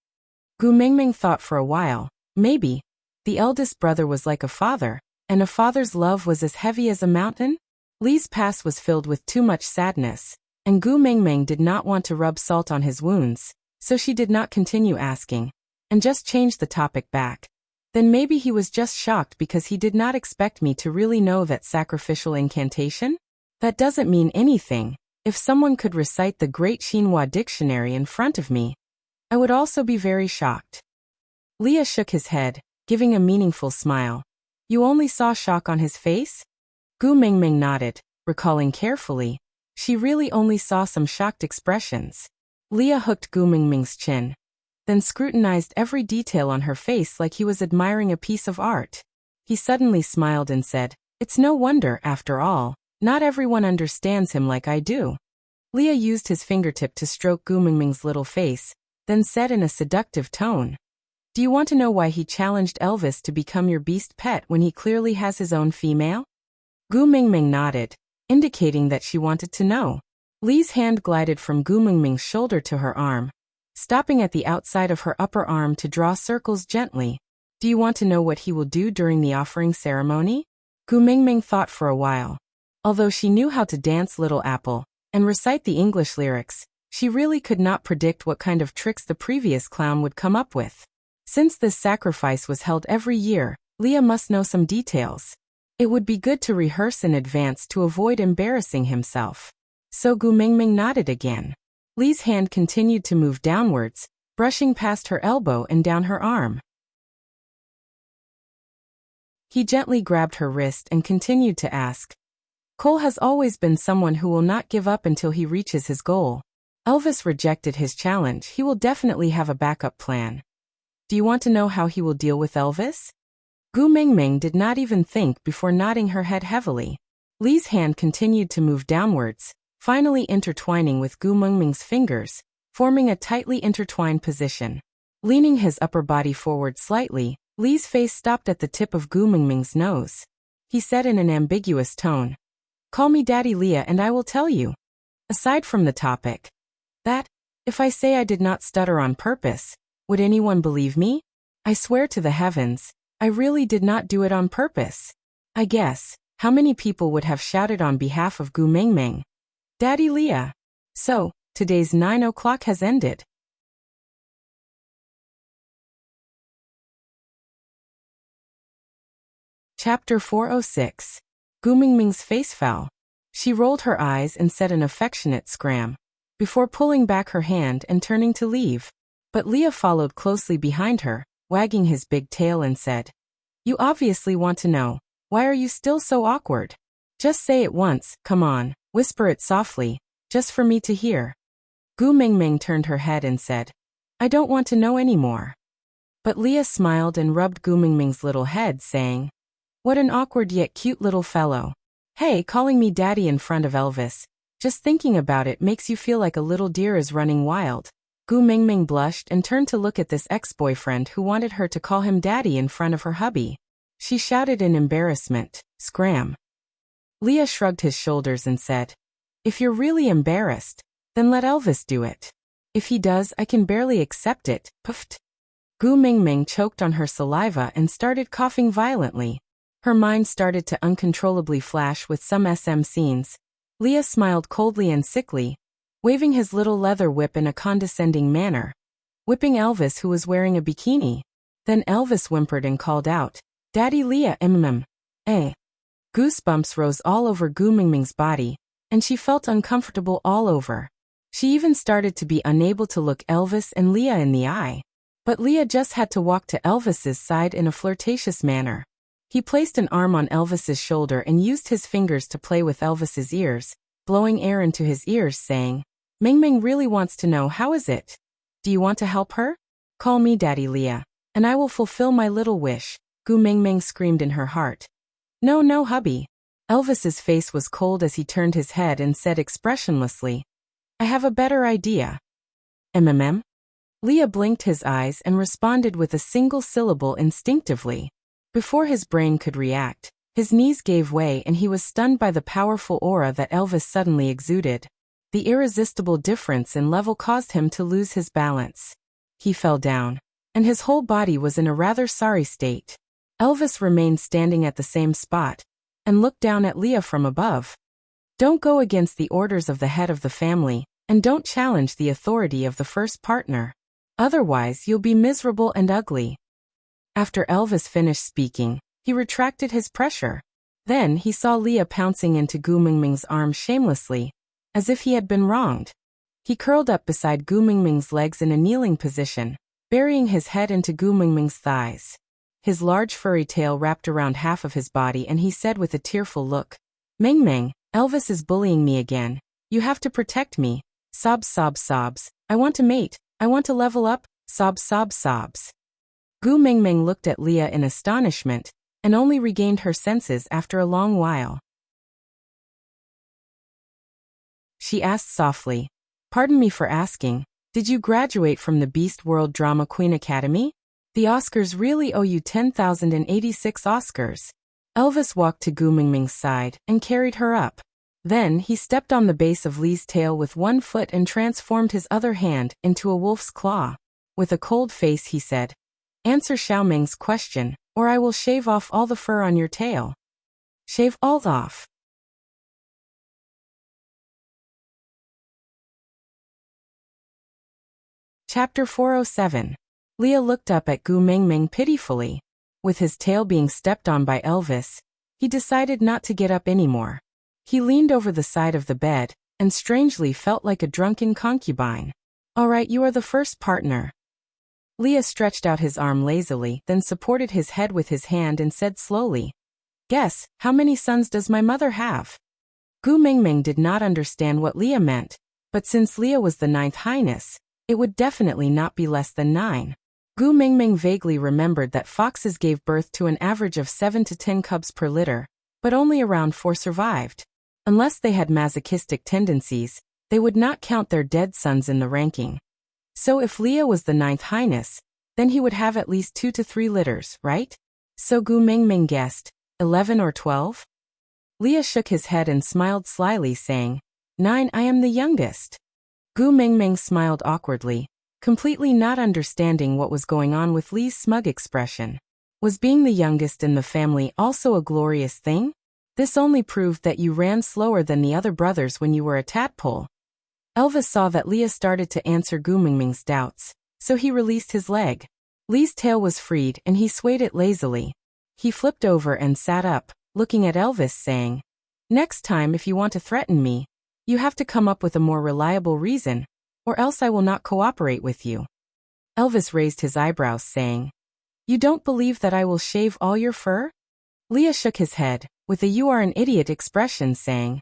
S1: Gu Mingming thought for a while. Maybe. The eldest brother was like a father, and a father's love was as heavy as a mountain? Li's past was filled with too much sadness, and Gu Mingming did not want to rub salt on his wounds, so she did not continue asking, and just changed the topic back. Then maybe he was just shocked because he did not expect me to really know that sacrificial incantation? That doesn't mean anything. If someone could recite the Great Xinhua Dictionary in front of me, I would also be very shocked. Leah shook his head, giving a meaningful smile. You only saw shock on his face? Gu Mingming nodded, recalling carefully. She really only saw some shocked expressions. Leah hooked Gu Mingming's chin, then scrutinized every detail on her face like he was admiring a piece of art. He suddenly smiled and said, It's no wonder, after all. Not everyone understands him like I do. Leah used his fingertip to stroke Gu Mingming's little face, then said in a seductive tone, Do you want to know why he challenged Elvis to become your beast pet when he clearly has his own female? Gu Mingming nodded, indicating that she wanted to know. Li's hand glided from Gu Mingming's shoulder to her arm, stopping at the outside of her upper arm to draw circles gently. Do you want to know what he will do during the offering ceremony? Gu Mingming thought for a while. Although she knew how to dance Little Apple and recite the English lyrics, she really could not predict what kind of tricks the previous clown would come up with. Since this sacrifice was held every year, Leah must know some details. It would be good to rehearse in advance to avoid embarrassing himself. So Gu Mingming nodded again. Li's hand continued to move downwards, brushing past her elbow and down her arm. He gently grabbed her wrist and continued to ask, Cole has always been someone who will not give up until he reaches his goal. Elvis rejected his challenge. He will definitely have a backup plan. Do you want to know how he will deal with Elvis? Gu Mingming did not even think before nodding her head heavily. Li's hand continued to move downwards, finally intertwining with Gu Mingming's fingers, forming a tightly intertwined position. Leaning his upper body forward slightly, Li's face stopped at the tip of Gu Mingming's nose. He said in an ambiguous tone, Call me Daddy Leah and I will tell you. Aside from the topic, that, if I say I did not stutter on purpose, would anyone believe me? I swear to the heavens, I really did not do it on purpose. I guess, how many people would have shouted on behalf of Gu Mingming? Daddy Leah. So, today's 9 o'clock has ended. Chapter 406. Gu Mingming's face fell. She rolled her eyes and said an affectionate scram, before pulling back her hand and turning to leave. But Leah followed closely behind her, wagging his big tail and said, "You obviously want to know. Why are you still so awkward? Just say it once, come on, whisper it softly, just for me to hear." Gu Mingming turned her head and said, "I don't want to know anymore." But Leah smiled and rubbed Gu Mingming's little head, saying, "What an awkward yet cute little fellow. Hey, calling me daddy in front of Elvis. Just thinking about it makes you feel like a little deer is running wild." Gu Mingming blushed and turned to look at this ex-boyfriend who wanted her to call him daddy in front of her hubby. She shouted in embarrassment, "Scram." Leah shrugged his shoulders and said, "If you're really embarrassed, then let Elvis do it. If he does, I can barely accept it." Puffed. Gu Mingming choked on her saliva and started coughing violently. Her mind started to uncontrollably flash with some SM scenes. Leah smiled coldly and sickly, waving his little leather whip in a condescending manner, whipping Elvis, who was wearing a bikini. Then Elvis whimpered and called out, "Daddy Leah, eh." Goosebumps rose all over Gu Mingming's body, and she felt uncomfortable all over. She even started to be unable to look Elvis and Leah in the eye. But Leah just had to walk to Elvis's side in a flirtatious manner. He placed an arm on Elvis's shoulder and used his fingers to play with Elvis's ears, blowing air into his ears, saying, "Mingming really wants to know, how is it? Do you want to help her? Call me Daddy Leah, and I will fulfill my little wish." Gu Mingming screamed in her heart. No, hubby." Elvis's face was cold as he turned his head and said expressionlessly, "I have a better idea." "MMM?" Leah blinked his eyes and responded with a single syllable instinctively. Before his brain could react, his knees gave way and he was stunned by the powerful aura that Elvis suddenly exuded. The irresistible difference in level caused him to lose his balance. He fell down, and his whole body was in a rather sorry state. Elvis remained standing at the same spot, and looked down at Leah from above. "Don't go against the orders of the head of the family, and don't challenge the authority of the first partner. Otherwise you'll be miserable and ugly." After Elvis finished speaking, he retracted his pressure. Then he saw Leah pouncing into Gu Mingming's arms shamelessly, as if he had been wronged. He curled up beside Gu Mingming's legs in a kneeling position, burying his head into Gu Mingming's thighs. His large furry tail wrapped around half of his body and he said with a tearful look, "Mingming, Elvis is bullying me again. You have to protect me." Sobs, sobs, sobs. "I want to mate. I want to level up." Sobs, sobs, sobs. Gu Mingming looked at Leah in astonishment, and only regained her senses after a long while. She asked softly, "Pardon me for asking, did you graduate from the Beast World Drama Queen Academy? The Oscars really owe you 10,086 Oscars." Elvis walked to Gu Mingming's side and carried her up. Then he stepped on the base of Lee's tail with one foot and transformed his other hand into a wolf's claw. With a cold face he said, "Answer Xiaoming's question, or I will shave off all the fur on your tail." "Shave all off." Chapter 407. Leah looked up at Gu Mingming pitifully. With his tail being stepped on by Elvis, he decided not to get up anymore. He leaned over the side of the bed, and strangely felt like a drunken concubine. "All right, you are the first partner." Leah stretched out his arm lazily, then supported his head with his hand and said slowly, "Guess, how many sons does my mother have?" Gu Mingming did not understand what Leah meant, but since Leah was the ninth highness, it would definitely not be less than 9. Gu Mingming vaguely remembered that foxes gave birth to an average of 7 to 10 cubs per litter, but only around 4 survived. Unless they had masochistic tendencies, they would not count their dead sons in the ranking. So if Leah was the ninth highness, then he would have at least 2 to 3 litters, right? So Gu Mingming guessed, 11 or 12? Leah shook his head and smiled slyly, saying, 9, I am the youngest. Gu Mingming smiled awkwardly, completely not understanding what was going on with Lee's smug expression. Was being the youngest in the family also a glorious thing? This only proved that you ran slower than the other brothers when you were a tadpole. Elvis saw that Leah started to answer Gu Mingming's doubts, so he released his leg. Lee's tail was freed and he swayed it lazily. He flipped over and sat up, looking at Elvis saying, "Next time if you want to threaten me, you have to come up with a more reliable reason, or else I will not cooperate with you." Elvis raised his eyebrows saying, "You don't believe that I will shave all your fur?" Leah shook his head, with a "you are an idiot" expression saying,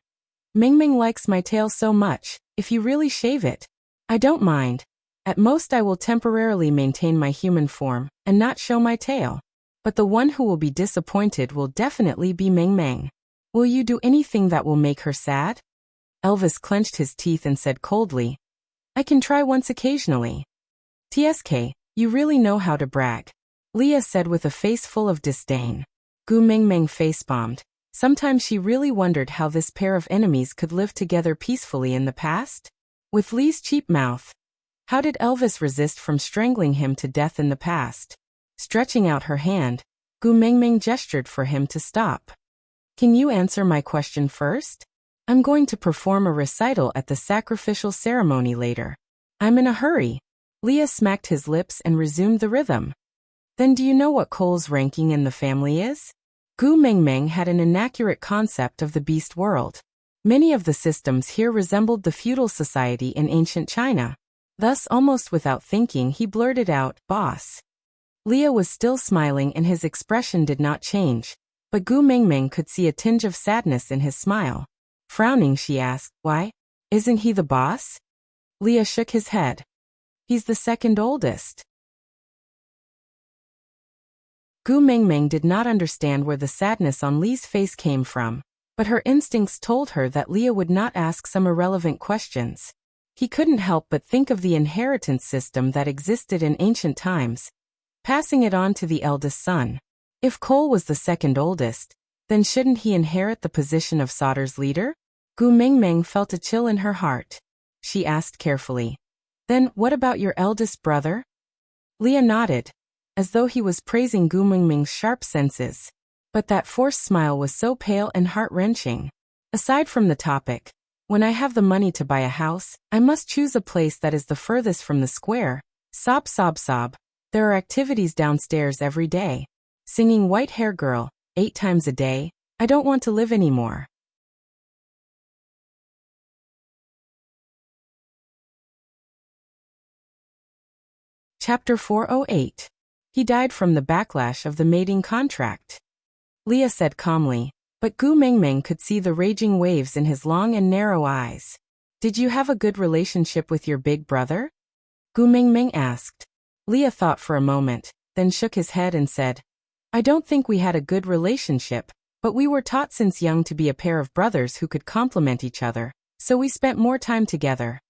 S1: "Ming Ming likes my tail so much, if you really shave it, I don't mind. At most I will temporarily maintain my human form, and not show my tail. But the one who will be disappointed will definitely be Ming Ming. Will you do anything that will make her sad?" Elvis clenched his teeth and said coldly, "I can try once occasionally." "TSK, you really know how to brag," Leah said with a face full of disdain. Gu Mingming face-bombed. Sometimes she really wondered how this pair of enemies could live together peacefully in the past. With Lee's cheap mouth. How did Elvis resist from strangling him to death in the past? Stretching out her hand, Gu Mingming gestured for him to stop. "Can you answer my question first? I'm going to perform a recital at the sacrificial ceremony later. I'm in a hurry." Leah smacked his lips and resumed the rhythm. "Then do you know what Cole's ranking in the family is?" Gu Mingming had an inaccurate concept of the beast world. Many of the systems here resembled the feudal society in ancient China. Thus, almost without thinking, he blurted out, "Boss." Leah was still smiling and his expression did not change, but Gu Mingming could see a tinge of sadness in his smile. Frowning, she asked, "Why? Isn't he the boss?" Leah shook his head. "He's the second oldest." Gu Mingming did not understand where the sadness on Lee's face came from, but her instincts told her that Leah would not ask some irrelevant questions. He couldn't help but think of the inheritance system that existed in ancient times, passing it on to the eldest son. If Cole was the second oldest, then shouldn't he inherit the position of Sauter's leader? Gu Mingming felt a chill in her heart. She asked carefully, "Then what about your eldest brother?" Leah nodded, as though he was praising Gu Mingming's sharp senses. But that forced smile was so pale and heart-wrenching. "Aside from the topic, when I have the money to buy a house, I must choose a place that is the furthest from the square." Sob, sob, sob. "There are activities downstairs every day. Singing White Hair Girl, 8 times a day. I don't want to live anymore." Chapter 408. He died from the backlash of the mating contract. Leah said calmly, but Gu Mingming could see the raging waves in his long and narrow eyes. "Did you have a good relationship with your big brother?" Gu Mingming asked. Leah thought for a moment, then shook his head and said, "I don't think we had a good relationship, but we were taught since young to be a pair of brothers who could complement each other, so we spent more time together."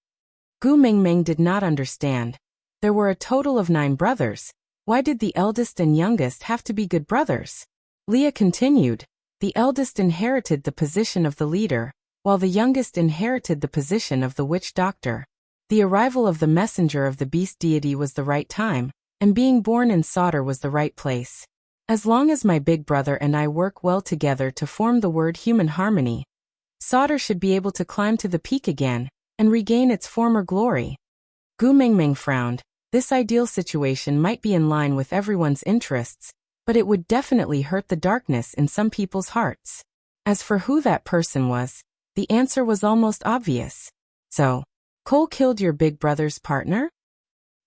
S1: Gu Mingming did not understand. There were a total of 9 brothers. Why did the eldest and youngest have to be good brothers? Leah continued, "The eldest inherited the position of the leader, while the youngest inherited the position of the witch doctor. The arrival of the messenger of the beast deity was the right time, and being born in Sauter was the right place. As long as my big brother and I work well together to form the word human harmony, Sauter should be able to climb to the peak again, and regain its former glory." Gu Mingming frowned. This ideal situation might be in line with everyone's interests, but it would definitely hurt the darkness in some people's hearts. As for who that person was, the answer was almost obvious. "So, Cole killed your big brother's partner?"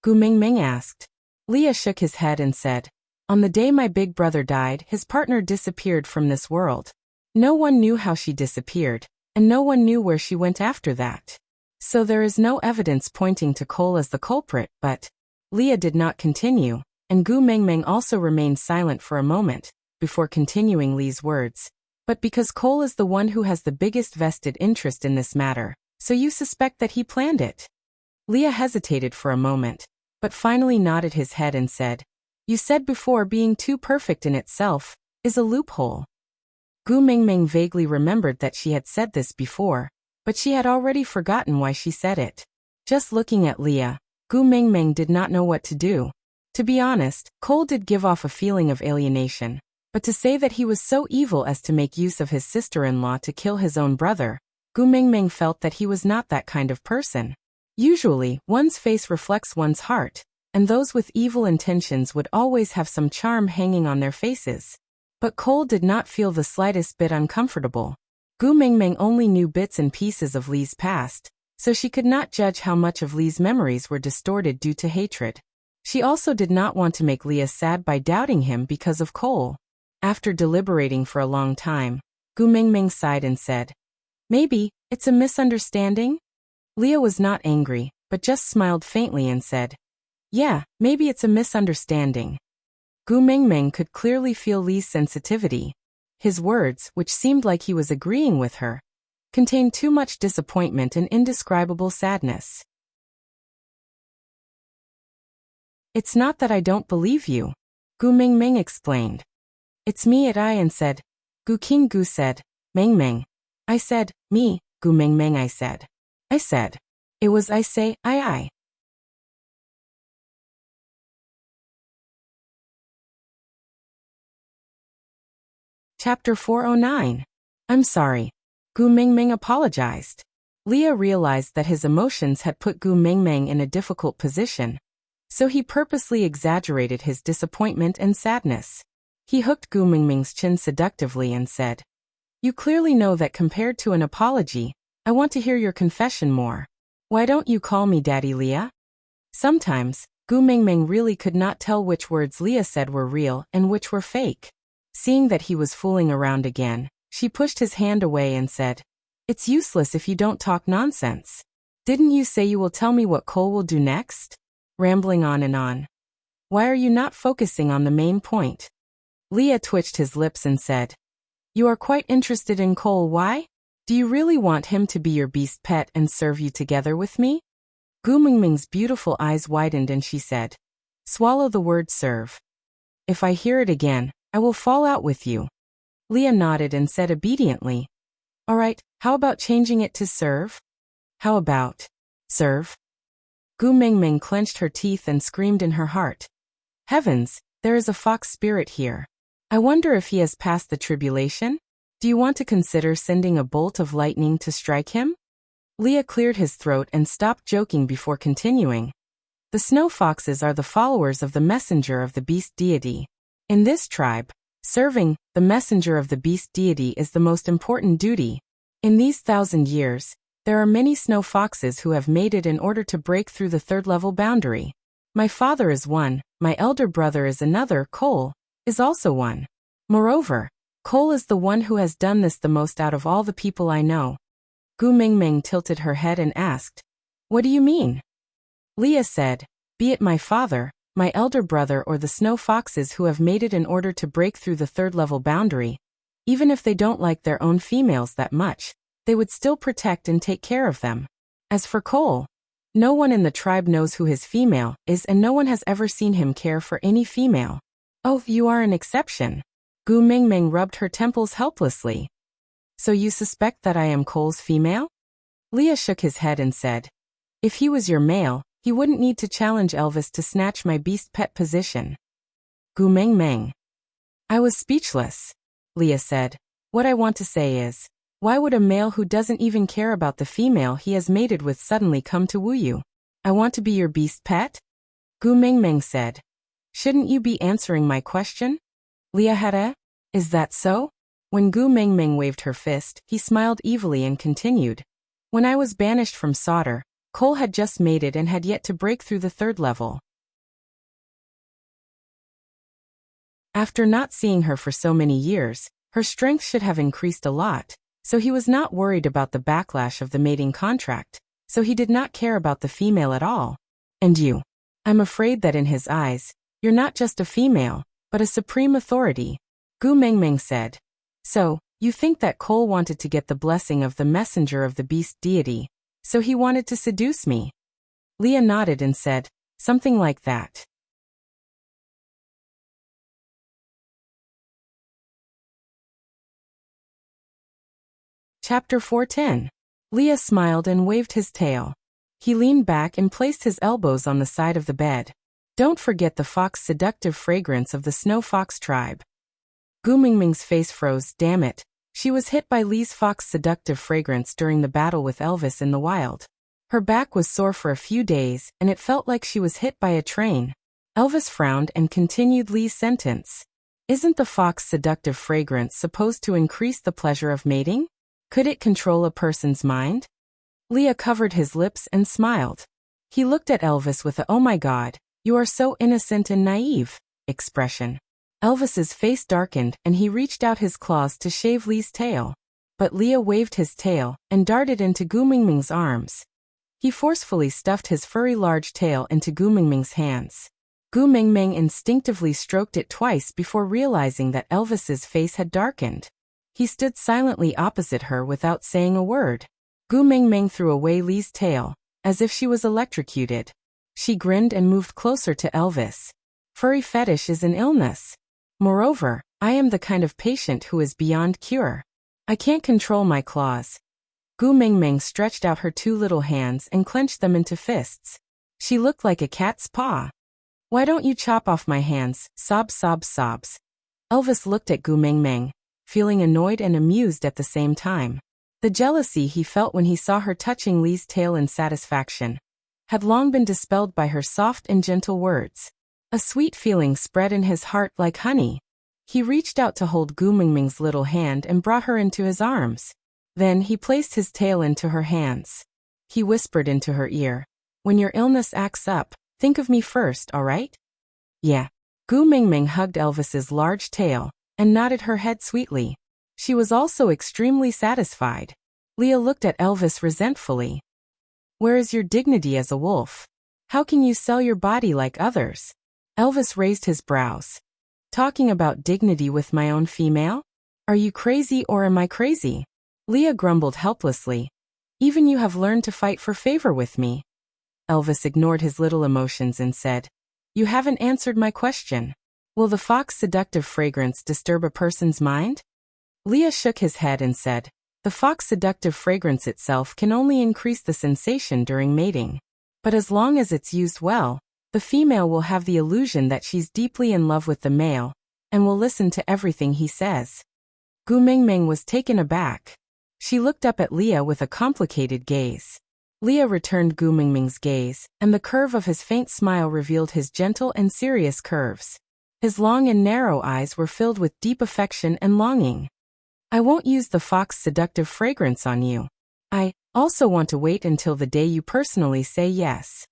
S1: Gu Mingming asked. Leah shook his head and said, "On the day my big brother died, his partner disappeared from this world. No one knew how she disappeared, and no one knew where she went after that. So there is no evidence pointing to Cole as the culprit, but..." Leah did not continue, and Gu Mingming also remained silent for a moment, before continuing Lee's words. "But because Cole is the one who has the biggest vested interest in this matter, so you suspect that he planned it?" Leah hesitated for a moment, but finally nodded his head and said, "You said before being too perfect in itself is a loophole." Gu Mingming vaguely remembered that she had said this before, but she had already forgotten why she said it. Just looking at Leah, Gu Mingming did not know what to do. To be honest, Cole did give off a feeling of alienation, but to say that he was so evil as to make use of his sister-in-law to kill his own brother, Gu Mingming felt that he was not that kind of person. Usually, one's face reflects one's heart, and those with evil intentions would always have some charm hanging on their faces. But Cole did not feel the slightest bit uncomfortable. Gu Mingming only knew bits and pieces of Li's past, so she could not judge how much of Li's memories were distorted due to hatred. She also did not want to make Leah sad by doubting him because of Cole. After deliberating for a long time, Gu Mingming sighed and said, "Maybe it's a misunderstanding?" Leah was not angry, but just smiled faintly and said, "Yeah, maybe it's a misunderstanding." Gu Mingming could clearly feel Li's sensitivity. His words, which seemed like he was agreeing with her, contained too much disappointment and indescribable sadness. "It's not that I don't believe you," Gu Mingming explained. "It's me at I and said." Gu King Gu said, "Mingming." I said, "Me," Gu Mingming I said. I said. It was I say, I. Chapter 409. I'm sorry. Gu Mingming apologized. Leah realized that his emotions had put Gu Mingming in a difficult position, so he purposely exaggerated his disappointment and sadness. He hooked Gu Mingming's chin seductively and said, "You clearly know that compared to an apology, I want to hear your confession more. Why don't you call me Daddy Leah?" Sometimes, Gu Mingming really could not tell which words Leah said were real and which were fake. Seeing that he was fooling around again, she pushed his hand away and said, "It's useless if you don't talk nonsense. Didn't you say you will tell me what Cole will do next?" Rambling on and on. "Why are you not focusing on the main point?" Leah twitched his lips and said, "You are quite interested in Cole. Why? Do you really want him to be your beast pet and serve you together with me?" Gu Mingming's beautiful eyes widened and she said, "Swallow the word serve. If I hear it again, I will fall out with you." Leah nodded and said obediently, "All right, how about changing it to serve?" "How about serve?" Gu Mingming clenched her teeth and screamed in her heart. "Heavens, there is a fox spirit here. I wonder if he has passed the tribulation? Do you want to consider sending a bolt of lightning to strike him?" Leah cleared his throat and stopped joking before continuing. "The snow foxes are the followers of the messenger of the beast deity. In this tribe, serving the messenger of the beast deity is the most important duty. In these 1,000 years, there are many snow foxes who have made it in order to break through the third-level boundary. My father is one, my elder brother is another, Cole is also one. Moreover, Cole is the one who has done this the most out of all the people I know." Gu Mingming tilted her head and asked, "What do you mean?" Leah said, "Be it my father, my elder brother or the snow foxes who have made it in order to break through the third-level boundary, even if they don't like their own females that much, they would still protect and take care of them. As for Cole, no one in the tribe knows who his female is and no one has ever seen him care for any female." "Oh, you are an exception." Gu Mingming rubbed her temples helplessly. "So you suspect that I am Cole's female?" Leah shook his head and said, "If he was your male, he wouldn't need to challenge Elvis to snatch my beast pet position." Gu Mingming. "I was speechless." Leah said, "What I want to say is, why would a male who doesn't even care about the female he has mated with suddenly come to woo you? I want to be your beast pet?" Gu Mingming said, "Shouldn't you be answering my question?" Leah had a, "Is that so?" When Gu Mingming waved her fist, he smiled evilly and continued, "When I was banished from Sauter, Cole had just mated and had yet to break through the third level. After not seeing her for so many years, her strength should have increased a lot, so he was not worried about the backlash of the mating contract, so he did not care about the female at all. And you? I'm afraid that in his eyes, you're not just a female, but a supreme authority." Gu Mingming said, "So, you think that Cole wanted to get the blessing of the messenger of the beast deity, so he wanted to seduce me?" Leah nodded and said, "Something like that." Chapter 410. Leah smiled and waved his tail. He leaned back and placed his elbows on the side of the bed. "Don't forget the fox seductive fragrance of the snow fox tribe." Gu Mingming's face froze. Damn it. She was hit by Li's fox seductive fragrance during the battle with Elvis in the wild. Her back was sore for a few days, and it felt like she was hit by a train. Elvis frowned and continued Li's sentence. Isn't the fox's seductive fragrance supposed to increase the pleasure of mating? Could it control a person's mind? Leah covered his lips and smiled. He looked at Elvis with a "oh my god, you are so innocent and naive" expression. Elvis's face darkened and he reached out his claws to shave Li's tail. But Leah waved his tail and darted into Gu Mingming's arms. He forcefully stuffed his furry large tail into Gu Mingming's hands. Gu Mingming instinctively stroked it twice before realizing that Elvis's face had darkened. He stood silently opposite her without saying a word. Gu Mingming threw away Li's tail, as if she was electrocuted. She grinned and moved closer to Elvis. Furry fetish is an illness. Moreover, I am the kind of patient who is beyond cure. I can't control my claws. Gu Mingming stretched out her two little hands and clenched them into fists. She looked like a cat's paw. Why don't you chop off my hands? Sobs, sobs, sobs. Elvis looked at Gu Mingming, feeling annoyed and amused at the same time. The jealousy he felt when he saw her touching Li's tail in satisfaction had long been dispelled by her soft and gentle words. A sweet feeling spread in his heart like honey. He reached out to hold Gu Mingming's little hand and brought her into his arms. Then he placed his tail into her hands. He whispered into her ear, "When your illness acts up, think of me first, all right?" "Yeah." Gu Mingming hugged Elvis's large tail and nodded her head sweetly. She was also extremely satisfied. Leah looked at Elvis resentfully. "Where is your dignity as a wolf? How can you sell your body like others?" Elvis raised his brows. "Talking about dignity with my own female? Are you crazy or am I crazy?" Leah grumbled helplessly. "Even you have learned to fight for favor with me." Elvis ignored his little emotions and said, "You haven't answered my question. Will the fox's seductive fragrance disturb a person's mind?" Leah shook his head and said, "The fox's seductive fragrance itself can only increase the sensation during mating. But as long as it's used well, the female will have the illusion that she's deeply in love with the male and will listen to everything he says." Gu Mingming was taken aback. She looked up at Leah with a complicated gaze. Leah returned Gu Mingming's gaze, and the curve of his faint smile revealed his gentle and serious curves. His long and narrow eyes were filled with deep affection and longing. "I won't use the fox's seductive fragrance on you. I also want to wait until the day you personally say yes."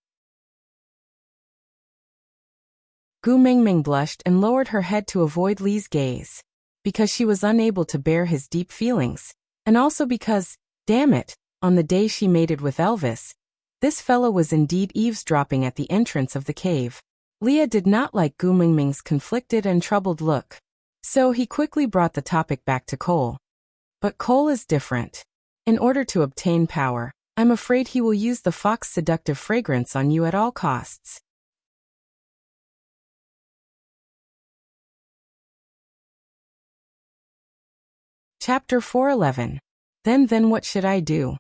S1: Gu Mingming blushed and lowered her head to avoid Li's gaze. Because she was unable to bear his deep feelings, and also because, damn it, on the day she mated with Elvis, this fellow was indeed eavesdropping at the entrance of the cave. Leah did not like Gu Mingming's conflicted and troubled look. So he quickly brought the topic back to Cole. "But Cole is different. In order to obtain power, I'm afraid he will use the fox's seductive fragrance on you at all costs." Chapter 411. Then what should I do?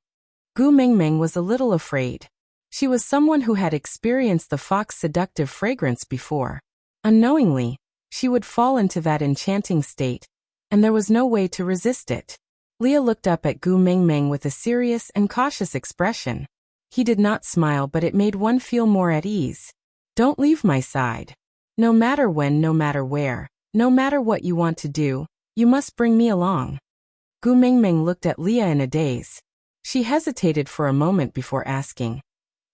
S1: Gu Mingming was a little afraid. She was someone who had experienced the fox's seductive fragrance before. Unknowingly, she would fall into that enchanting state, and there was no way to resist it. Leah looked up at Gu Mingming with a serious and cautious expression. He did not smile, but it made one feel more at ease. "Don't leave my side. No matter when, no matter where, no matter what you want to do, you must bring me along." Gu Mingming looked at Leah in a daze. She hesitated for a moment before asking,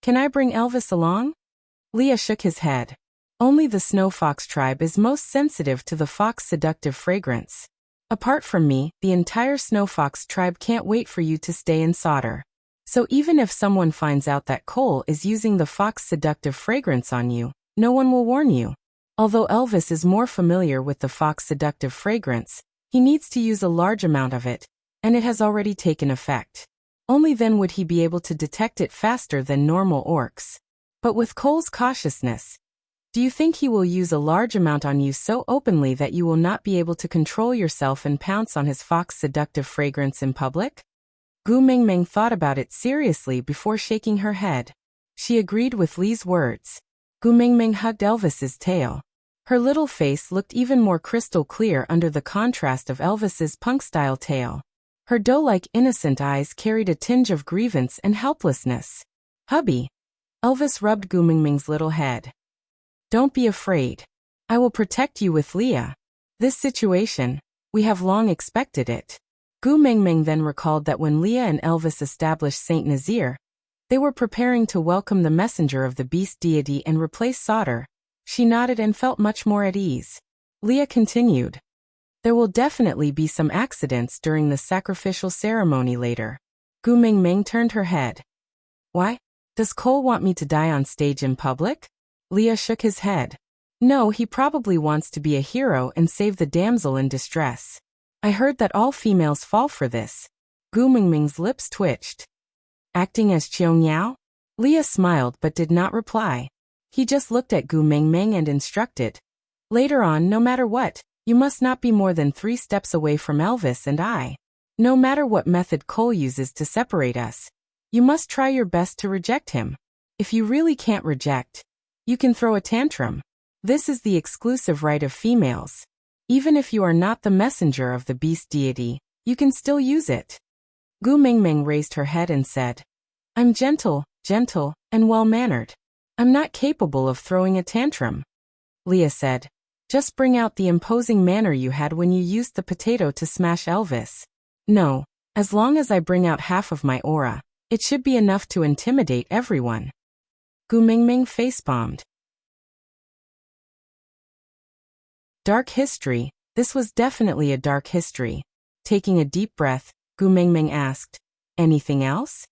S1: "Can I bring Elvis along?" Leah shook his head. "Only the snow fox tribe is most sensitive to the fox's seductive fragrance. Apart from me, the entire snow fox tribe can't wait for you to stay and solder. So even if someone finds out that Cole is using the fox's seductive fragrance on you, no one will warn you. Although Elvis is more familiar with the fox's seductive fragrance, he needs to use a large amount of it, and it has already taken effect. Only then would he be able to detect it faster than normal orcs. But with Cole's cautiousness, do you think he will use a large amount on you so openly that you will not be able to control yourself and pounce on his fox's seductive fragrance in public?" Gu Mingming thought about it seriously before shaking her head. She agreed with Li's words. Gu Mingming hugged Elvis's tail. Her little face looked even more crystal clear under the contrast of Elvis's punk-style tail. Her doe-like innocent eyes carried a tinge of grievance and helplessness. "Hubby." Elvis rubbed Gu Mingming's little head. "Don't be afraid. I will protect you with Leah." This situation, we have long expected it. Gu Mengmeng then recalled that when Leah and Elvis established Saint Nazir, they were preparing to welcome the messenger of the beast deity and replace Sauter. She nodded and felt much more at ease. Leah continued. There will definitely be some accidents during the sacrificial ceremony later. Gu Mengmeng turned her head. Why? Does Cole want me to die on stage in public? Leah shook his head. No, he probably wants to be a hero and save the damsel in distress. I heard that all females fall for this. Gu Mengmeng's lips twitched. Acting as Qiong Yao? Leah smiled but did not reply. He just looked at Gu Mengmeng and instructed. Later on, no matter what, you must not be more than 3 steps away from Elvis and I. No matter what method Cole uses to separate us, you must try your best to reject him. If you really can't reject, you can throw a tantrum. This is the exclusive right of females. Even if you are not the messenger of the beast deity, you can still use it. Gu Mengmeng raised her head and said, I'm gentle, and well-mannered. I'm not capable of throwing a tantrum. Leah said, just bring out the imposing manner you had when you used the potato to smash Elvis. No, as long as I bring out half of my aura, it should be enough to intimidate everyone. Gu Mengmeng facepalmed. Dark history. This was definitely a dark history. Taking a deep breath, Gu Mengmeng asked, anything else?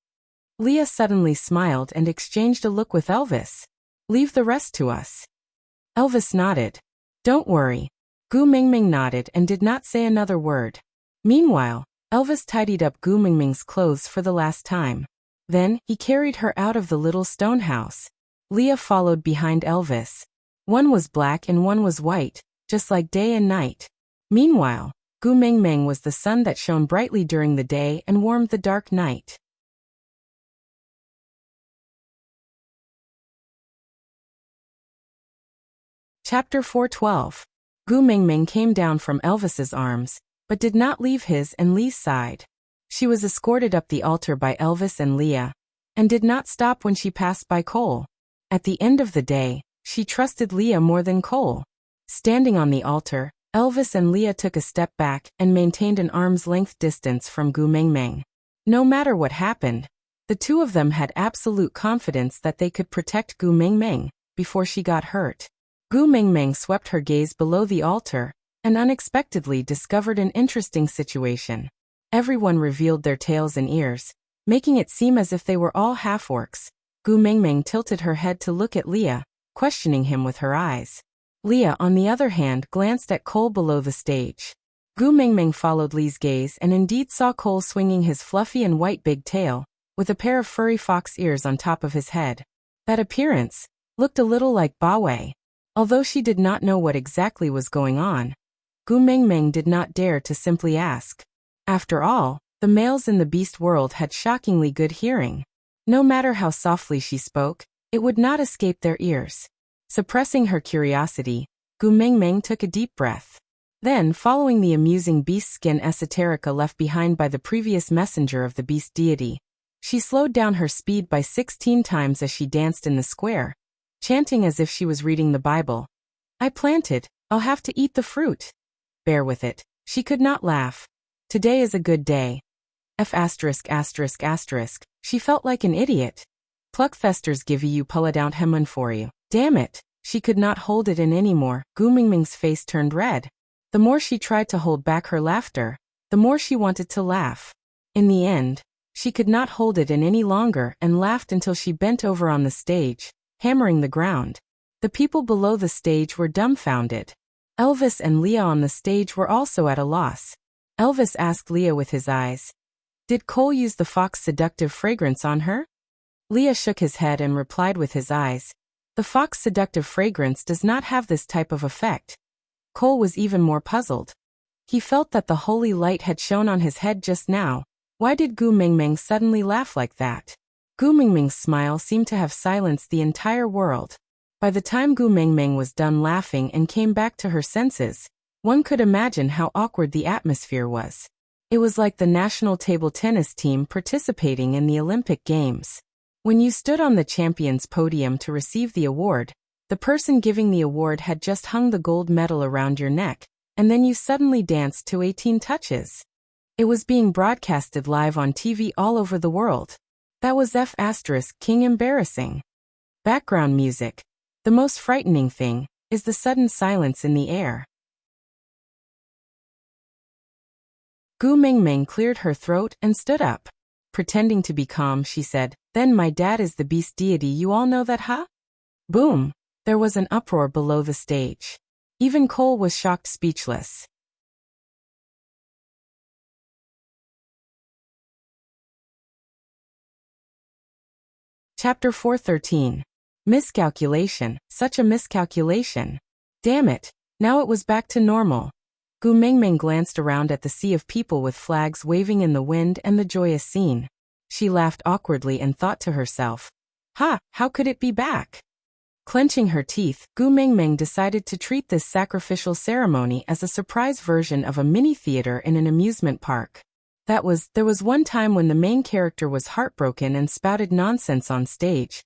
S1: Leah suddenly smiled and exchanged a look with Elvis. Leave the rest to us. Elvis nodded. Don't worry. Gu Mengmeng nodded and did not say another word. Meanwhile, Elvis tidied up Gu Mengmeng's clothes for the last time. Then, he carried her out of the little stone house. Leah followed behind Elvis. One was black and one was white, just like day and night. Meanwhile, Gu Mengmeng was the sun that shone brightly during the day and warmed the dark night. Chapter 412. Gu Mengmeng came down from Elvis's arms, but did not leave his and Lee's side. She was escorted up the altar by Elvis and Leah, and did not stop when she passed by Cole. At the end of the day, she trusted Leah more than Cole. Standing on the altar, Elvis and Leah took a step back and maintained an arm's-length distance from Gu Mengmeng. No matter what happened, the two of them had absolute confidence that they could protect Gu Mengmeng before she got hurt. Gu Mengmeng swept her gaze below the altar and unexpectedly discovered an interesting situation. Everyone revealed their tails and ears, making it seem as if they were all half-orcs. Gu Mengmeng tilted her head to look at Leah, questioning him with her eyes. Leah, on the other hand, glanced at Cole below the stage. Gu Mengmeng followed Lee's gaze and indeed saw Cole swinging his fluffy and white big tail, with a pair of furry fox ears on top of his head. That appearance looked a little like Ba Wei. Although she did not know what exactly was going on, Gu Mengmeng did not dare to simply ask. After all, the males in the beast world had shockingly good hearing. No matter how softly she spoke, it would not escape their ears. Suppressing her curiosity, Gu Mengmeng took a deep breath. Then, following the amusing beast skin esoterica left behind by the previous messenger of the beast deity, she slowed down her speed by 16 times as she danced in the square, chanting as if she was reading the Bible. I planted, I'll have to eat the fruit. Bear with it. She could not laugh. Today is a good day. She felt like an idiot. Pluckfesters give you pulladount hemun for you. Damn it. She could not hold it in anymore. Gu Mengmeng's face turned red. The more she tried to hold back her laughter, the more she wanted to laugh. In the end, she could not hold it in any longer and laughed until she bent over on the stage, hammering the ground. The people below the stage were dumbfounded. Elvis and Leah on the stage were also at a loss. Elvis asked Leah with his eyes, "Did Cole use the fox seductive fragrance on her?" Leah shook his head and replied with his eyes, "The fox seductive fragrance does not have this type of effect." Cole was even more puzzled. He felt that the holy light had shone on his head just now. Why did Gu Mengmeng suddenly laugh like that? Gu Mengmeng's smile seemed to have silenced the entire world. By the time Gu Mengmeng was done laughing and came back to her senses, one could imagine how awkward the atmosphere was. It was like the national table tennis team participating in the Olympic Games. When you stood on the champion's podium to receive the award, the person giving the award had just hung the gold medal around your neck, and then you suddenly danced to 18 touches. It was being broadcasted live on TV all over the world. That was King embarrassing. Background music. The most frightening thing is the sudden silence in the air. Gu Mingming cleared her throat and stood up. Pretending to be calm, she said, "Then my dad is the beast deity, you all know that, huh?" Boom! There was an uproar below the stage. Even Cole was shocked, speechless. Chapter 413. Miscalculation. Such a miscalculation. Damn it. Now it was back to normal. Gu Mingming glanced around at the sea of people with flags waving in the wind and the joyous scene. She laughed awkwardly and thought to herself, "Ha, how could it be back?" Clenching her teeth, Gu Mingming decided to treat this sacrificial ceremony as a surprise version of a mini-theater in an amusement park. There was one time when the main character was heartbroken and spouted nonsense on stage,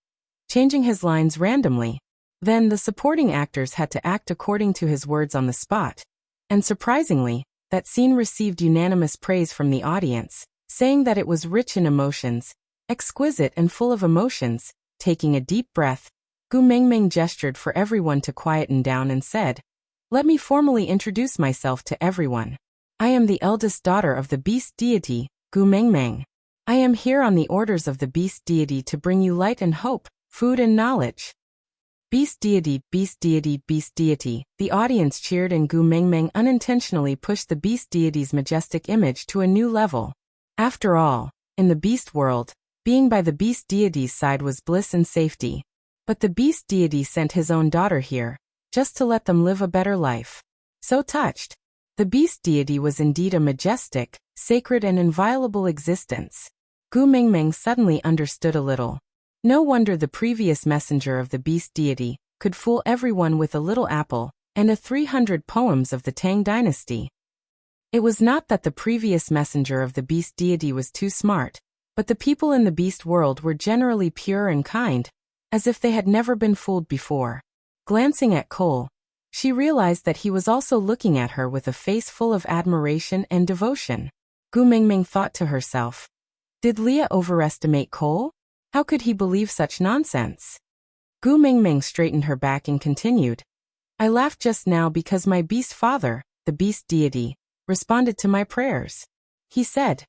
S1: changing his lines randomly. Then the supporting actors had to act according to his words on the spot. And surprisingly, that scene received unanimous praise from the audience, saying that it was rich in emotions, exquisite and full of emotions. Taking a deep breath, Gu Mingming gestured for everyone to quieten down and said, "Let me formally introduce myself to everyone. I am the eldest daughter of the beast deity, Gu Mingming. I am here on the orders of the beast deity to bring you light and hope, food and knowledge." Beast deity, beast deity, beast deity. The audience cheered and Gu Mingming unintentionally pushed the beast deity's majestic image to a new level. After all, in the beast world, being by the beast deity's side was bliss and safety. But the beast deity sent his own daughter here, just to let them live a better life. So touched. The beast deity was indeed a majestic, sacred and inviolable existence. Gu Mingming suddenly understood a little. No wonder the previous messenger of the beast deity could fool everyone with a little apple and 300 poems of the Tang dynasty. It was not that the previous messenger of the beast deity was too smart, but the people in the beast world were generally pure and kind, as if they had never been fooled before. Glancing at Cole, she realized that he was also looking at her with a face full of admiration and devotion. Gu Mingming thought to herself, did Leah overestimate Cole? How could he believe such nonsense? Gu Mingming straightened her back and continued, "I laughed just now because my beast father, the beast deity, responded to my prayers," he said.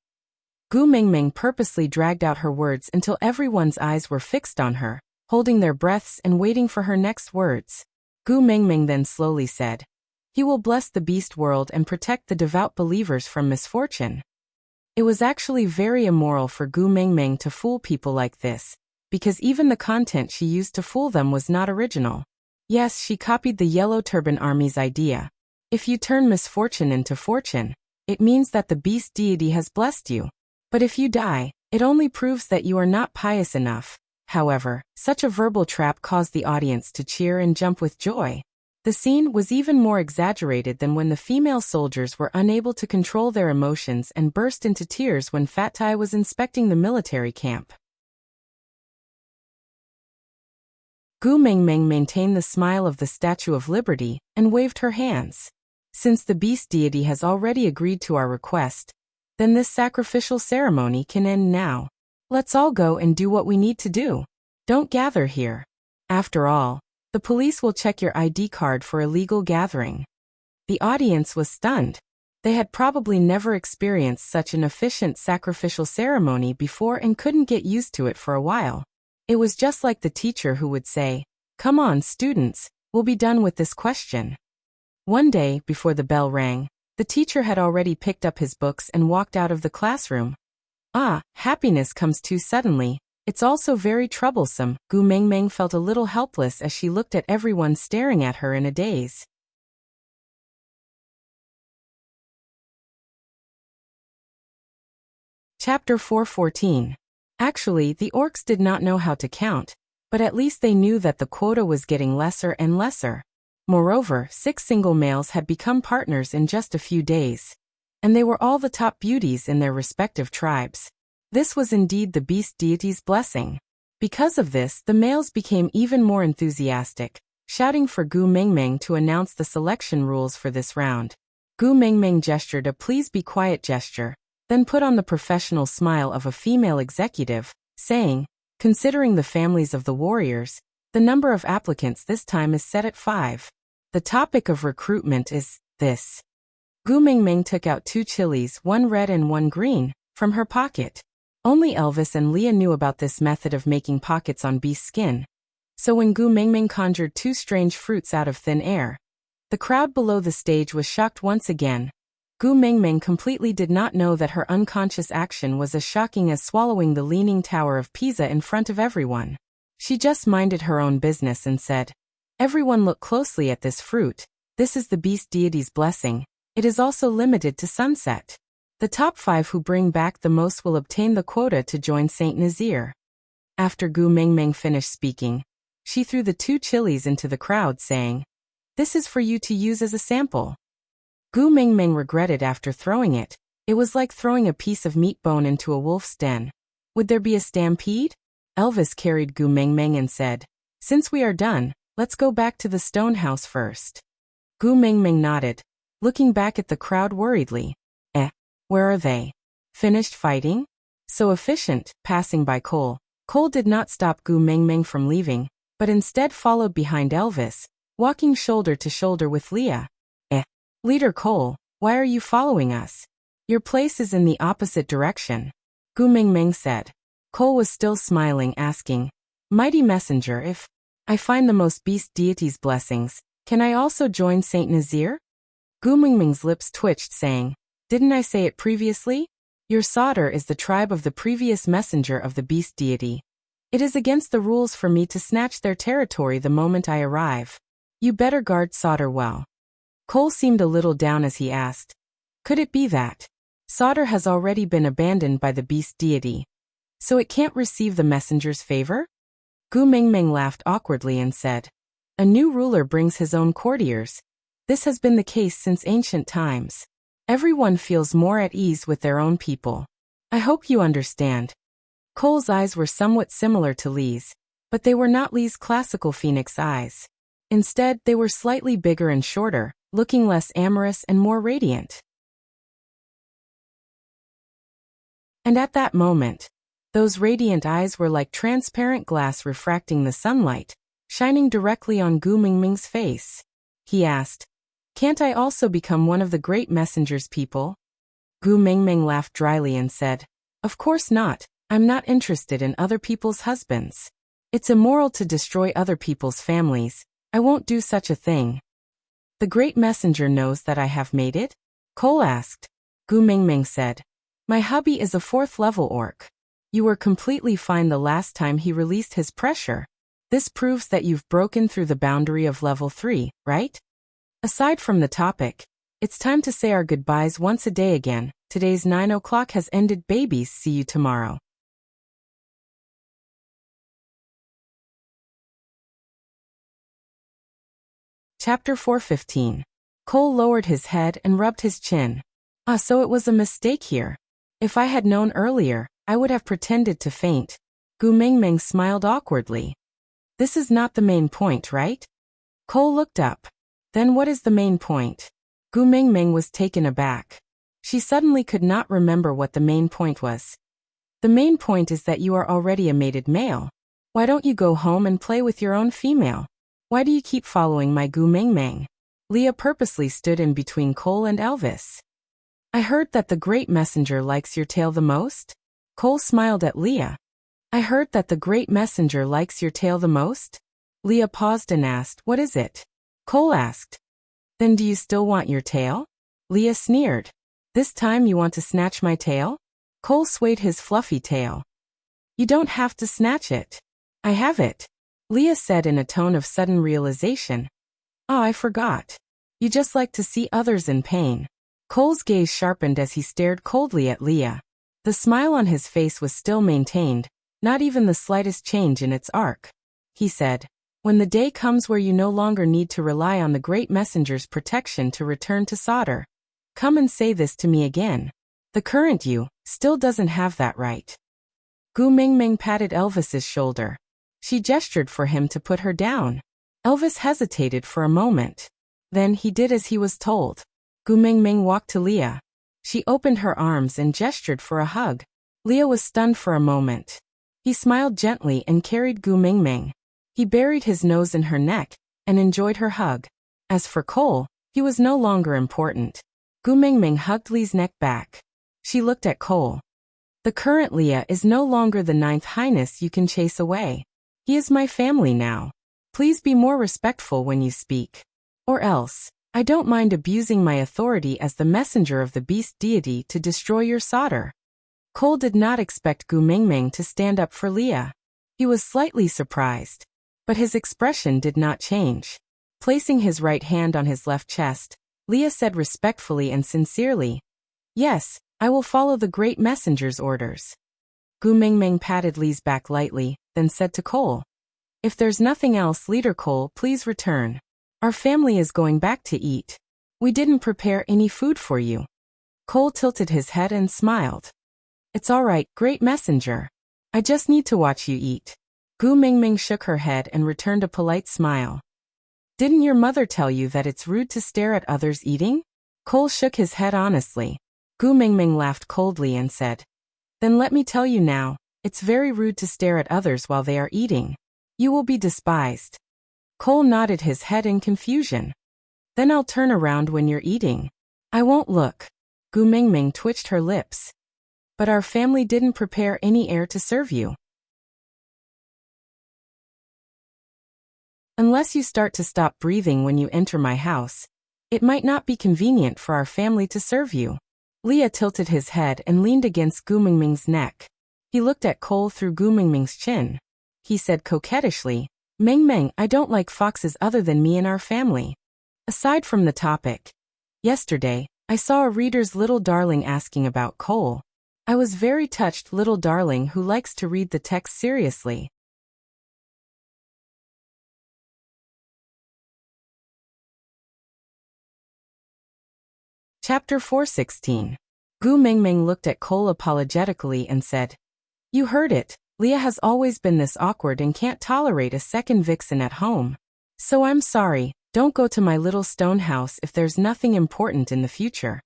S1: Gu Mingming purposely dragged out her words until everyone's eyes were fixed on her, holding their breaths and waiting for her next words. Gu Mingming then slowly said, "He will bless the beast world and protect the devout believers from misfortune." It was actually very immoral for Gu Mingming to fool people like this, because even the content she used to fool them was not original. Yes, she copied the Yellow Turban Army's idea. If you turn misfortune into fortune, it means that the beast deity has blessed you. But if you die, it only proves that you are not pious enough. However, such a verbal trap caused the audience to cheer and jump with joy. The scene was even more exaggerated than when the female soldiers were unable to control their emotions and burst into tears when Fat Tai was inspecting the military camp. Gu Mingming maintained the smile of the Statue of Liberty and waved her hands. "Since the beast deity has already agreed to our request, then this sacrificial ceremony can end now. Let's all go and do what we need to do. Don't gather here. After all, the police will check your ID card for illegal gathering." The audience was stunned. They had probably never experienced such an efficient sacrificial ceremony before and couldn't get used to it for a while. It was just like the teacher who would say, "Come on, students, we'll be done with this question." One day, before the bell rang, the teacher had already picked up his books and walked out of the classroom. Happiness comes too suddenly. It's also very troublesome. Gu Mingming felt a little helpless as she looked at everyone staring at her in a daze. Chapter 414. Actually, the orcs did not know how to count, but at least they knew that the quota was getting lesser and lesser. Moreover, 6 single males had become partners in just a few days, and they were all the top beauties in their respective tribes. This was indeed the beast deity's blessing. Because of this, the males became even more enthusiastic, shouting for Gu Mingming to announce the selection rules for this round. Gu Mingming gestured a please be quiet gesture, then put on the professional smile of a female executive, saying, considering the families of the warriors, the number of applicants this time is set at 5. The topic of recruitment is this. Gu Mingming took out 2 chilies, one red and one green, from her pocket. Only Elvis and Leah knew about this method of making pockets on beast skin. So when Gu Mingming conjured 2 strange fruits out of thin air, the crowd below the stage was shocked once again. Gu Mingming completely did not know that her unconscious action was as shocking as swallowing the Leaning Tower of Pisa in front of everyone. She just minded her own business and said, everyone look closely at this fruit. This is the beast deity's blessing. It is also limited to sunset. The top 5 who bring back the most will obtain the quota to join Saint Nazir. After Gu Mingming finished speaking, she threw the 2 chilies into the crowd saying, this is for you to use as a sample. Gu Mingming regretted after throwing it. It was like throwing a piece of meat bone into a wolf's den. Would there be a stampede? Elvis carried Gu Mingming and said, since we are done, let's go back to the stone house first. Gu Mingming nodded, looking back at the crowd worriedly. Where are they? Finished fighting? So efficient, passing by Cole. Cole did not stop Gu Mingming from leaving, but instead followed behind Elvis, walking shoulder to shoulder with Leah. Leader Cole, why are you following us? Your place is in the opposite direction. Gu Mingming said. Cole was still smiling, asking, mighty messenger, if I find the most beast deity's blessings, can I also join Saint Nazir? Gu Mingming's lips twitched, saying, didn't I say it previously? Your Sauter is the tribe of the previous messenger of the beast deity. It is against the rules for me to snatch their territory the moment I arrive. You better guard Sauter well. Cole seemed a little down as he asked, could it be that Sauter has already been abandoned by the beast deity, so it can't receive the messenger's favor? Gu Mingming laughed awkwardly and said, a new ruler brings his own courtiers. This has been the case since ancient times. Everyone feels more at ease with their own people. I hope you understand. Cole's eyes were somewhat similar to Lee's, but they were not Lee's classical phoenix eyes. Instead, they were slightly bigger and shorter, looking less amorous and more radiant. And at that moment, those radiant eyes were like transparent glass refracting the sunlight, shining directly on Gu Mingming's face. He asked, can't I also become one of the great messenger's people? Gu Mingming laughed dryly and said, of course not. I'm not interested in other people's husbands. It's immoral to destroy other people's families. I won't do such a thing. The great messenger knows that I have made it? Cole asked. Gu Mingming said, my hubby is a 4th level orc. You were completely fine the last time he released his pressure. This proves that you've broken through the boundary of level 3, right? Aside from the topic, it's time to say our goodbyes once a day again. Today's 9 o'clock has ended, babies. See you tomorrow. Chapter 4:15. Cole lowered his head and rubbed his chin. So it was a mistake here. If I had known earlier, I would have pretended to faint. Gu Mingming smiled awkwardly. This is not the main point, right? Cole looked up. Then what is the main point? Gu Mingming was taken aback. She suddenly could not remember what the main point was. The main point is that you are already a mated male. Why don't you go home and play with your own female? Why do you keep following my Gu Mingming? Leah purposely stood in between Cole and Elvis. I heard that the great messenger likes your tail the most? Cole smiled at Leah. I heard that the great messenger likes your tail the most? Leah paused and asked, what is it? Cole asked. Then do you still want your tail? Leah sneered. This time you want to snatch my tail? Cole swayed his fluffy tail. You don't have to snatch it. I have it. Leah said in a tone of sudden realization. Oh, I forgot. You just like to see others in pain. Cole's gaze sharpened as he stared coldly at Leah. The smile on his face was still maintained, not even the slightest change in its arc. He said, when the day comes where you no longer need to rely on the great messenger's protection to return to Sauter, come and say this to me again. The current you still doesn't have that right. Gu Mingming patted Elvis's shoulder. She gestured for him to put her down. Elvis hesitated for a moment. Then he did as he was told. Gu Mingming walked to Leah. She opened her arms and gestured for a hug. Leah was stunned for a moment. He smiled gently and carried Gu Mingming. He buried his nose in her neck and enjoyed her hug. As for Cole, he was no longer important. Gu Mingming hugged Lee's neck back. She looked at Cole. The current Leah is no longer the ninth highness you can chase away. He is my family now. Please be more respectful when you speak. Or else, I don't mind abusing my authority as the messenger of the beast deity to destroy your solder. Cole did not expect Gu Mingming to stand up for Leah. He was slightly surprised. But his expression did not change. Placing his right hand on his left chest, Leah said respectfully and sincerely, "Yes, I will follow the great messenger's orders." Gu Mingming patted Lee's back lightly, then said to Cole, "If there's nothing else, Leader Cole, please return. Our family is going back to eat. We didn't prepare any food for you." Cole tilted his head and smiled. "It's all right, great messenger. I just need to watch you eat." Gu Mingming shook her head and returned a polite smile. "Didn't your mother tell you that it's rude to stare at others eating?" Cole shook his head honestly. Gu Mingming laughed coldly and said, "Then let me tell you now, it's very rude to stare at others while they are eating. You will be despised." Cole nodded his head in confusion. "Then I'll turn around when you're eating. I won't look." Gu Mingming twitched her lips. "But our family didn't prepare any air to serve you. Unless you start to stop breathing when you enter my house, it might not be convenient for our family to serve you." Leah tilted his head and leaned against Gu Mingming's neck. He looked at Cole through Gu Mingming's chin. He said coquettishly, "Mingming, I don't like foxes other than me and our family. Aside from the topic, yesterday, I saw a reader's little darling asking about Cole. I was very touched, little darling who likes to read the text seriously." Chapter 416. Gu Mingming looked at Cole apologetically and said, "You heard it. Leah has always been this awkward and can't tolerate a second vixen at home. So I'm sorry, don't go to my little stone house if there's nothing important in the future."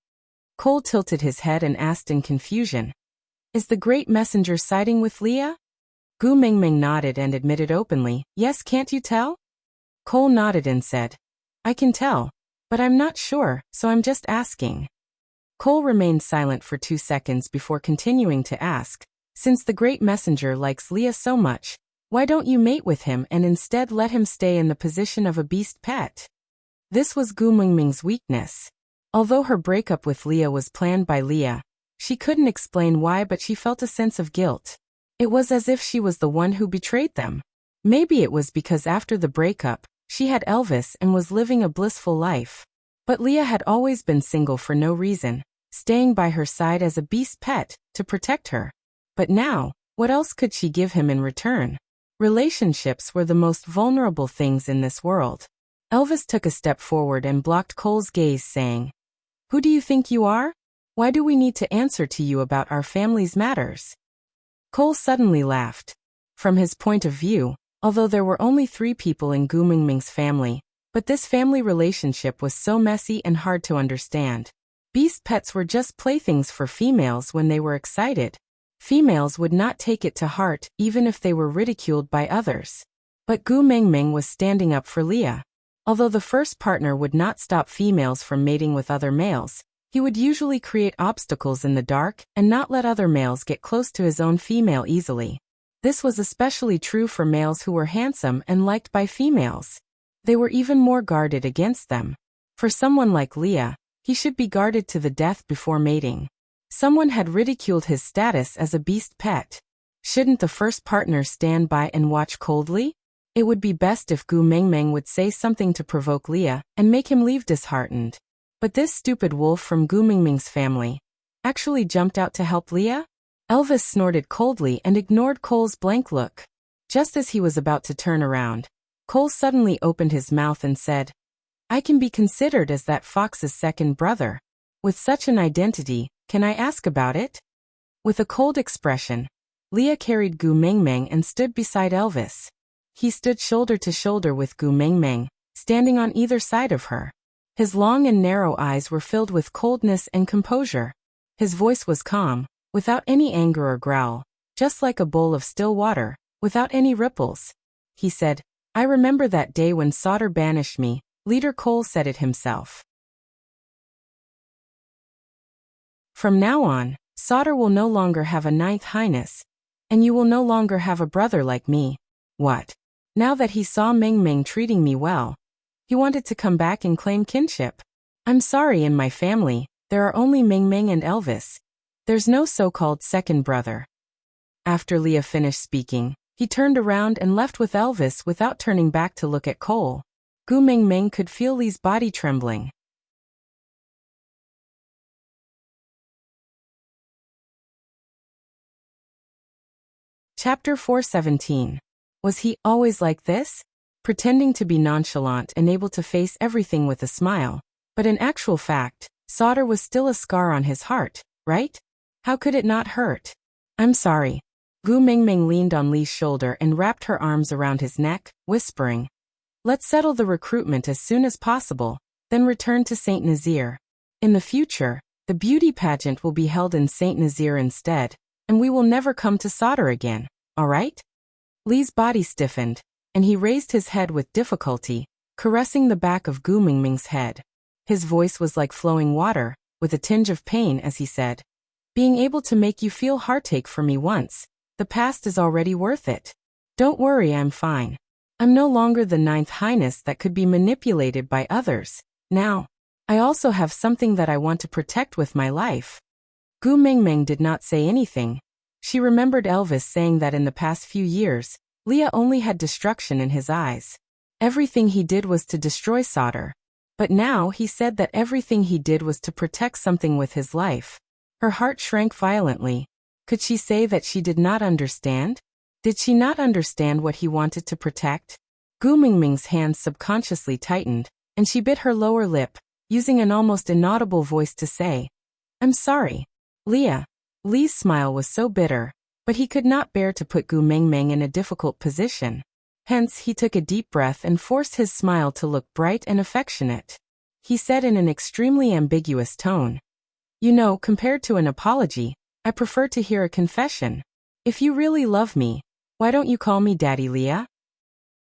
S1: Cole tilted his head and asked in confusion, "Is the great messenger siding with Leah?" Gu Mingming nodded and admitted openly, "Yes, can't you tell?" Cole nodded and said, "I can tell. But I'm not sure, so I'm just asking." Cole remained silent for 2 seconds before continuing to ask, "Since the great messenger likes Leah so much, why don't you mate with him and instead let him stay in the position of a beast pet?" This was Gu Mingming's weakness. Although her breakup with Leah was planned by Leah, she couldn't explain why, but she felt a sense of guilt. It was as if she was the one who betrayed them. Maybe it was because after the breakup, she had Elvis and was living a blissful life. But Leah had always been single for no reason, staying by her side as a beast pet, to protect her. But now, what else could she give him in return? Relationships were the most vulnerable things in this world. Elvis took a step forward and blocked Cole's gaze, saying, "Who do you think you are? Why do we need to answer to you about our family's matters?" Cole suddenly laughed. From his point of view, although there were only 3 people in Gu Mingming's family, but this family relationship was so messy and hard to understand. Beast pets were just playthings for females when they were excited. Females would not take it to heart even if they were ridiculed by others. But Gu Mingming was standing up for Leah. Although the first partner would not stop females from mating with other males, he would usually create obstacles in the dark and not let other males get close to his own female easily. This was especially true for males who were handsome and liked by females. They were even more guarded against them. For someone like Leah, he should be guarded to the death before mating. Someone had ridiculed his status as a beast pet. Shouldn't the first partner stand by and watch coldly? It would be best if Gu Mingming would say something to provoke Leah and make him leave disheartened. But this stupid wolf from Gu Mingming's family actually jumped out to help Leah? Elvis snorted coldly and ignored Cole's blank look. Just as he was about to turn around, Cole suddenly opened his mouth and said, "I can be considered as that fox's second brother. With such an identity, can I ask about it?" With a cold expression, Leah carried Gu Mingming and stood beside Elvis. He stood shoulder to shoulder with Gu Mingming, standing on either side of her. His long and narrow eyes were filled with coldness and composure. His voice was calm, without any anger or growl, just like a bowl of still water, without any ripples. He said, "I remember that day when Sauter banished me." Leader Cole said it himself. "From now on, Sauter will no longer have a ninth highness, and you will no longer have a brother like me." What? Now that he saw Meng Meng treating me well, he wanted to come back and claim kinship. "I'm sorry, in my family, there are only Meng Meng and Elvis. There's no so-called second brother." After Leah finished speaking, he turned around and left with Elvis without turning back to look at Cole. Gu Meng Meng could feel Lee's body trembling. Chapter 417. Was he always like this? Pretending to be nonchalant and able to face everything with a smile. But in actual fact, Sauter was still a scar on his heart, right? How could it not hurt? "I'm sorry." Gu Meng Meng leaned on Lee's shoulder and wrapped her arms around his neck, whispering, "Let's settle the recruitment as soon as possible, then return to St. Nazaire. In the future, the beauty pageant will be held in St. Nazaire instead, and we will never come to Sauter again, all right?" Lee's body stiffened, and he raised his head with difficulty, caressing the back of Gu Meng Meng's head. His voice was like flowing water, with a tinge of pain as he said, "Being able to make you feel heartache for me once, the past is already worth it. Don't worry, I'm fine. I'm no longer the ninth highness that could be manipulated by others. Now, I also have something that I want to protect with my life." Gu Meng Meng did not say anything. She remembered Elvis saying that in the past few years, Leah only had destruction in his eyes. Everything he did was to destroy Sauter. But now he said that everything he did was to protect something with his life. Her heart shrank violently. Could she say that she did not understand? Did she not understand what he wanted to protect? Gu Meng Meng's hands subconsciously tightened, and she bit her lower lip, using an almost inaudible voice to say, "I'm sorry, Leah." Lee's smile was so bitter, but he could not bear to put Gu Meng Meng in a difficult position. Hence he took a deep breath and forced his smile to look bright and affectionate. He said in an extremely ambiguous tone, "You know, compared to an apology, I prefer to hear a confession. If you really love me, why don't you call me Daddy, Leah?"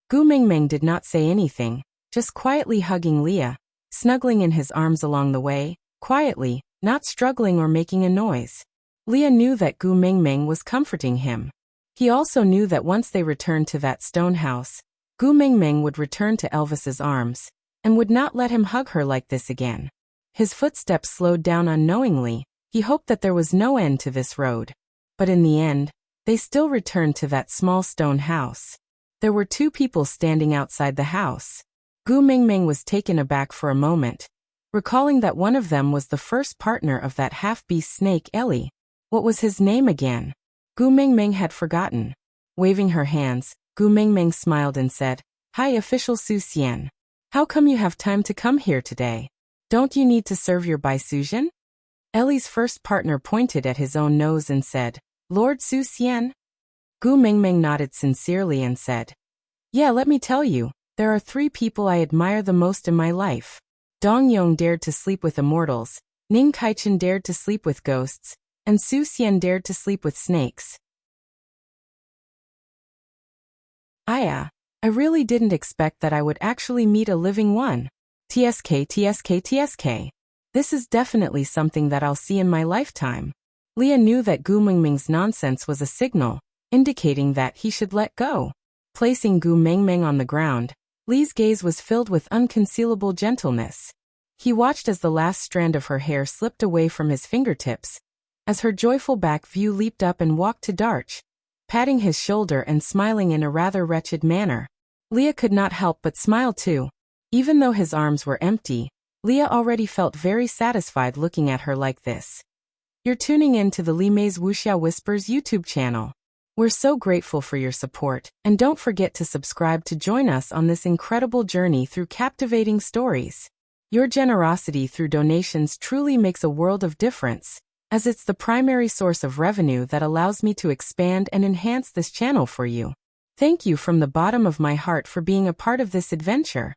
S1: Gu Meng Meng did not say anything, just quietly hugging Leah, snuggling in his arms along the way, quietly, not struggling or making a noise. Leah knew that Gu Meng Meng was comforting him. He also knew that once they returned to that stone house, Gu Meng Meng would return to Elvis's arms, and would not let him hug her like this again. His footsteps slowed down unknowingly. He hoped that there was no end to this road. But in the end, they still returned to that small stone house. There were two people standing outside the house. Gu Meng Meng was taken aback for a moment, recalling that one of them was the first partner of that half-beast snake Ellie. What was his name again? Gu Meng Meng had forgotten. Waving her hands, Gu Meng Meng smiled and said, "Hi, Official Su Xian. How come you have time to come here today? Don't you need to serve your Bai Suzhen?" Ellie's first partner pointed at his own nose and said, "Lord Su Xian?" Gu Meng Meng nodded sincerely and said, "Yeah, let me tell you, there are 3 people I admire the most in my life. Dong Yong dared to sleep with immortals, Ning Kaichen dared to sleep with ghosts, and Su Xian dared to sleep with snakes." I really didn't expect that I would actually meet a living one. TSK, TSK, TSK. This is definitely something that I'll see in my lifetime. Leah knew that Gu Meng Meng's nonsense was a signal, indicating that he should let go. Placing Gu Meng Meng on the ground, Lee's gaze was filled with unconcealable gentleness. He watched as the last strand of her hair slipped away from his fingertips, as her joyful back view leaped up and walked to Darch, patting his shoulder and smiling in a rather wretched manner. Leah could not help but smile too. Even though his arms were empty, Leah already felt very satisfied looking at her like this. You're tuning in to the Li Mei's Wuxia Whispers YouTube channel. We're so grateful for your support, and don't forget to subscribe to join us on this incredible journey through captivating stories. Your generosity through donations truly makes a world of difference, as it's the primary source of revenue that allows me to expand and enhance this channel for you. Thank you from the bottom of my heart for being a part of this adventure.